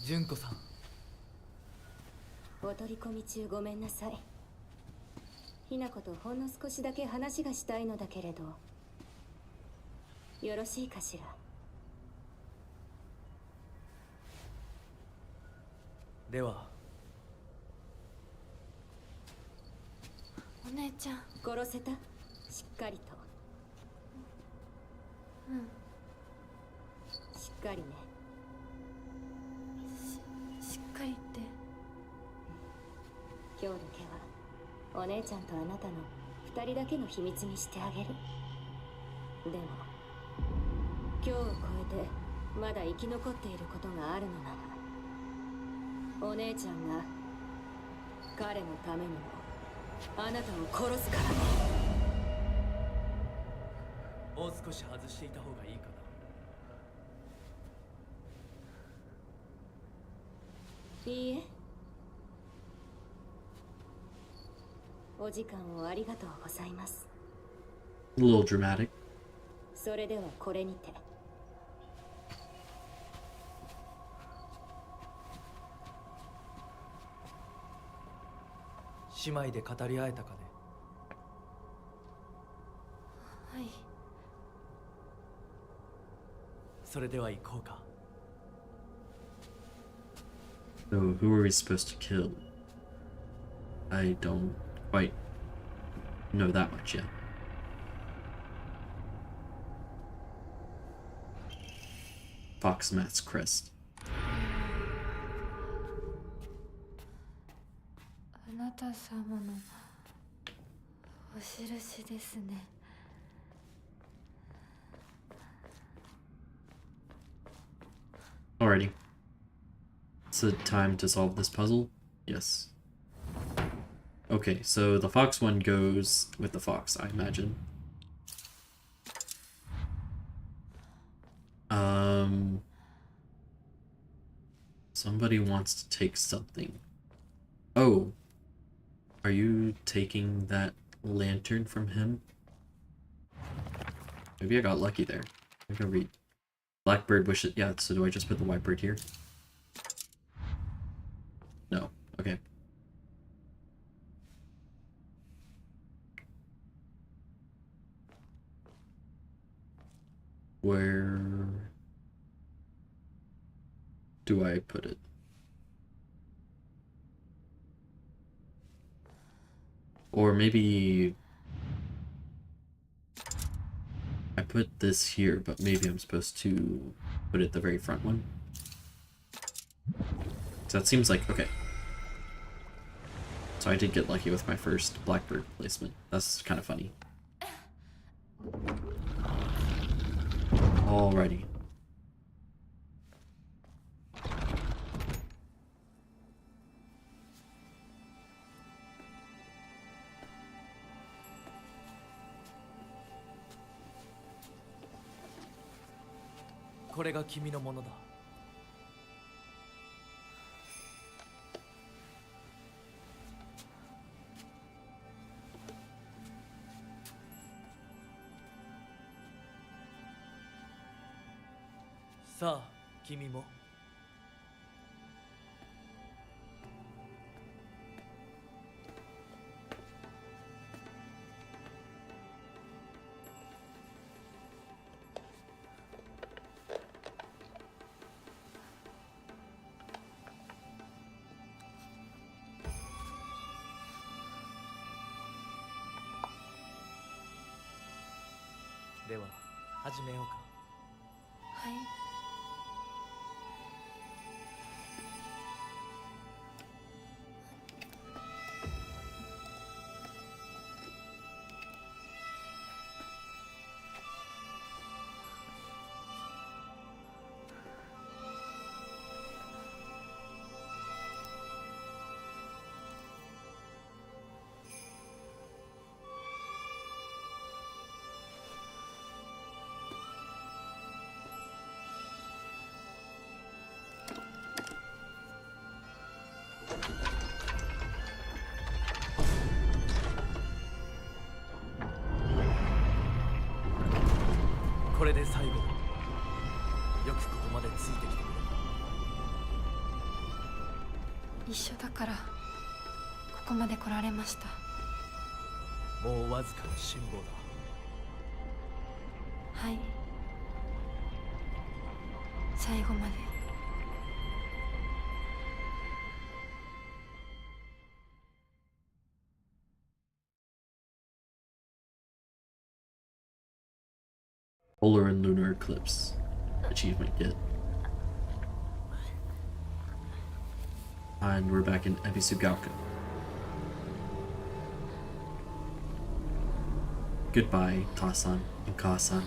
純子さん、お取り込み中ごめんなさい。ひなことほんの少しだけ話がしたいのだけれど、よろしいかしら。ではお姉ちゃん。殺せた？しっかりと。うん。しっかりね。しっかりって。今日だけはお姉ちゃんとあなたの二人だけの秘密にしてあげる。でも今日を超えてまだ生き残っていることがあるのなら、お姉ちゃんが彼のためにもあなたを殺すからね。もう少し外していた方がいいかな。いいえ。お時間をありがとうございます。A little dramatic. それではこれにて。姉妹で語り合えたかね。はい。それでは行こうか。So, who are we supposed to kill? I don't quite know that much yet. Foxmath's Crest. あなた様のお印ですね。Alrighty. It's the time to solve this puzzle? Yes. Okay, so the fox one goes with the fox, I imagine. Somebody wants to take something. Oh. Are you taking that lantern from him? Maybe I got lucky there. I'm gonna read. Blackbird wishes. Yeah, so do I just put the white bird here? No. Okay. Where do I put it? Or maybe I put this here, but maybe I'm supposed to put it the very front one. So that seems like, okay. So I did get lucky with my first Blackbird placement. That's kind of funny. Alrighty. これが君のものだ。さあ、君も。では始めようか。はい。これで最後だ。よくここまでついてきてくれ一緒だからここまで来られました。た。もうわずかな辛抱だ。はい。最後まで。Polar and lunar eclipse achievement get. And we're back in Ebisugaoka. Goodbye, Ta-san and Ka-san.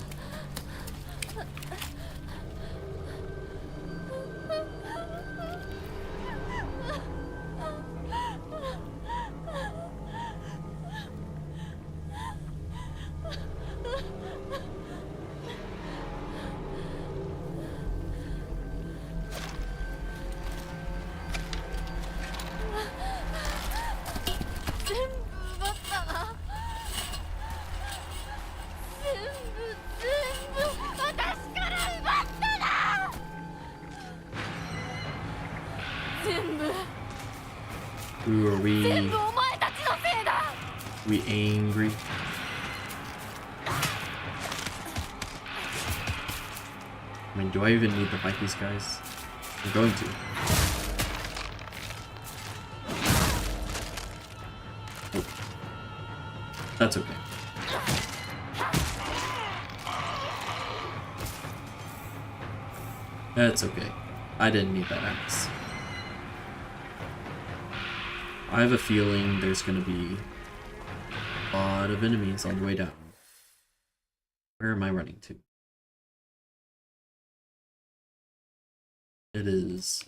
Ooh, are we angry? I mean, do I even need to fight these guys? I'm going to. Oh. That's okay. That's okay. I didn't need that axe. I have a feeling there's gonna be a lot of enemies on the way down. Where am I running to? It is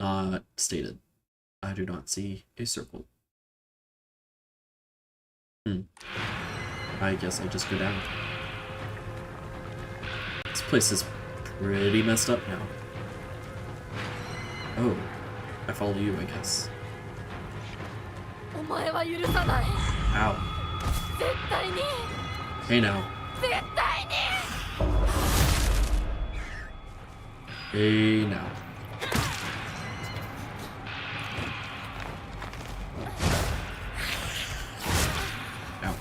not stated. I do not see a circle. I guess I just go down. This place is pretty messed up now. Oh, I follow you, I guess. Ow. Hey now. Hey now. Ow.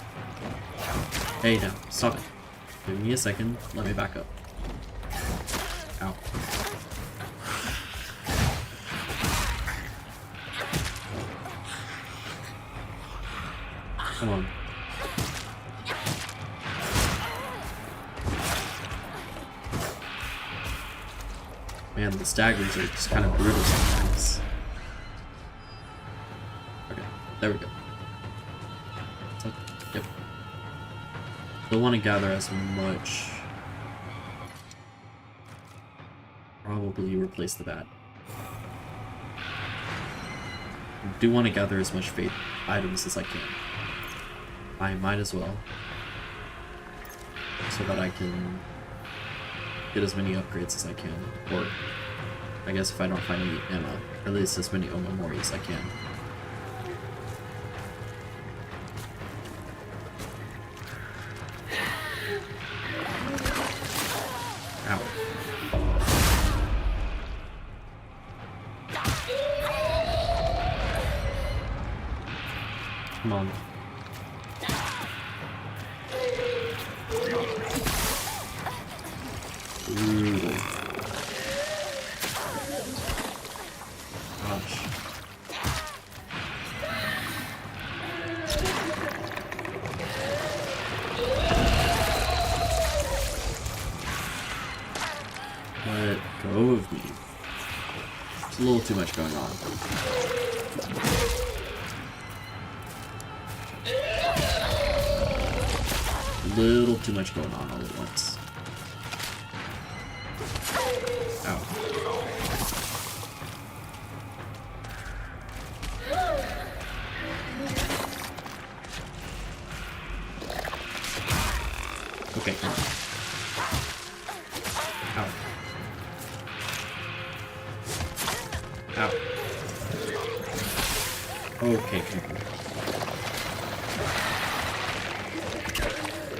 Hey now, stop it. Give me a second, let me back up. Ow. Come on. Man, the staggers are just kind of brutal sometimes. Okay, there we go. So, yep. Don't want to gather as much. Probably replace the bat. Do want to gather as much faith items as I can. I might as well. So that I can get as many upgrades as I can. Or, I guess if I don't find any ammo, at least as many Omamori as I can. Ow. Come on. Brutal. Gosh. Let go of me. It's a little too much going on. A little too much going on all at once. Ow. Okay, come on. Ow. Ow. Okay, come on.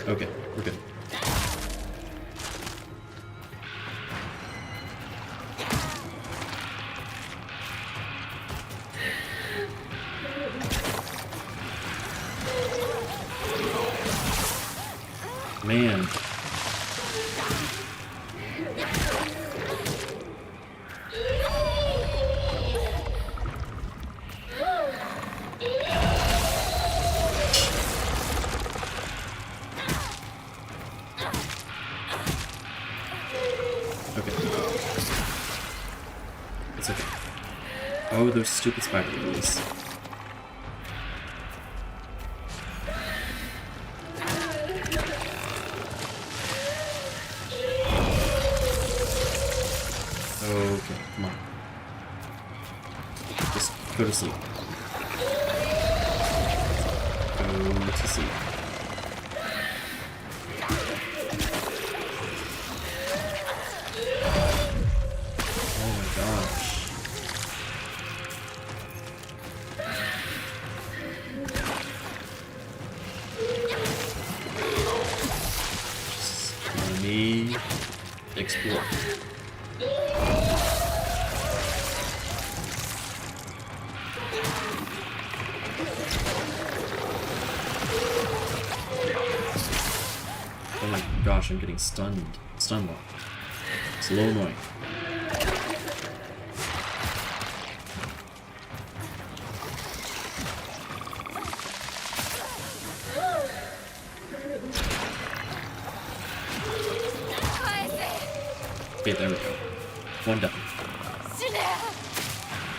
Okay, we're good. Man. Okay. It's okay. Oh, those stupid spider lilies. Okay, come on. Just go to sleep. Go to sleep. Oh my gosh. Just let me explore. Oh my gosh, I'm getting stunned. Stun locked. It's a little annoying. Okay, there we go. One down.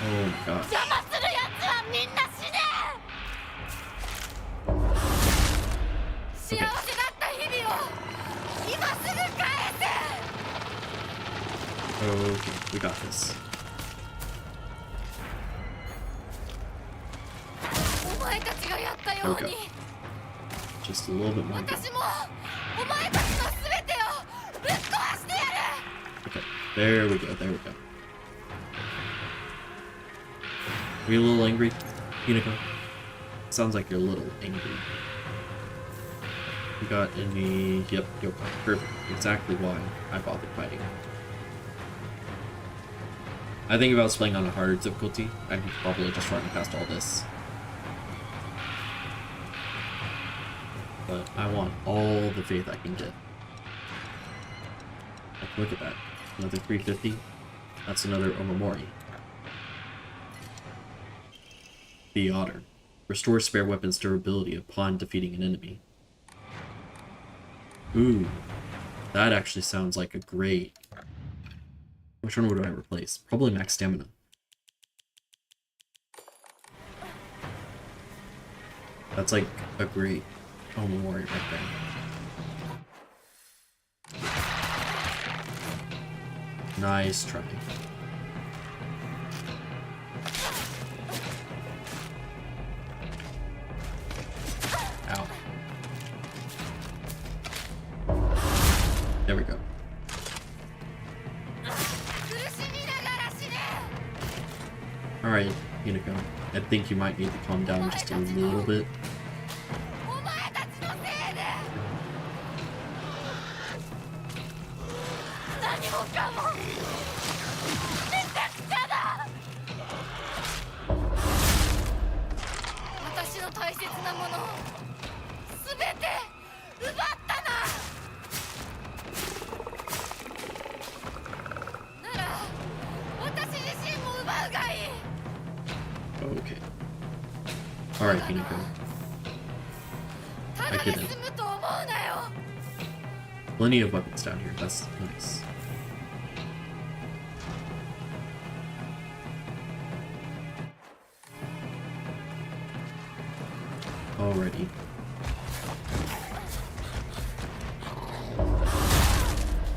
Oh my gosh. Okay. Okay, we got this. There we go. Just a little bit more. Okay, there we go, there we go. Are you a little angry, Hinako? Sounds like you're a little angry. You got any... Yep, Yoko. Perfect. Exactly why I bothered fighting. I think if I was playing on a harder difficulty, I could probably just run past all this. But I want all the faith I can get. Like, look at that. Another 350. That's another Omamori. The Otter. Restores spare weapons durability upon defeating an enemy. Ooh. That actually sounds like a great... Which one would I replace? Probably max stamina. That's like a great Omamori right there. Nice try. Ow. There we go. Alright, Hinako. I think you might need to calm down just a little bit. お前たちのせいで何もかもめちゃくちゃだ。私の大切なものを全て奪ったな。なら私自身も奪うがいい。 Okay. Alright, Hinako. ただで済むと思うなよ。 Plenty of weapons down here. That's nice. Alrighty.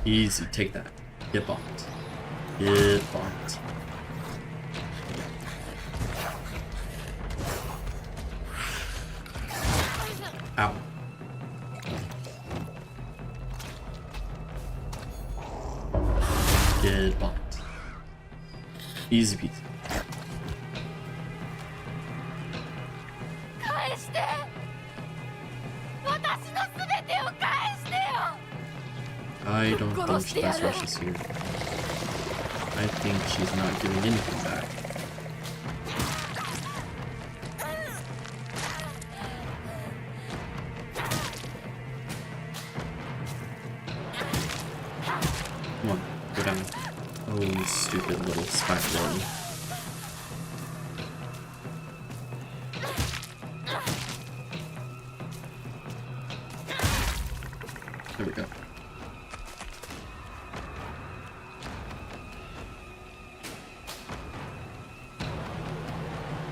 Easy, take that. Get bonked. Get bonked. Ow. Get bonked. Easy peasy. 返して。私の全てを返してよ。 I don't think that's why she's here. I think she's not giving anything back. Come on, go down. Oh, stupid little spike one. There we go.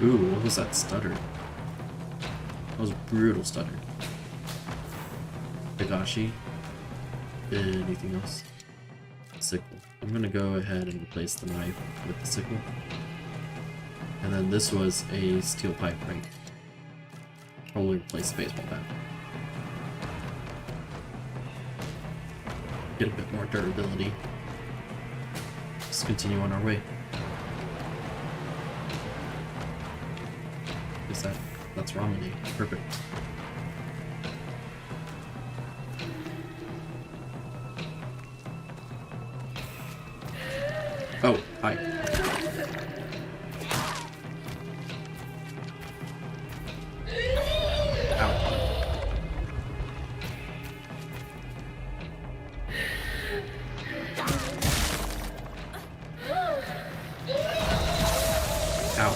Ooh, what was that stutter? That was a brutal stutter. Higashi. Anything else? Sickle. I'm gonna go ahead and replace the knife with the sickle. And then this was a steel pipe, right? Probably replace the baseball bat. Get a bit more durability. Let's continue on our way. Is that's Ramune. Perfect. Oh, hi. Ow.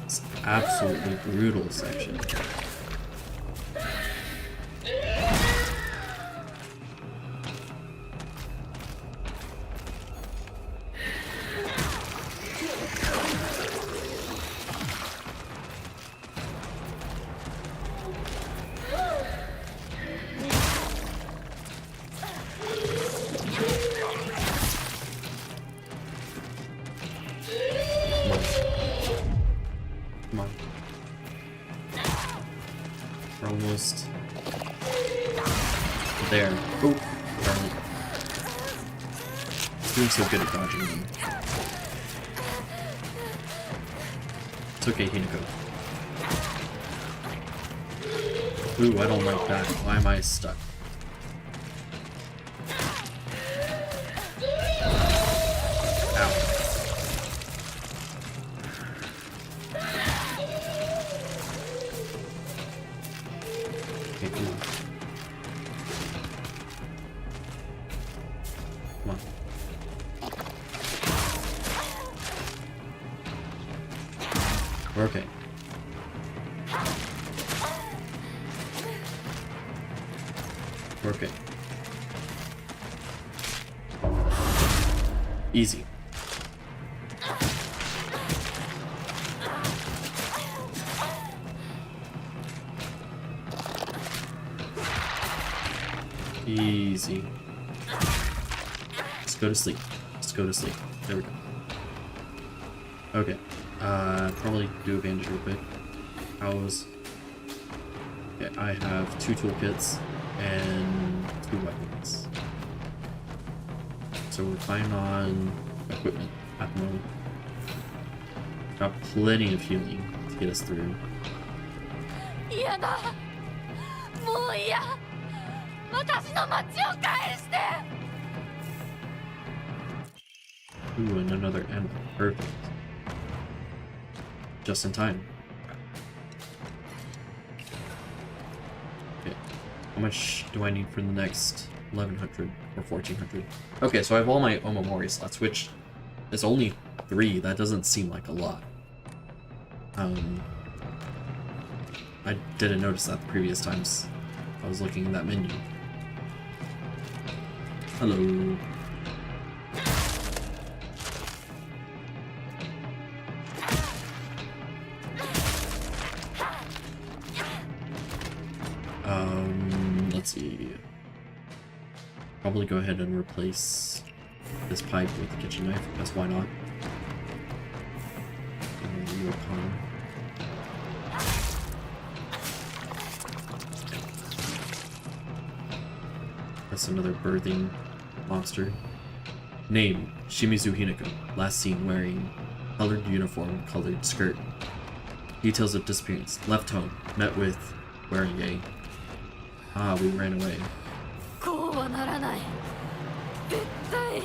It's absolutely brutal section. Come on. We're almost there. Oh, darn it. Doing so good at dodging them. It's okay, Hinako. Ooh, I don't like that. Why am I stuck? Ow. Okay, come on. Come on. We're okay. We're okay. Easy. Easy. Let's go to sleep. Let's go to sleep. There we go. Okay. Probably do a bandage real quick. How's... Okay, I have 2 toolkits and 2 weapons. So we're fine on equipment at the moment. Got plenty of healing to get us through. 嫌だもう嫌私の町を返して Ooh, and another M. Perfect. Just in time. Okay. How much do I need for the next 1100 or 1400? Okay, so I have all my Omamori slots, which is only 3. That doesn't seem like a lot. I didn't notice that the previous times I was looking in that menu. Hello. Let's see. Probably go ahead and replace this pipe with the kitchen knife, because why not? That's another birthing monster. Name, Shimizu Hinako. Last seen wearing colored uniform, colored skirt. Details of disappearance. Left home. Met with wearing a... Ah, we ran away. こうはならない絶対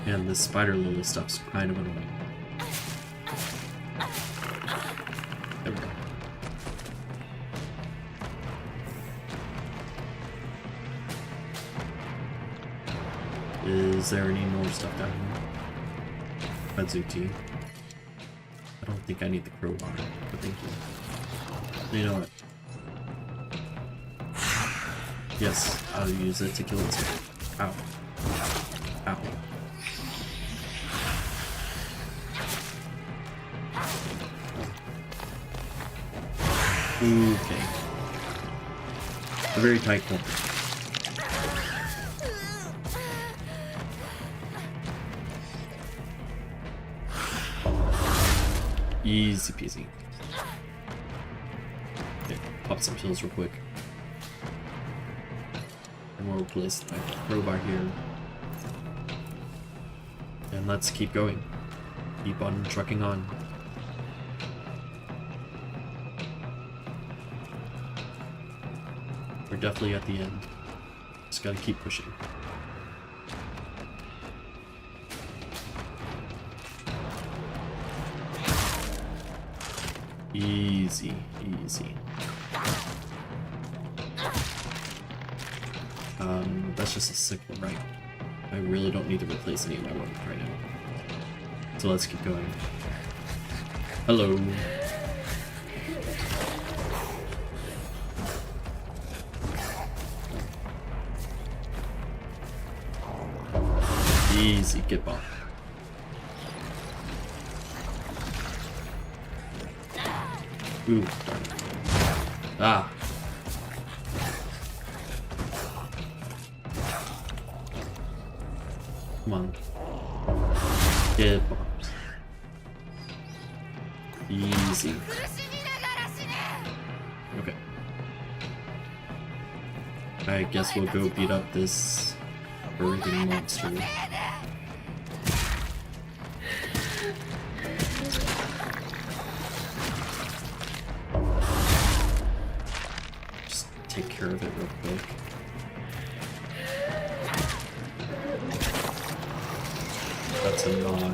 And this spider lily stuff's kind of annoying. There we go. Is there any more stuff down here? Badzuki. I don't think I need the crowbar, but thank you. You know what? Yes, I'll use it to kill it too. Ow. Ow. Okay. A very tight corner. Easy peasy. Okay, pop some heals real quick. And we'll replace my crowbar here. And let's keep going. Keep on trucking on. We're definitely at the end. Just gotta keep pushing. Easy, easy. That's just a sick one, right? I really don't need to replace any of my weapons right now. So let's keep going. Hello. Easy, get by. Ooh, darn it. Ah. Come on. Get bombs. Easy. Okay. I guess we'll go beat up this birthing monster. Just take care of it real quick. That's a non-doll.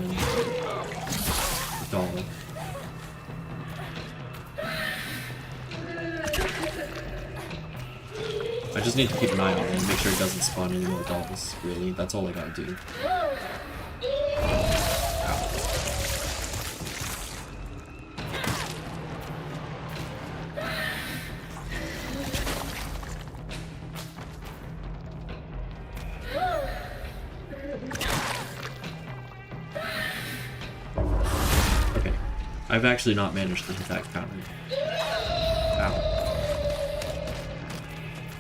I just need to keep an eye on it and make sure it doesn't spawn any more dolls, really. That's all I gotta do. Ow. Okay. I've actually not managed to hit that counter. Ow.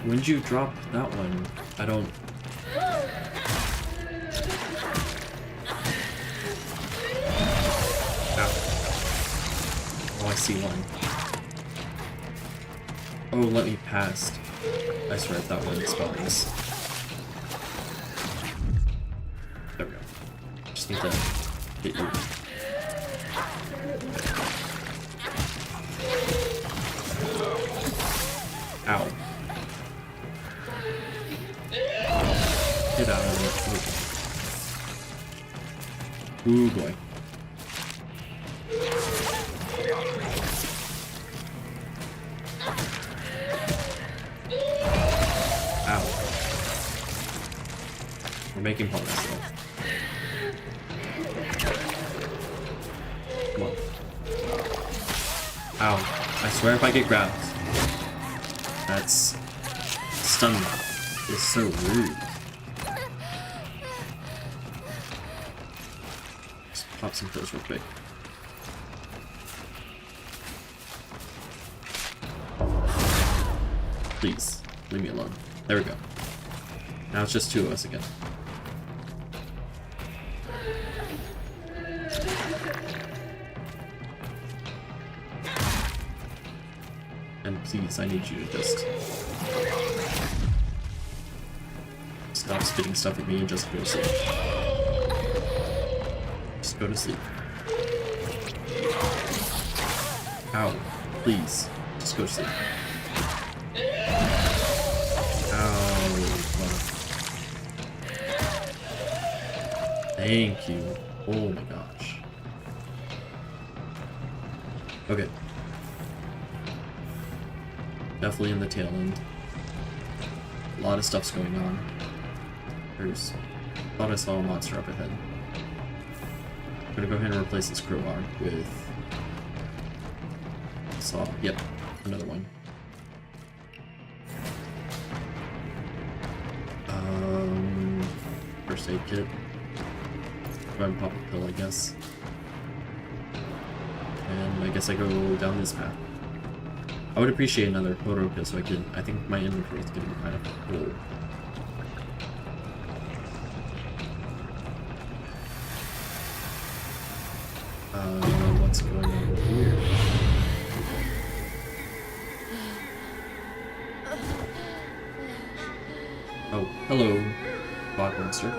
When'd you drop that one? I don't... Ow. Oh, I see one. Oh, let me past. I swear that one spawns. There we go. Just need to hit you. Ow. Get out of there. Ooh boy. Ow. We're making progress though. Come on. Ow. I swear if I get grabbed, that's... stun is so rude. Just pop some kills real quick. Please, leave me alone. There we go. Now it's just two of us again. And please, I need you to just stop spitting stuff at me and just go to sleep. Just go to sleep. Ow. Please. Just go to sleep. Ow. Thank you. Oh my gosh. Okay. Definitely in the tail end. A lot of stuff's going on. There's... thought I saw a monster up ahead. I'm gonna go ahead and replace this crowbar with... saw. Yep, another one. First aid kit. Go ahead and pop a pill, I guess. And I guess I go down this path. I would appreciate another photo kill so I could... I think my inventory is getting kind of full. What's going on here? Oh, hello, bot monster.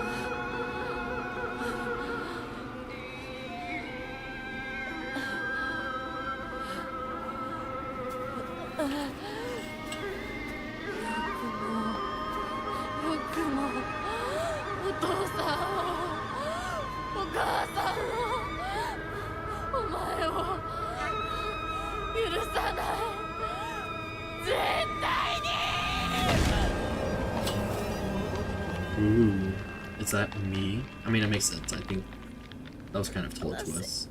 Ooh, is that me? I mean, it makes sense. I think that was kind of told to us.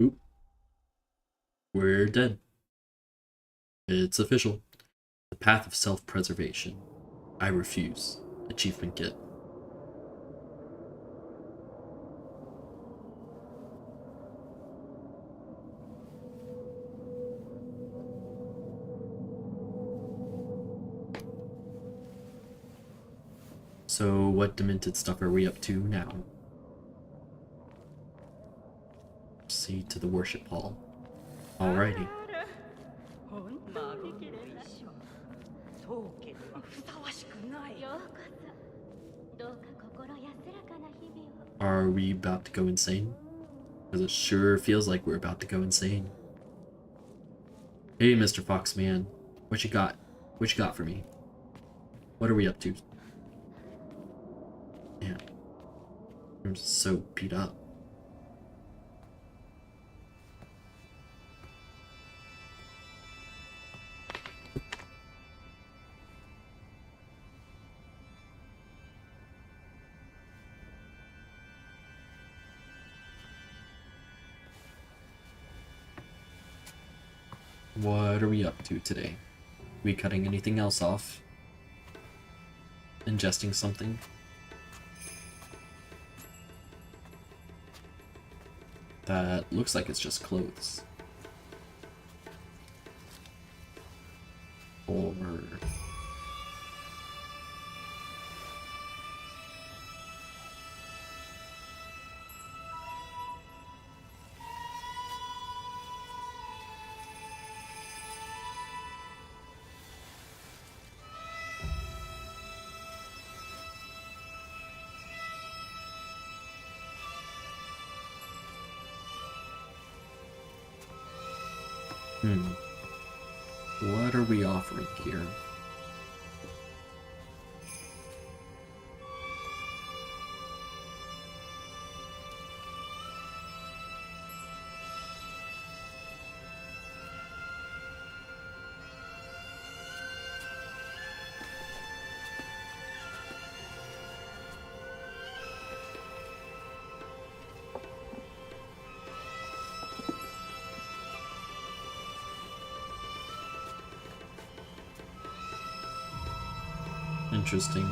Oop. We're dead. It's official. The path of self-preservation. I refuse. Achievement get. So what demented stuff are we up to now? See to the worship hall. Alrighty. 当家にはふさわしくない。ようこそ。どうかこ Are we about to go insane? Because it sure feels like we're about to go insane. Hey, Mr. Foxman, what you got? What you got for me? What are we up to? Man, I'm so beat up. What are we up to today? We cutting anything else off? Ingesting something? That looks like it's just clothes. Or... What are we offering here? Interesting.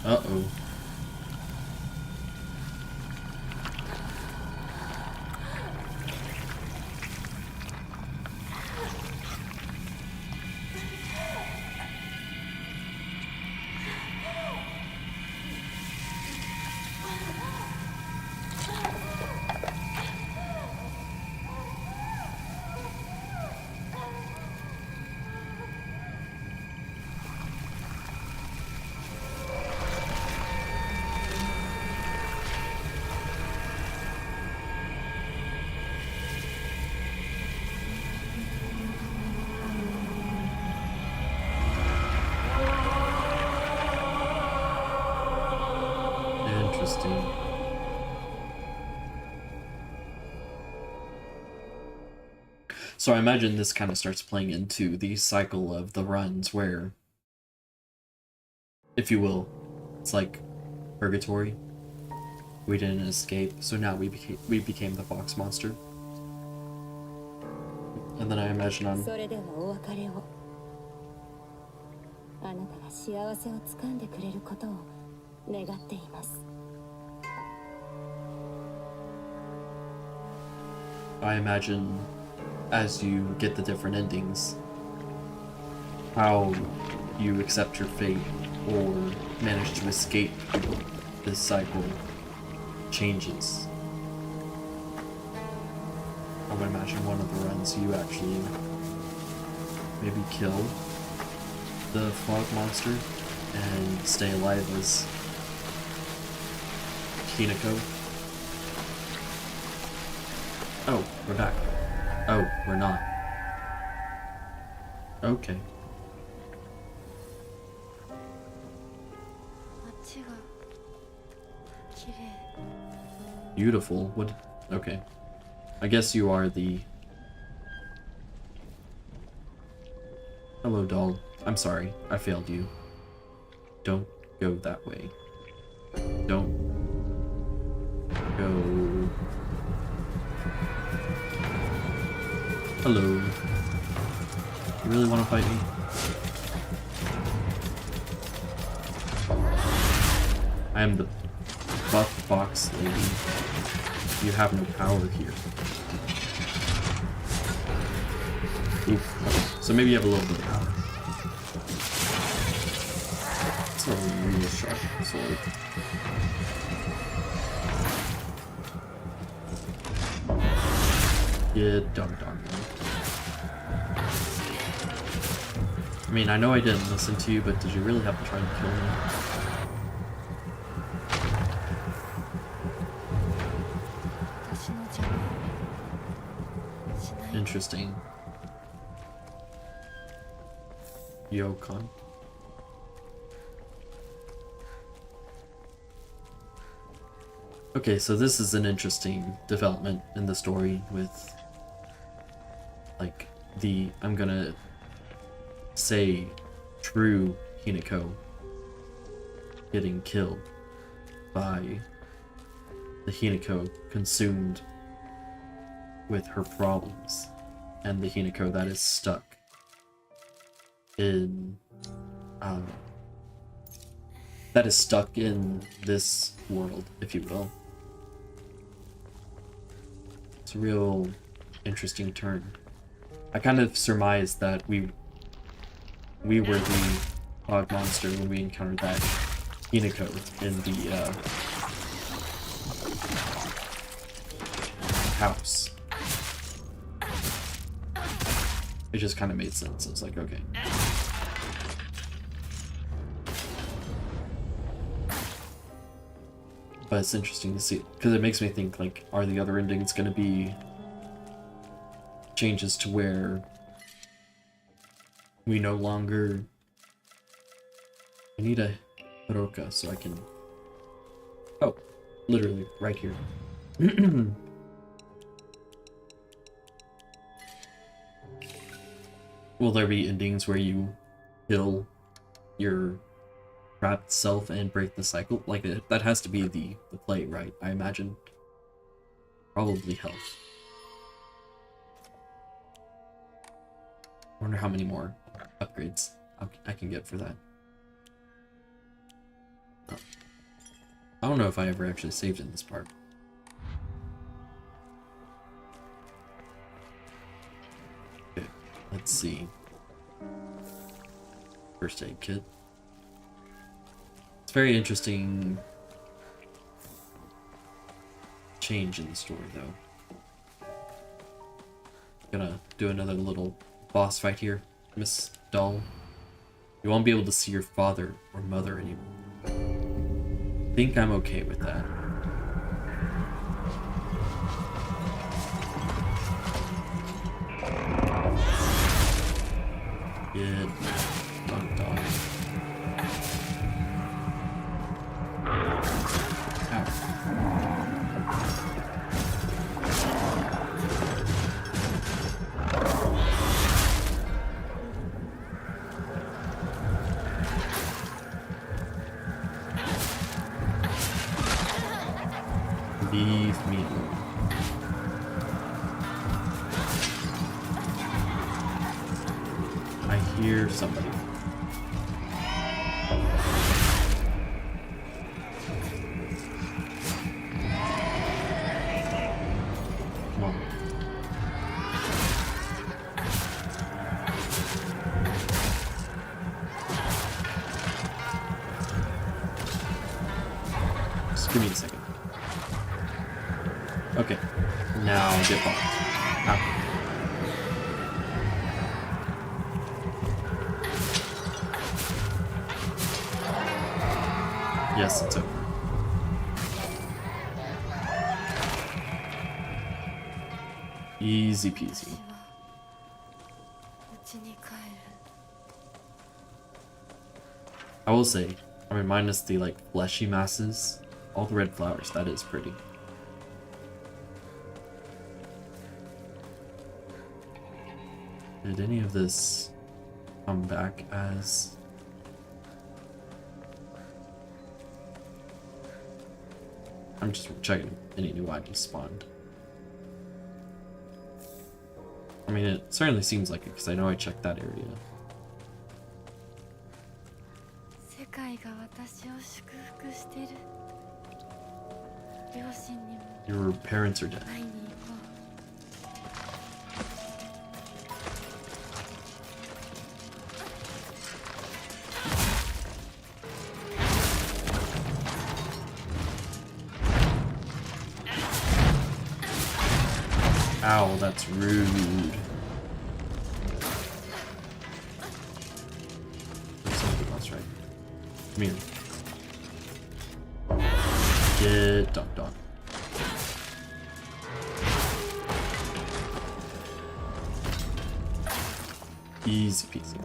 Uh-oh. Interesting. So I imagine this kind of starts playing into the cycle of the runs where, if you will, it's like purgatory. We didn't escape, so now we became the fox monster. And then I imagine I'm それではお別れを。あなたが幸せをつかんでくれることを願っています。I imagine as you get the different endings, how you accept your fate or manage to escape this cycle changes. I would imagine one of the runs you actually maybe kill the fog monster and stay alive as Hinako. Oh, we're back. Oh, we're not. Okay. 街が綺麗。 Beautiful. What? Okay. I guess you are the... Hello, doll. I'm sorry. I failed you. Don't go that way. Don't go... Hello. You really want to fight me? I am the buff box lady. You have no power here. Oof. Okay. So maybe you have a little bit of power. It's a real sharp sword. Get dunked on me. I mean, I know I didn't listen to you, but did you really have to try and kill me? Interesting. Yokon. Okay, so this is an interesting development in the story with, like, the, I'm gonna say, true Hinako getting killed by the Hinako consumed with her problems, and the Hinako that is stuck in, this world, if you will. It's a real interesting turn. I kind of surmised that we were the hog monster when we encountered that Hinako in the house. It just kind of made sense. I was like, okay. But it's interesting to see, because it makes me think, like, are the other endings going to be changes to where we no longer... I need a Hiroka so I can... Oh, literally, right here. Will there be endings where you kill your trapped self and break the cycle? Like, that has to be the play, right? I imagine. Probably health. I wonder how many more upgrades I can get for that. Oh. I don't know if I ever actually saved in this part. Okay, let's see. First aid kit. It's very interesting change in the story, though. Gonna do another little boss fight here, Miss Doll. You won't be able to see your father or mother anymore. I think I'm okay with that. Get dunked on. Leave me alone. I hear somebody. Come on. Just give me a second. Okay, now get bonked. Ow. Yes, it's over. Easy peasy. I will say, I mean, minus the, like, fleshy masses, all the red flowers, that is pretty. Did any of this come back as... I'm just checking any new items spawned. I mean, it certainly seems like it, because I know I checked that area. 愛が私を祝福してる。両親にも Your parents are dead. 会いに行こう。Ow, that's rude. There's something else, right? Come here. Get Duckov. Easy peasy.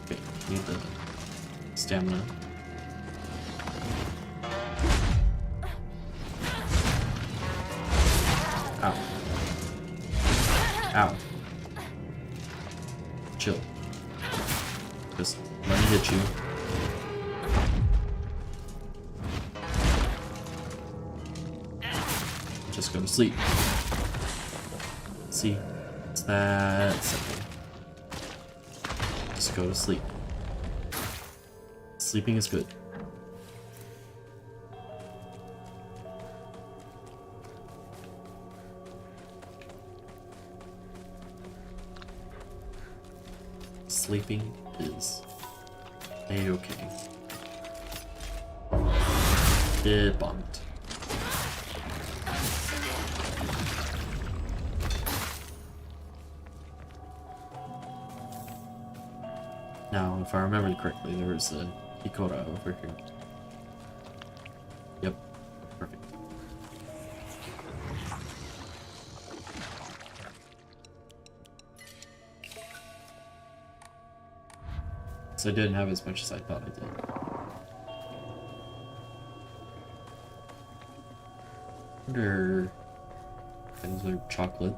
Okay, need the stamina. Ow. Ow. Chill. Just let me hit you. Just go to sleep. See? It's that simple. Just go to sleep. Sleeping is good. Sleeping is a-okay. Get bumped. Now, if I remember correctly, there was a Hikora over here. Yep, perfect. So I didn't have as much as I thought I did. Wonder... Is there chocolate?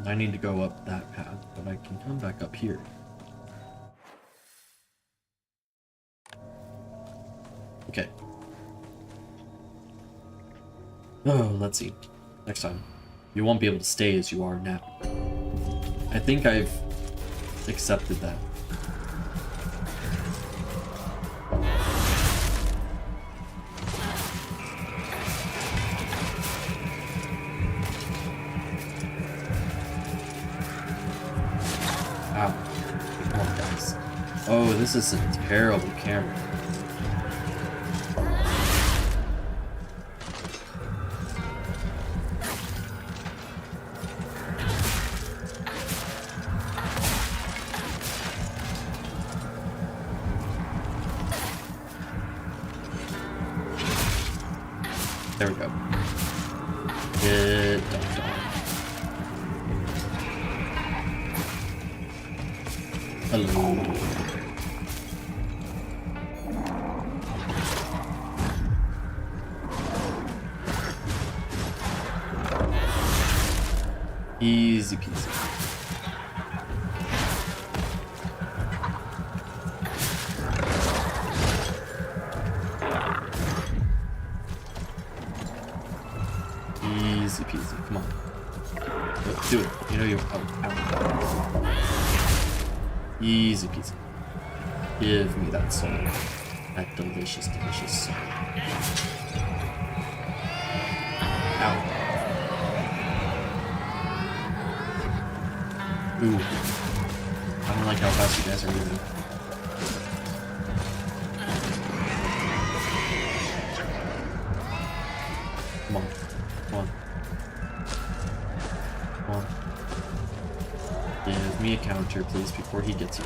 I need to go up that path, but I can come back up here. Okay. Oh, let's see. Next time. You won't be able to stay as you are now. I think I've accepted that. Ow. Oh, guys. Oh, this is a terrible camera. There we go. Get Duckov. Hello. Easy peasy. Easy peasy, come on. Do it. You know you. Oh, easy peasy. Give me that soul. That delicious, delicious soul. Ow. Ooh. I don't like how fast you guys are moving. Come on. Come on. Come on. Give me a counter, please, before he gets you.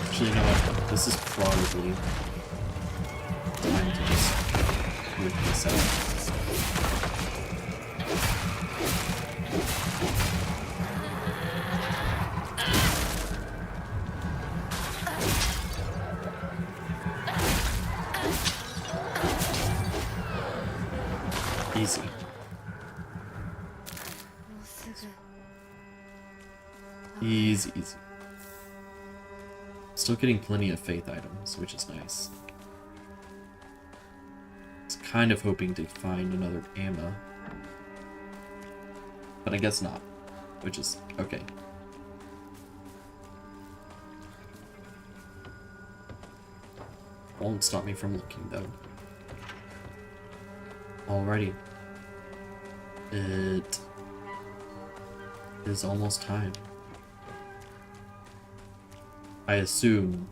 Actually, you know what? This is probably time to just whip this out. Easy. もうすぐ Easy, easy. Still getting plenty of faith items, which is nice. I was kind of hoping to find another Amma. But I guess not, which is okay. Won't stop me from looking, though. Alrighty. It is almost time. I assume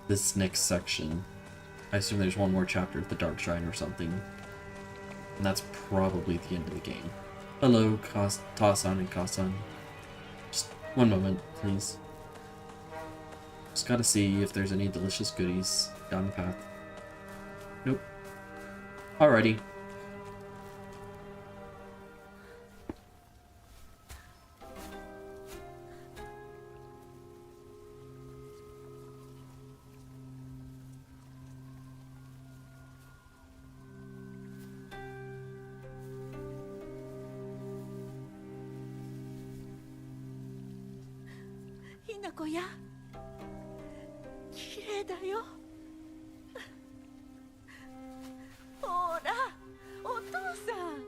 this next section, I assume there's one more chapter of the Dark Shrine or something. And that's probably the end of the game. Hello, Ta-san and Ka-san. Just one moment, please. Just gotta see if there's any delicious goodies down the path. Nope. Alrighty.ひなこや綺麗だよほらお父さん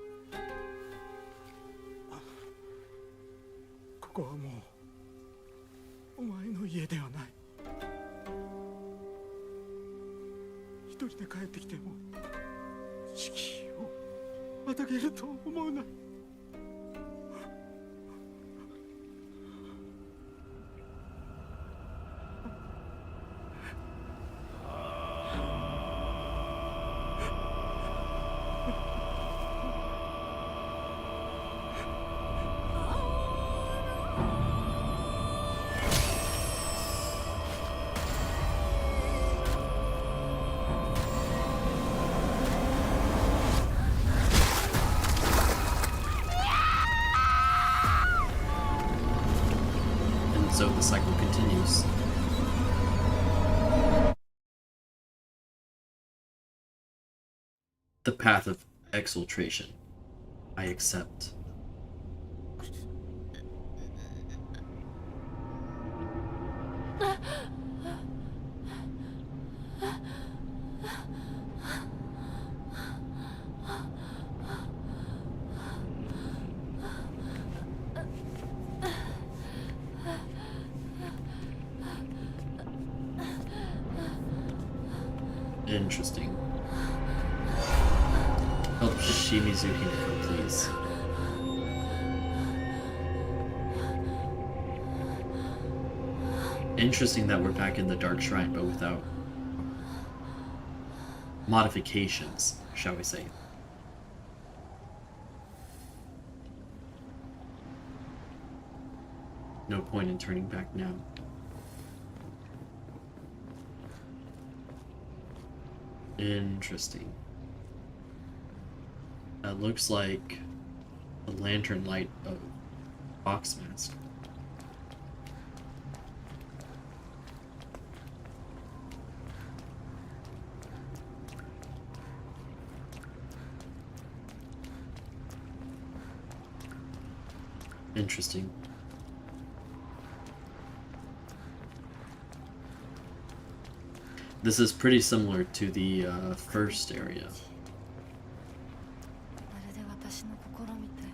ここはもうお前の家ではない。一人で帰ってきても敷居をまたげると思うな。So the cycle continues. The path of exfiltration. I accept. Interesting. Help Shimizu Hinako, please. Interesting that we're back in the Dark Shrine, but without modifications, shall we say. No point in turning back now. Interesting. That looks like the lantern light of Fox Mask. Interesting. This is pretty similar to the first area. まるで私の心みたい。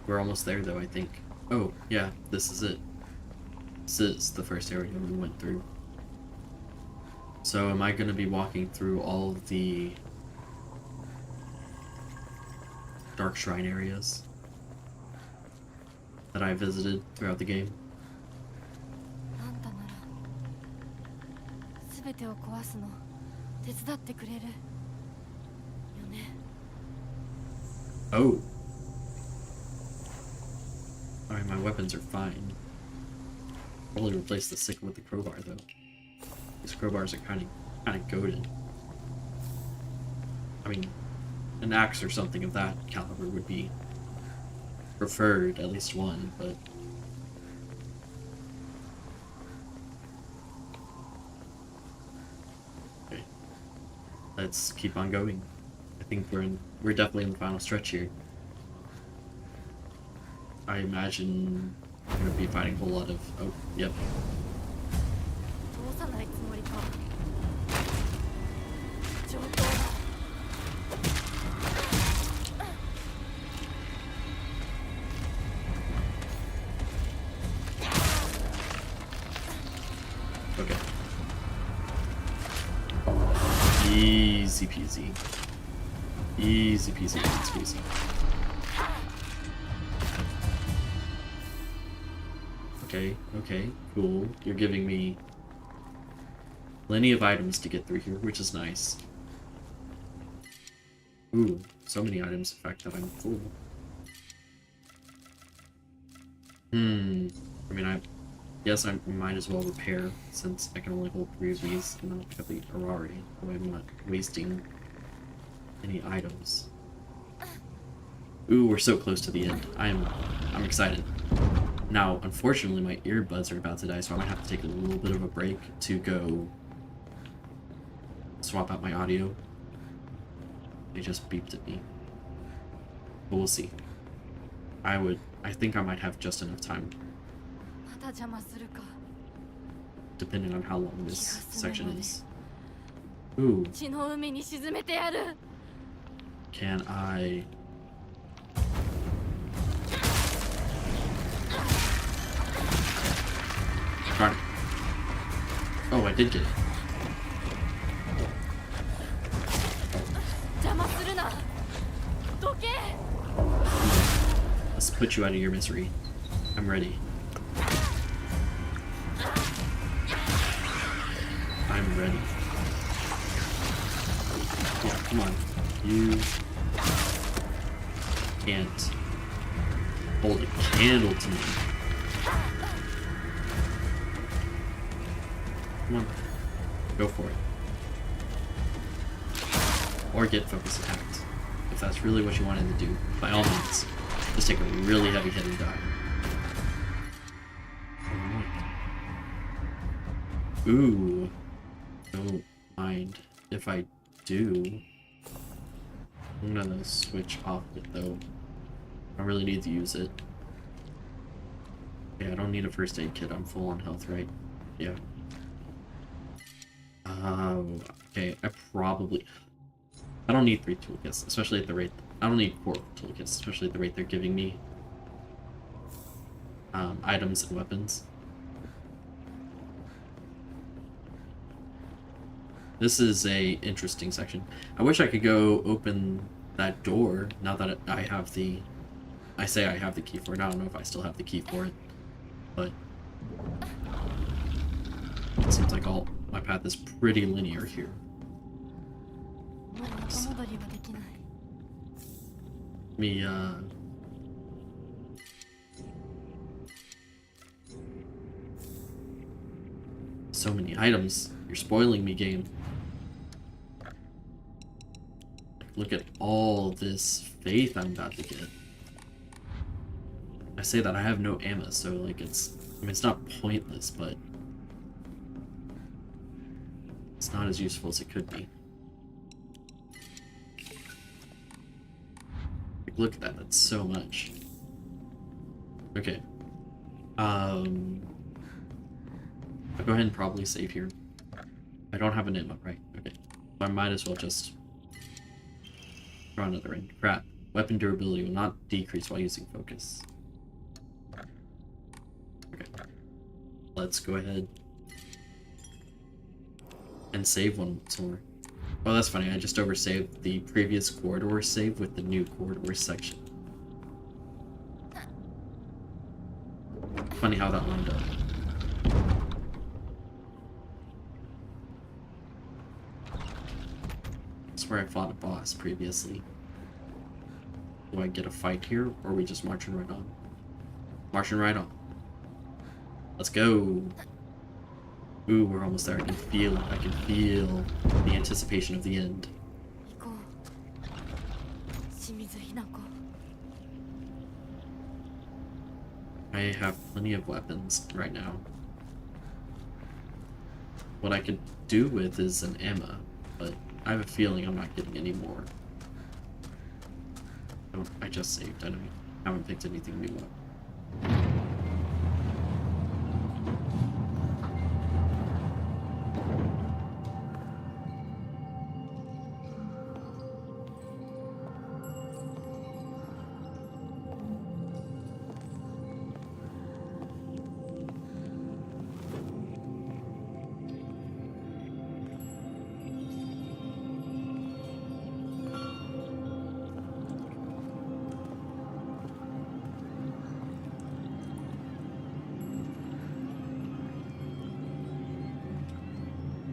We're almost there though, I think. Oh, yeah, this is it. This is the first area we went through. So am I going to be walking through all of the Dark Shrine areas that I visited throughout the game? あんたなら全てを壊すの手伝ってくれるよね。 Oh. Alright, my weapons are fine. Probably replace the sickle with the crowbar though. These crowbars are kind of goated. I mean, an axe or something of that caliber would be preferred, at least one, but let's keep on going. I think we're definitely in the final stretch here. I imagine we're gonna be fighting a whole lot of. Oh, yep. 通さないつもりか。上等だ。Okay. Easy peasy. Easy peasy, easy peasy. Okay, okay, cool. You're giving me plenty of items to get through here, which is nice. Ooh, so many items, in fact, that I'm full. I mean, I might as well repair, since I can only hold 3 of these and not pick up the Arari, so I'm not wasting any items. Ooh, we're so close to the end. I'm excited. Now, unfortunately, my earbuds are about to die, so I might have to take a little bit of a break to go swap out my audio. They just beeped at me. But we'll see. I think I might have just enough time, また邪魔するか。 depending on how long this section is. Ooh, 血の海に沈めてやる。 can I... Darn it. Oh, I did get it. 邪魔するな。どけ。 Let's put you out of your misery. I'm ready. I'm ready. Yeah, come on. You can't hold a candle to me. Come on. Go for it. Or get focus attacked. If that's really what you wanted to do, by all means. Just take a really heavy hit and die. Ooh. Don't mind if I do. I'm gonna switch off it though. I really need to use it. Yeah, I don't need a first aid kit. I'm full on health, right? Yeah. Okay, I don't need 3 toolkits, especially at the rate. I don't need 4 toolkits, especially at the rate they're giving me items and weapons. This is a interesting section. I wish I could go open that door now that I have the... I say I have the key for it. I don't know if I still have the key for it, but it seems like my path is pretty linear here. もう後戻りはできない。 Me, so many items. You're spoiling me, game. Look at all this faith I'm about to get. I say that I have no ammo, so like it's not pointless, but it's not as useful as it could be. Like, look at that, that's so much. Okay. I'll go ahead and probably save here. I don't have an ammo, right? Okay. So I might as well just draw another in. Crap. Weapon durability will not decrease while using focus. Okay. Let's go ahead and save one more. Oh, that's funny. I just oversaved the previous corridor save with the new corridor section. Funny how that lined up. That's where I fought a boss previously. Do I get a fight here, or are we just marching right on? Marching right on. Let's go. Ooh, we're almost there. I can feel it. I can feel the anticipation of the end. 行こう。清水ひな子。 I have plenty of weapons right now. What I could do with is an ammo, but I have a feeling I'm not getting any more. I just saved. I haven't picked anything new up.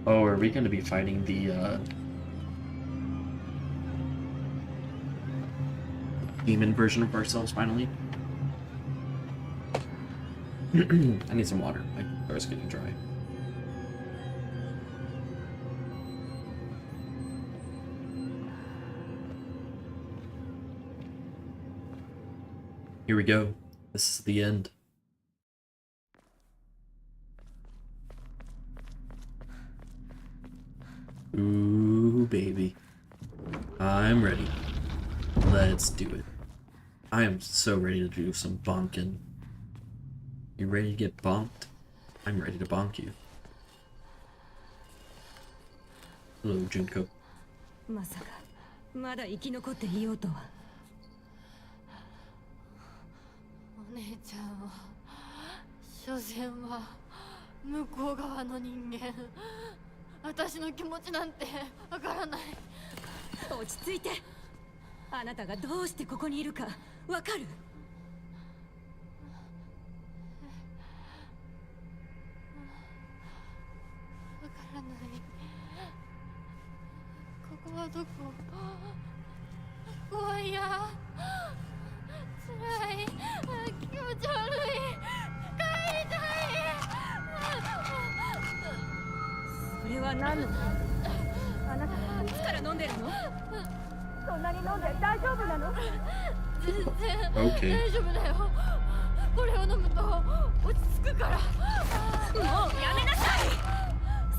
Oh, are we going to be fighting the demon version of ourselves finally? I need some water. My throat's getting dry. Here we go. This is the end. Ooh, baby. I'm ready. Let's do it. I am so ready to do some bonking. You ready to get bonked? I'm ready to bonk you. Hello, Junko. まさかまだ生き残っていようとは。お姉ちゃんは所詮は向こう側の人間。私の気持ちなんてわからない。落ち着いて。あなたがどうしてここにいるかわかる？わからない。ここはどこ？怖いや。辛い。気持ち悪い。帰りたい。それは何の？あなたいつから飲んでるの？そんなに飲んで大丈夫なの？全然 Okay. 大丈夫だよ。これを飲むと落ち着くから。もうやめなさい。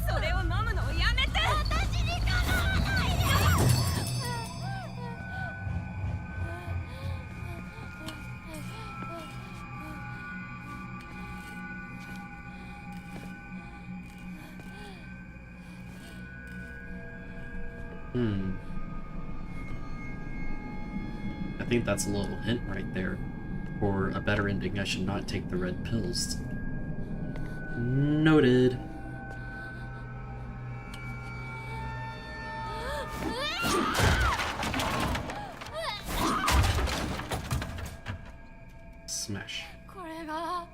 それを飲むのをやめて。私にかなわないで。I think that's a little hint right there. For a better ending, I should not take the red pills. Noted. Smash. これが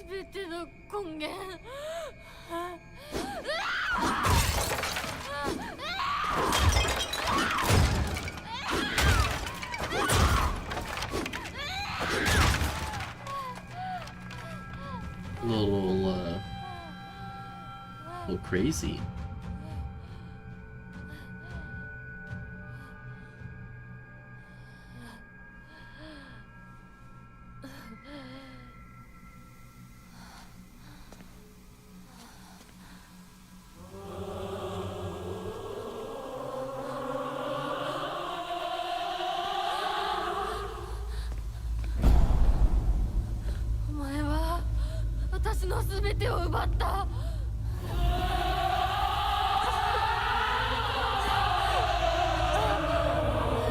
全ての根源。A little crazy.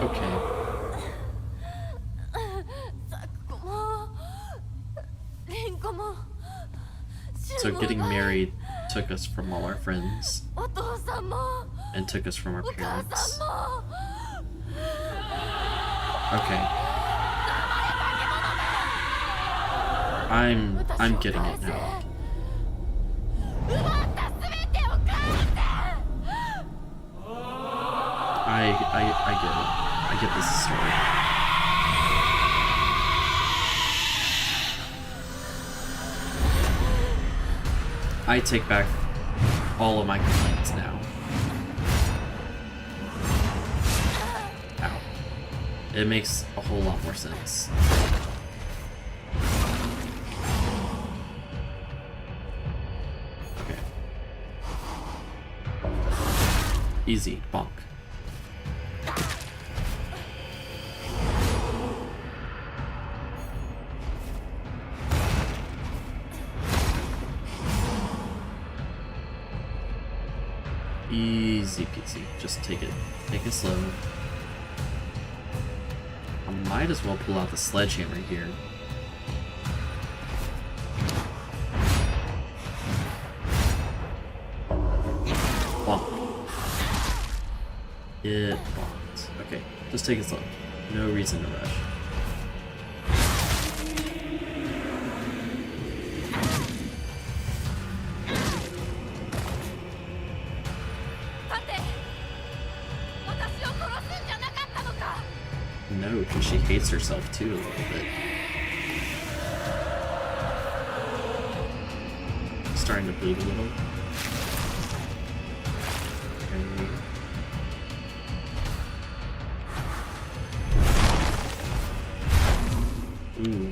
Okay. So getting married took us from all our friends and took us from our parents. Okay. I'm getting it now. I get it. I get this story. I take back all of my complaints now. Ow. It makes a whole lot more sense. Okay. Easy. Bonk. Easy peasy. Just take it. Take it slow. I might as well pull out the sledgehammer here. Bonk. It bonked. Okay, just take it slow. No reason to rush. No, because she hates herself too a little bit. Starting to bleed a little. Ooh.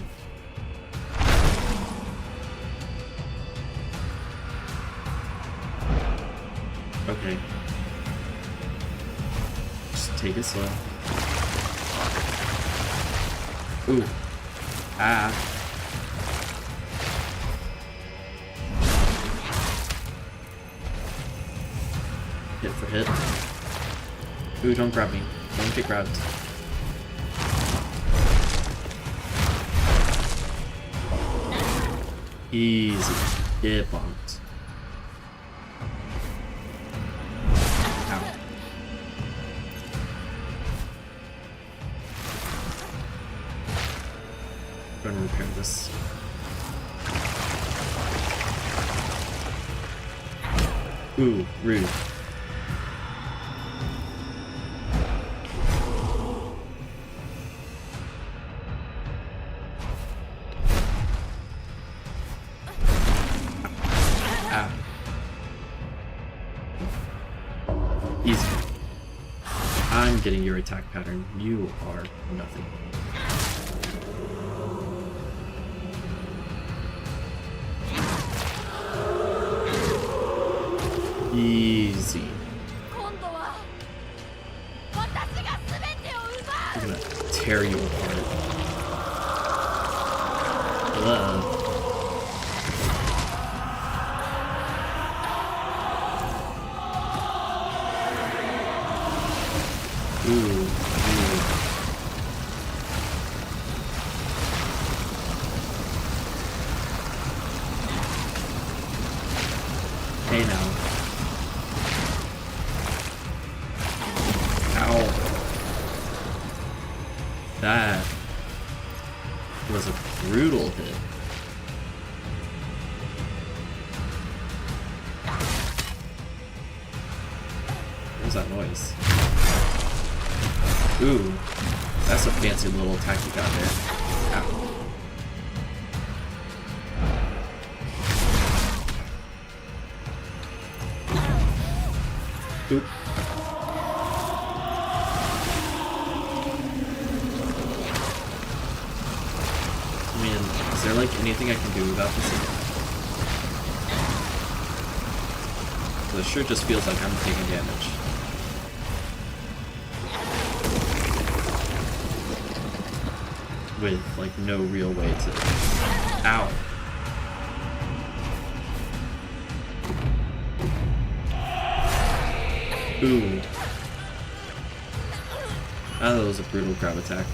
Okay. Just take it slow. Ooh. Ah. Hit for hit. Ooh, don't grab me. Don't get grabbed. Easy. Get bonked. Ow. I'm gonna repair this. Ooh, rude. Ow. Easy. I'm getting your attack pattern. You are nothing. Easy. I'm gonna tear you apart. Hello. Ooh. Hey now. That was a brutal hit. What was that noise? Ooh, that's a fancy little attack you got there. Ow. Oop. Is there like anything I can do about this? It sure just feels like I'm taking damage. With like no real way to... Ow. Ooh. Oh, that was a brutal grab attack.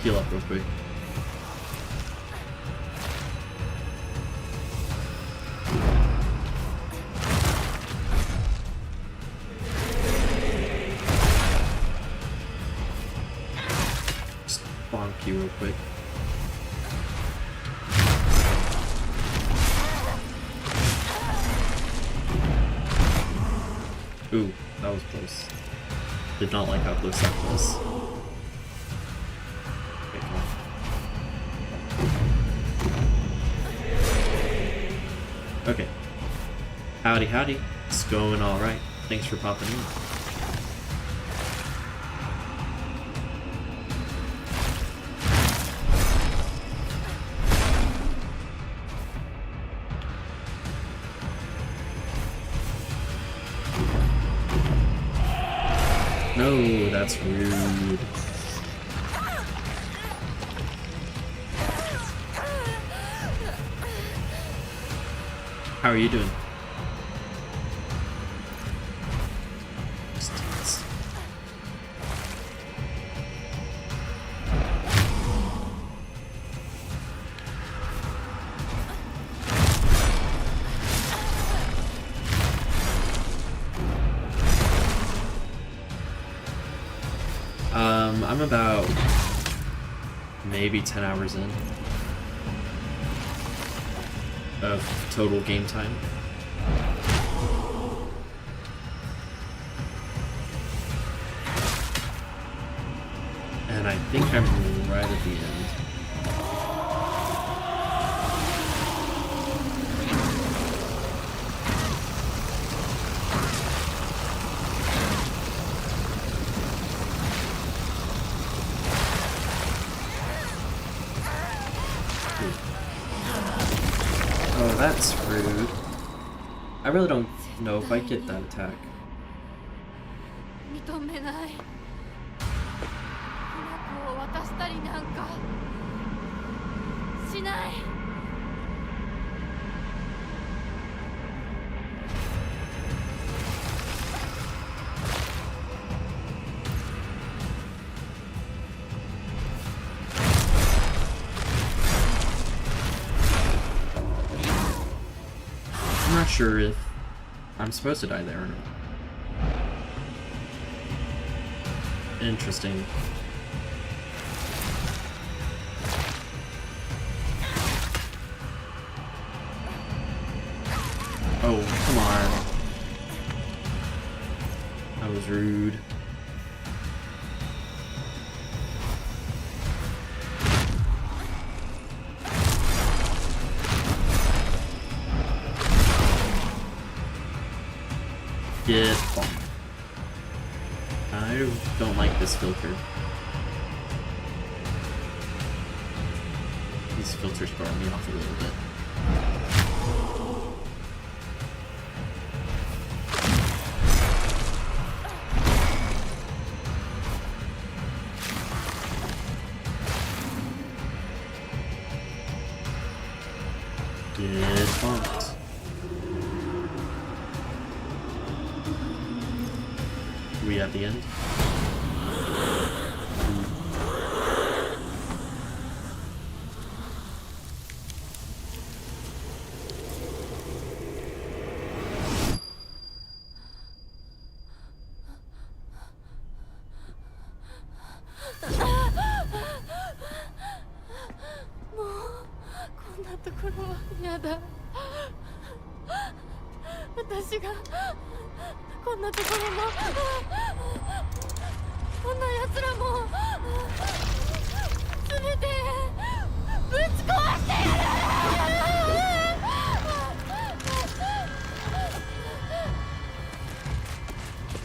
Heal up real quick. Just bonk you real quick. Ooh, that was close. Did not like how close that was. Okay. Howdy, howdy. It's going alright. Thanks for popping in. No, that's rude. How are you doing? I'm about maybe 10 hours in of total game time. And I think I'm right at the end. Oh, that's rude. I really don't know if I get that attack. 認めない。ひな子を渡したりなんかしない。I'm not sure if I'm supposed to die there or not. Interesting. Oh, come on. That was rude. Get bombed. I don't like this filter. These filters throw me off a little bit. Get bumped. We at the end?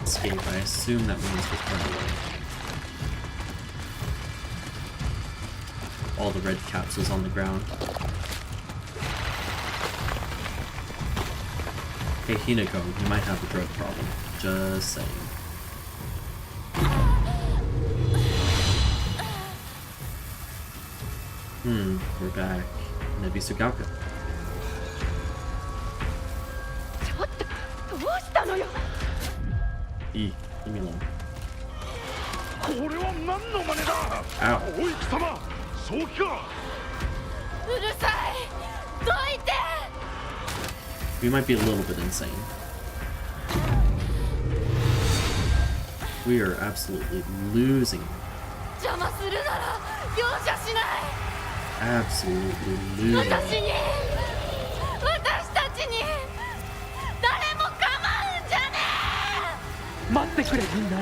Escape. I assume that means we run away. All the red capsules on the ground. Hey Hinako, you might have a drug problem. Just saying. We're back. Nebisugaka. ちょっとどうしたのよ。いい、意味ない。これは何の真似だ。おい貴様、正気か。うるさい。どいて。 We might be a little bit insane. We are absolutely losing. 邪魔するなら容赦しない。 Absolutely losing. 私たちに誰も構うんじゃねえ。待ってくれみんな。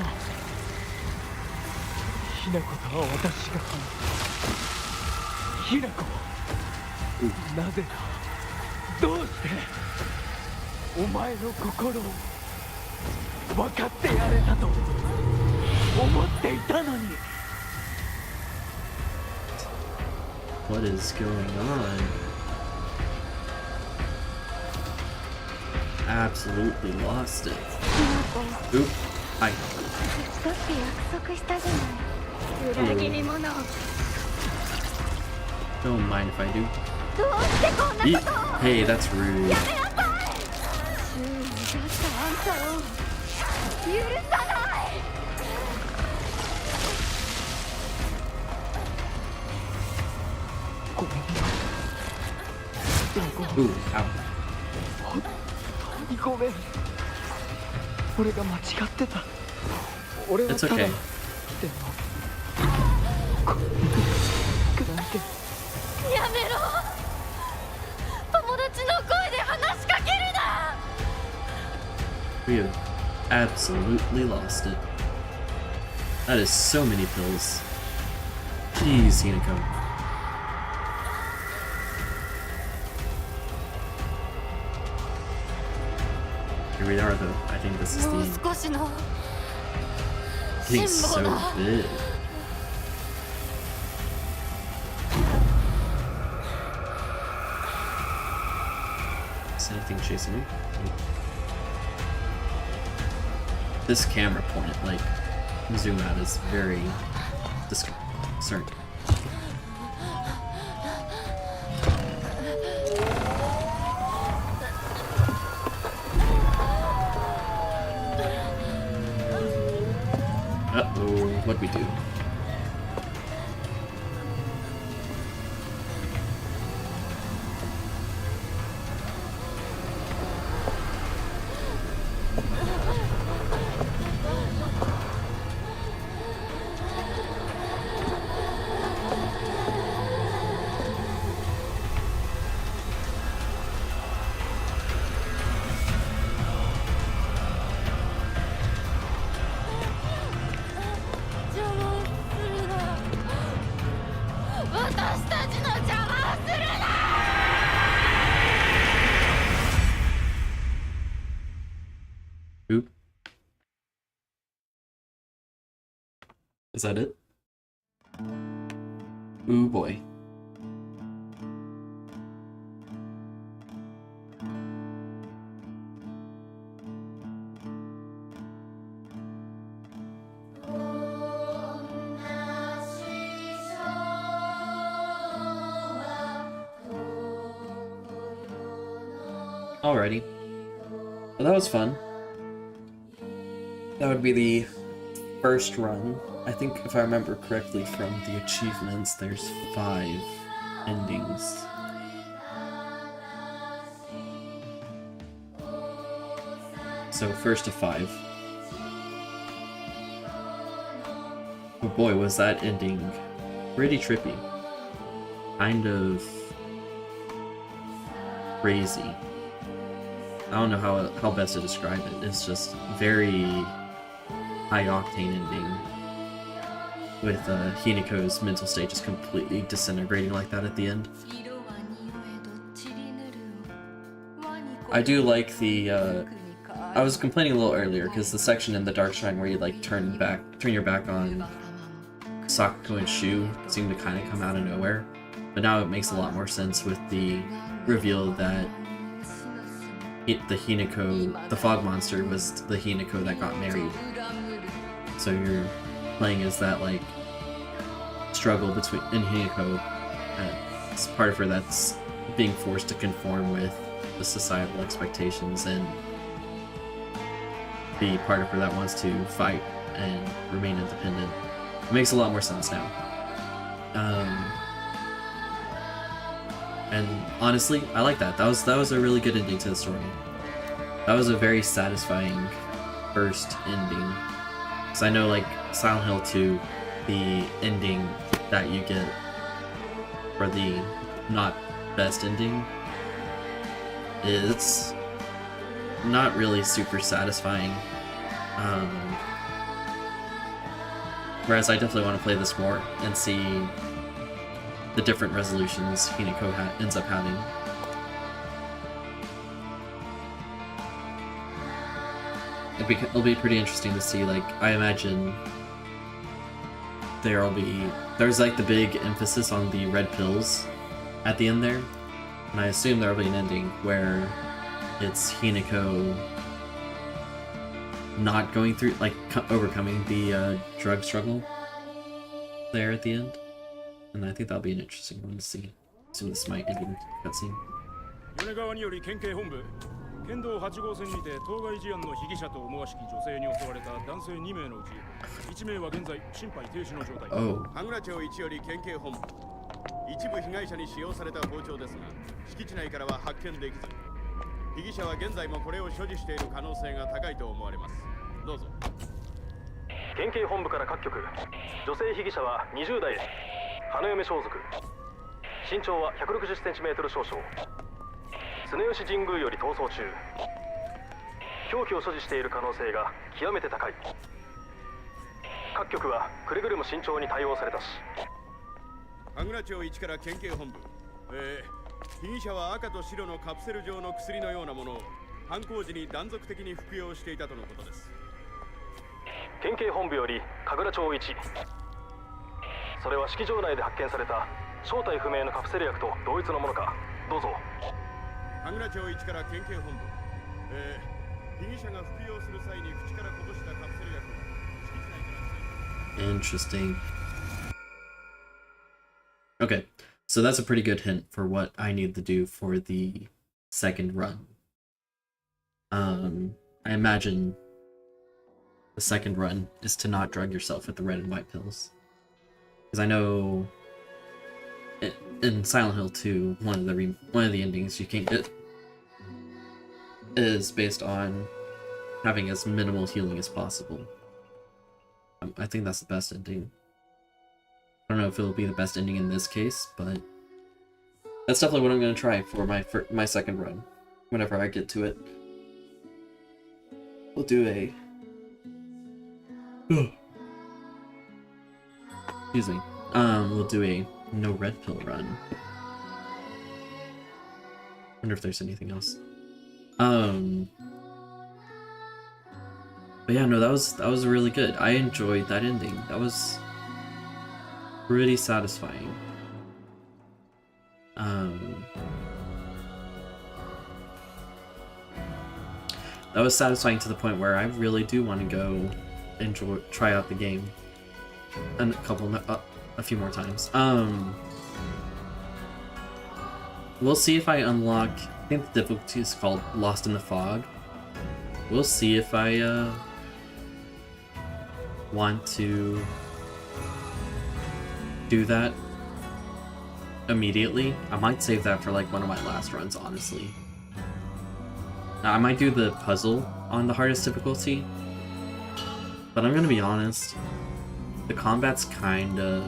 ひな子とは私がひな子、なぜだ、どうしてお前の心を分かってやれたと思っていたのに。 What is going on? Absolutely lost it. Oop. Hi. だって約束したじゃない裏切り者 Don't mind if I do. どうしてこんなことを Hey, that's rude. やめなさい周囲に出したあんたを許さない Ooh, ow. ごめん俺が間違ってた俺は It's ただ okay. でもこんななんてやめろ友達の声で話しかけるな We have absolutely lost it. That is so many pills. Jeez, Hinako. Here we are, though. I think this is もう the 少しの getting 辛 so 抱だ big. Is anything chasing me? This camera point, like, zoom out is very disconcerting. Uh-oh, what'd we do? Oop. Is that it? Ooh boy. Alrighty. Well, that was fun. That would be the first run. I think if I remember correctly from the achievements, there's 5 endings. So first of 5. Oh boy, was that ending pretty trippy. Kind of crazy. I don't know how best to describe it. It's just very high octane ending with Hinako's mental state just completely disintegrating like that at the end. I do like the I was complaining a little earlier because the section in the Dark Shrine where you like turn your back on Sakuko and Shu seemed to kind of come out of nowhere, but now it makes a lot more sense with the reveal that the Hinako, the fog monster, was the Hinako that got married. So you're playing as that like struggle between in Hinako, it's part of her that's being forced to conform with the societal expectations and be part of her that wants to fight and remain independent. It makes a lot more sense now. And honestly, I like that. That was a really good ending to the story. That was a very satisfying first ending. Because I know, like, Silent Hill 2, the ending that you get for the not best ending is not really super satisfying. Whereas I definitely want to play this more and see the different resolutions Hinako ends up having. It'll be pretty interesting to see, like, I imagine there's like the big emphasis on the red pills at the end there, and I assume there'll be an ending where it's Hinako not going through, like, overcoming the drug struggle there at the end. And I think that'll be an interesting one to see. Some of this might end in cutscene. 米川により県警本部県道8号線にて当該事案の被疑者と思わしき女性に襲われた男性2名のうち1名は現在心肺停止の状態。羽村町1より県警本部一部被害者に使用された包丁ですが敷地内からは発見できず被疑者は現在もこれを所持している可能性が高いと思われます。どうぞ。県警本部から各局女性被疑者は20代花嫁装束身長は 160cm 少々常吉神宮より逃走中凶器を所持している可能性が極めて高い各局はくれぐれも慎重に対応されたし羽村町1から県警本部被疑者は赤と白のカプセル状の薬のようなものを犯行時に断続的に服用していたとのことです県警本部より神楽町1それは式場内で発見された正体不明のカプセル薬と同一のものかどうぞ羽村町1から県警本部被疑者が服用する際に口からこぼしたカプセル薬を敷地内から Interesting. Okay, so that's a pretty good hint for what I need to do for the second run. I imagine the second run is to not drug yourself with the red and white pills. Because I know in Silent Hill 2, one of the endings you can get is based on having as minimal healing as possible. I think that's the best ending. I don't know if it'll be the best ending in this case, but that's definitely what I'm going to try for my second run. Whenever I get to it, we'll do a... Excuse me. We'll do a no red pill run. Wonder if there's anything else. But yeah, no, that was really good. I enjoyed that ending. That was pretty satisfying. That was satisfying to the point where I really do want to go try out the game a few more times. We'll see if I unlock, I think the difficulty is called Lost in the Fog. We'll see if I want to do that immediately. I might save that for like one of my last runs, honestly. I might do the puzzle on the hardest difficulty, but I'm gonna be honest, the combat's kinda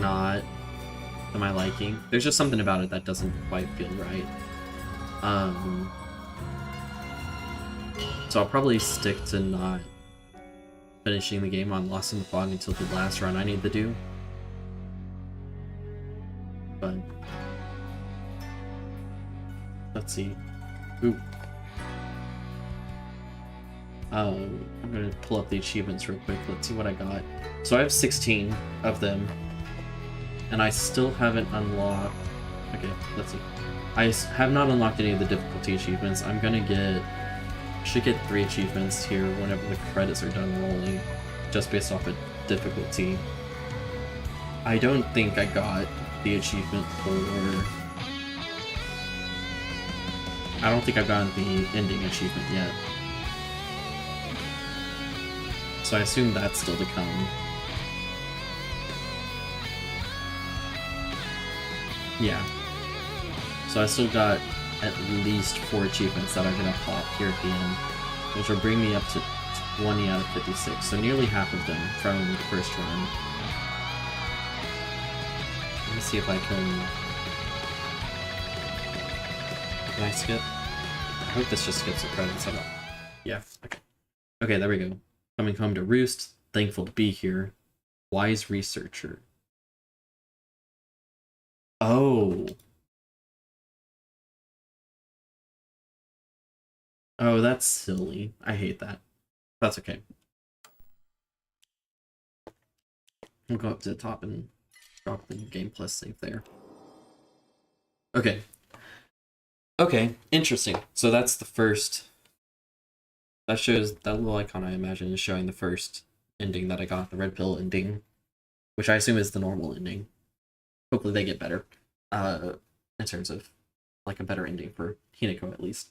not to my liking. There's just something about it that doesn't quite feel right. So I'll probably stick to not finishing the game on Lost in the Fog until the last run I need to do. But let's see. Ooh. I'm gonna pull up the achievements real quick. Let's see what I got. So I have 16 of them, and I still haven't unlocked. Okay, let's see. I have not unlocked any of the difficulty achievements. I'm gonna should get 3 achievements here whenever the credits are done rolling, just based off of difficulty. I don't think I got the achievement for... I don't think I've gotten the ending achievement yet. So I assume that's still to come. Yeah. So I still got at least 4 achievements that are gonna pop here at the end, which will bring me up to 20 out of 56, so nearly half of them from the first run. Let me see if I can... Can I skip? I hope this just skips the credits. Yeah, okay. Okay, there we go. Coming home to roost, thankful to be here. Wise researcher. Oh. Oh, that's silly. I hate that. That's okay. We'll go up to the top and drop the Game Plus save there. Okay. Okay, interesting. So that's the first That shows, that little icon I imagine is showing the first ending that I got, the red pill ending, which I assume is the normal ending. Hopefully they get better, in terms of like a better ending for Hinako at least.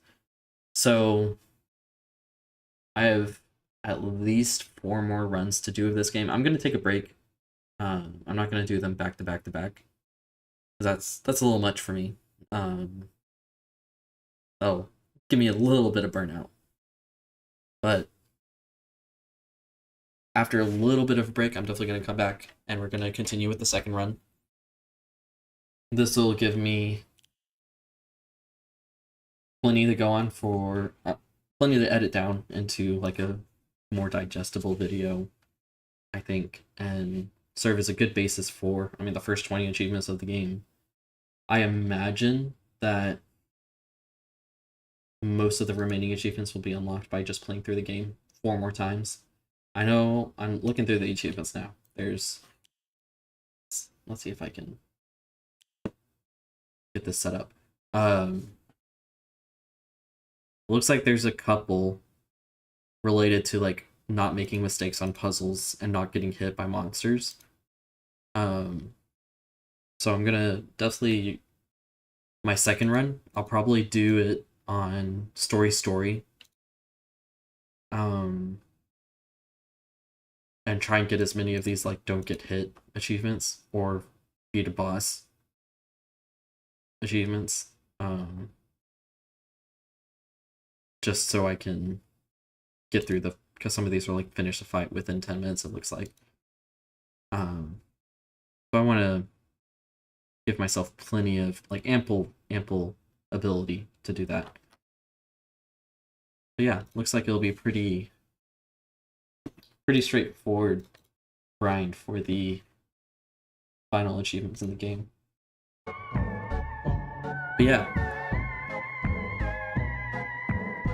So I have at least 4 more runs to do of this game. I'm gonna take a break. I'm not gonna do them back to back to back. That's a little much for me. Oh, give me a little bit of burnout. But after a little bit of a break, I'm definitely going to come back and we're going to continue with the second run. This will give me plenty to go on for, plenty to edit down into like a more digestible video, I think, and serve as a good basis for, I mean, the first 20 achievements of the game. I imagine that most of the remaining achievements will be unlocked by just playing through the game 4 more times. I know, I'm looking through the achievements now. There's, let's see if I can get this set up. Looks like there's a couple related to like not making mistakes on puzzles and not getting hit by monsters. So I'm gonna definitely, my second run, I'll probably do it on story, and try and get as many of these like don't get hit achievements or beat a boss achievements, just so I can get through the, because some of these are like finish the fight within 10 minutes, it looks like. So I want to give myself plenty of, like, ample ability to do that. But yeah, looks like it'll be pretty straightforward grind for the final achievements in the game. But yeah,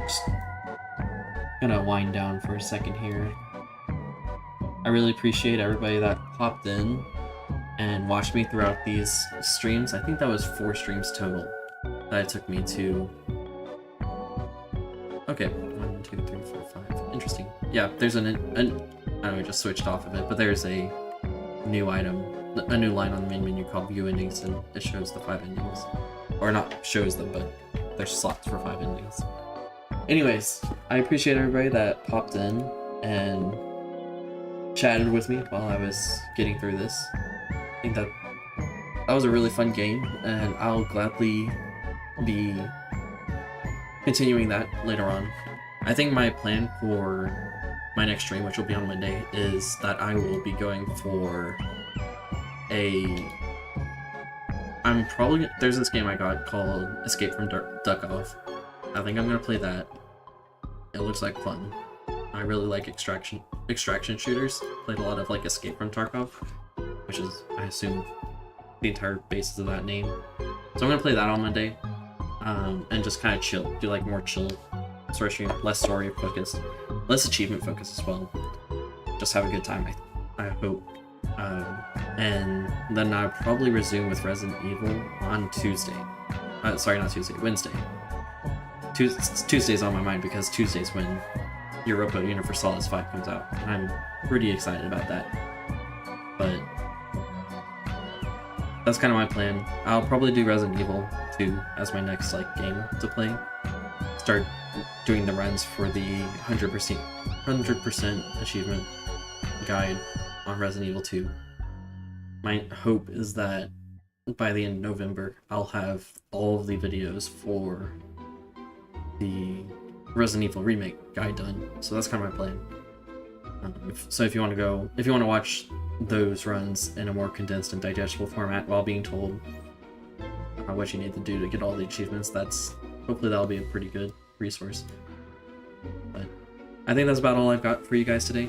just gonna wind down for a second here. I really appreciate everybody that popped in and watched me throughout these streams. I think that was 4 streams total that it took me to. Okay, 1, 2, 3, 4, 5. Interesting. Yeah, there's I don't know, I just switched off of it, but there's a new item, a new line on the main menu called View Endings, and it shows the 5 endings. Or not shows them, but there's slots for 5 endings. Anyways, I appreciate everybody that popped in and chatted with me while I was getting through this. I think that was a really fun game, and I'll gladly be continuing that later on. I think my plan for my next stream, which will be on Monday, is that I will be going for I'm probably, there's this game I got called Escape from Duckov. I think I'm gonna play that. It looks like fun. I really like extraction shooters. Played a lot of like Escape from Tarkov, which is, I assume, the entire basis of that name. So I'm gonna play that on Monday, and just kind of chill, do like more chill story stream, less story focused, less achievement focused as well. Just have a good time, I hope. And then I'll probably resume with Resident Evil on Tuesday. Sorry, not Tuesday, Wednesday. Tuesday's on my mind because Tuesday's when Europa Universalis 5 comes out, and I'm pretty excited about that. But that's kind of my plan. I'll probably do Resident Evil 2 as my next like game to play. Start doing the runs for the 100% achievement guide on Resident Evil 2. My hope is that by the end of November, I'll have all of the videos for the Resident Evil Remake guide done. So that's kind of my plan. So if you want to watch those runs in a more condensed and digestible format while being told what you need to do to get all the achievements, hopefully that'll be a pretty good resource. But I think that's about all I've got for you guys today.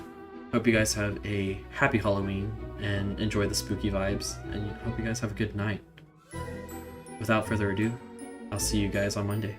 Hope you guys have a happy Halloween and enjoy the spooky vibes, and hope you guys have a good night. Without further ado, I'll see you guys on Monday.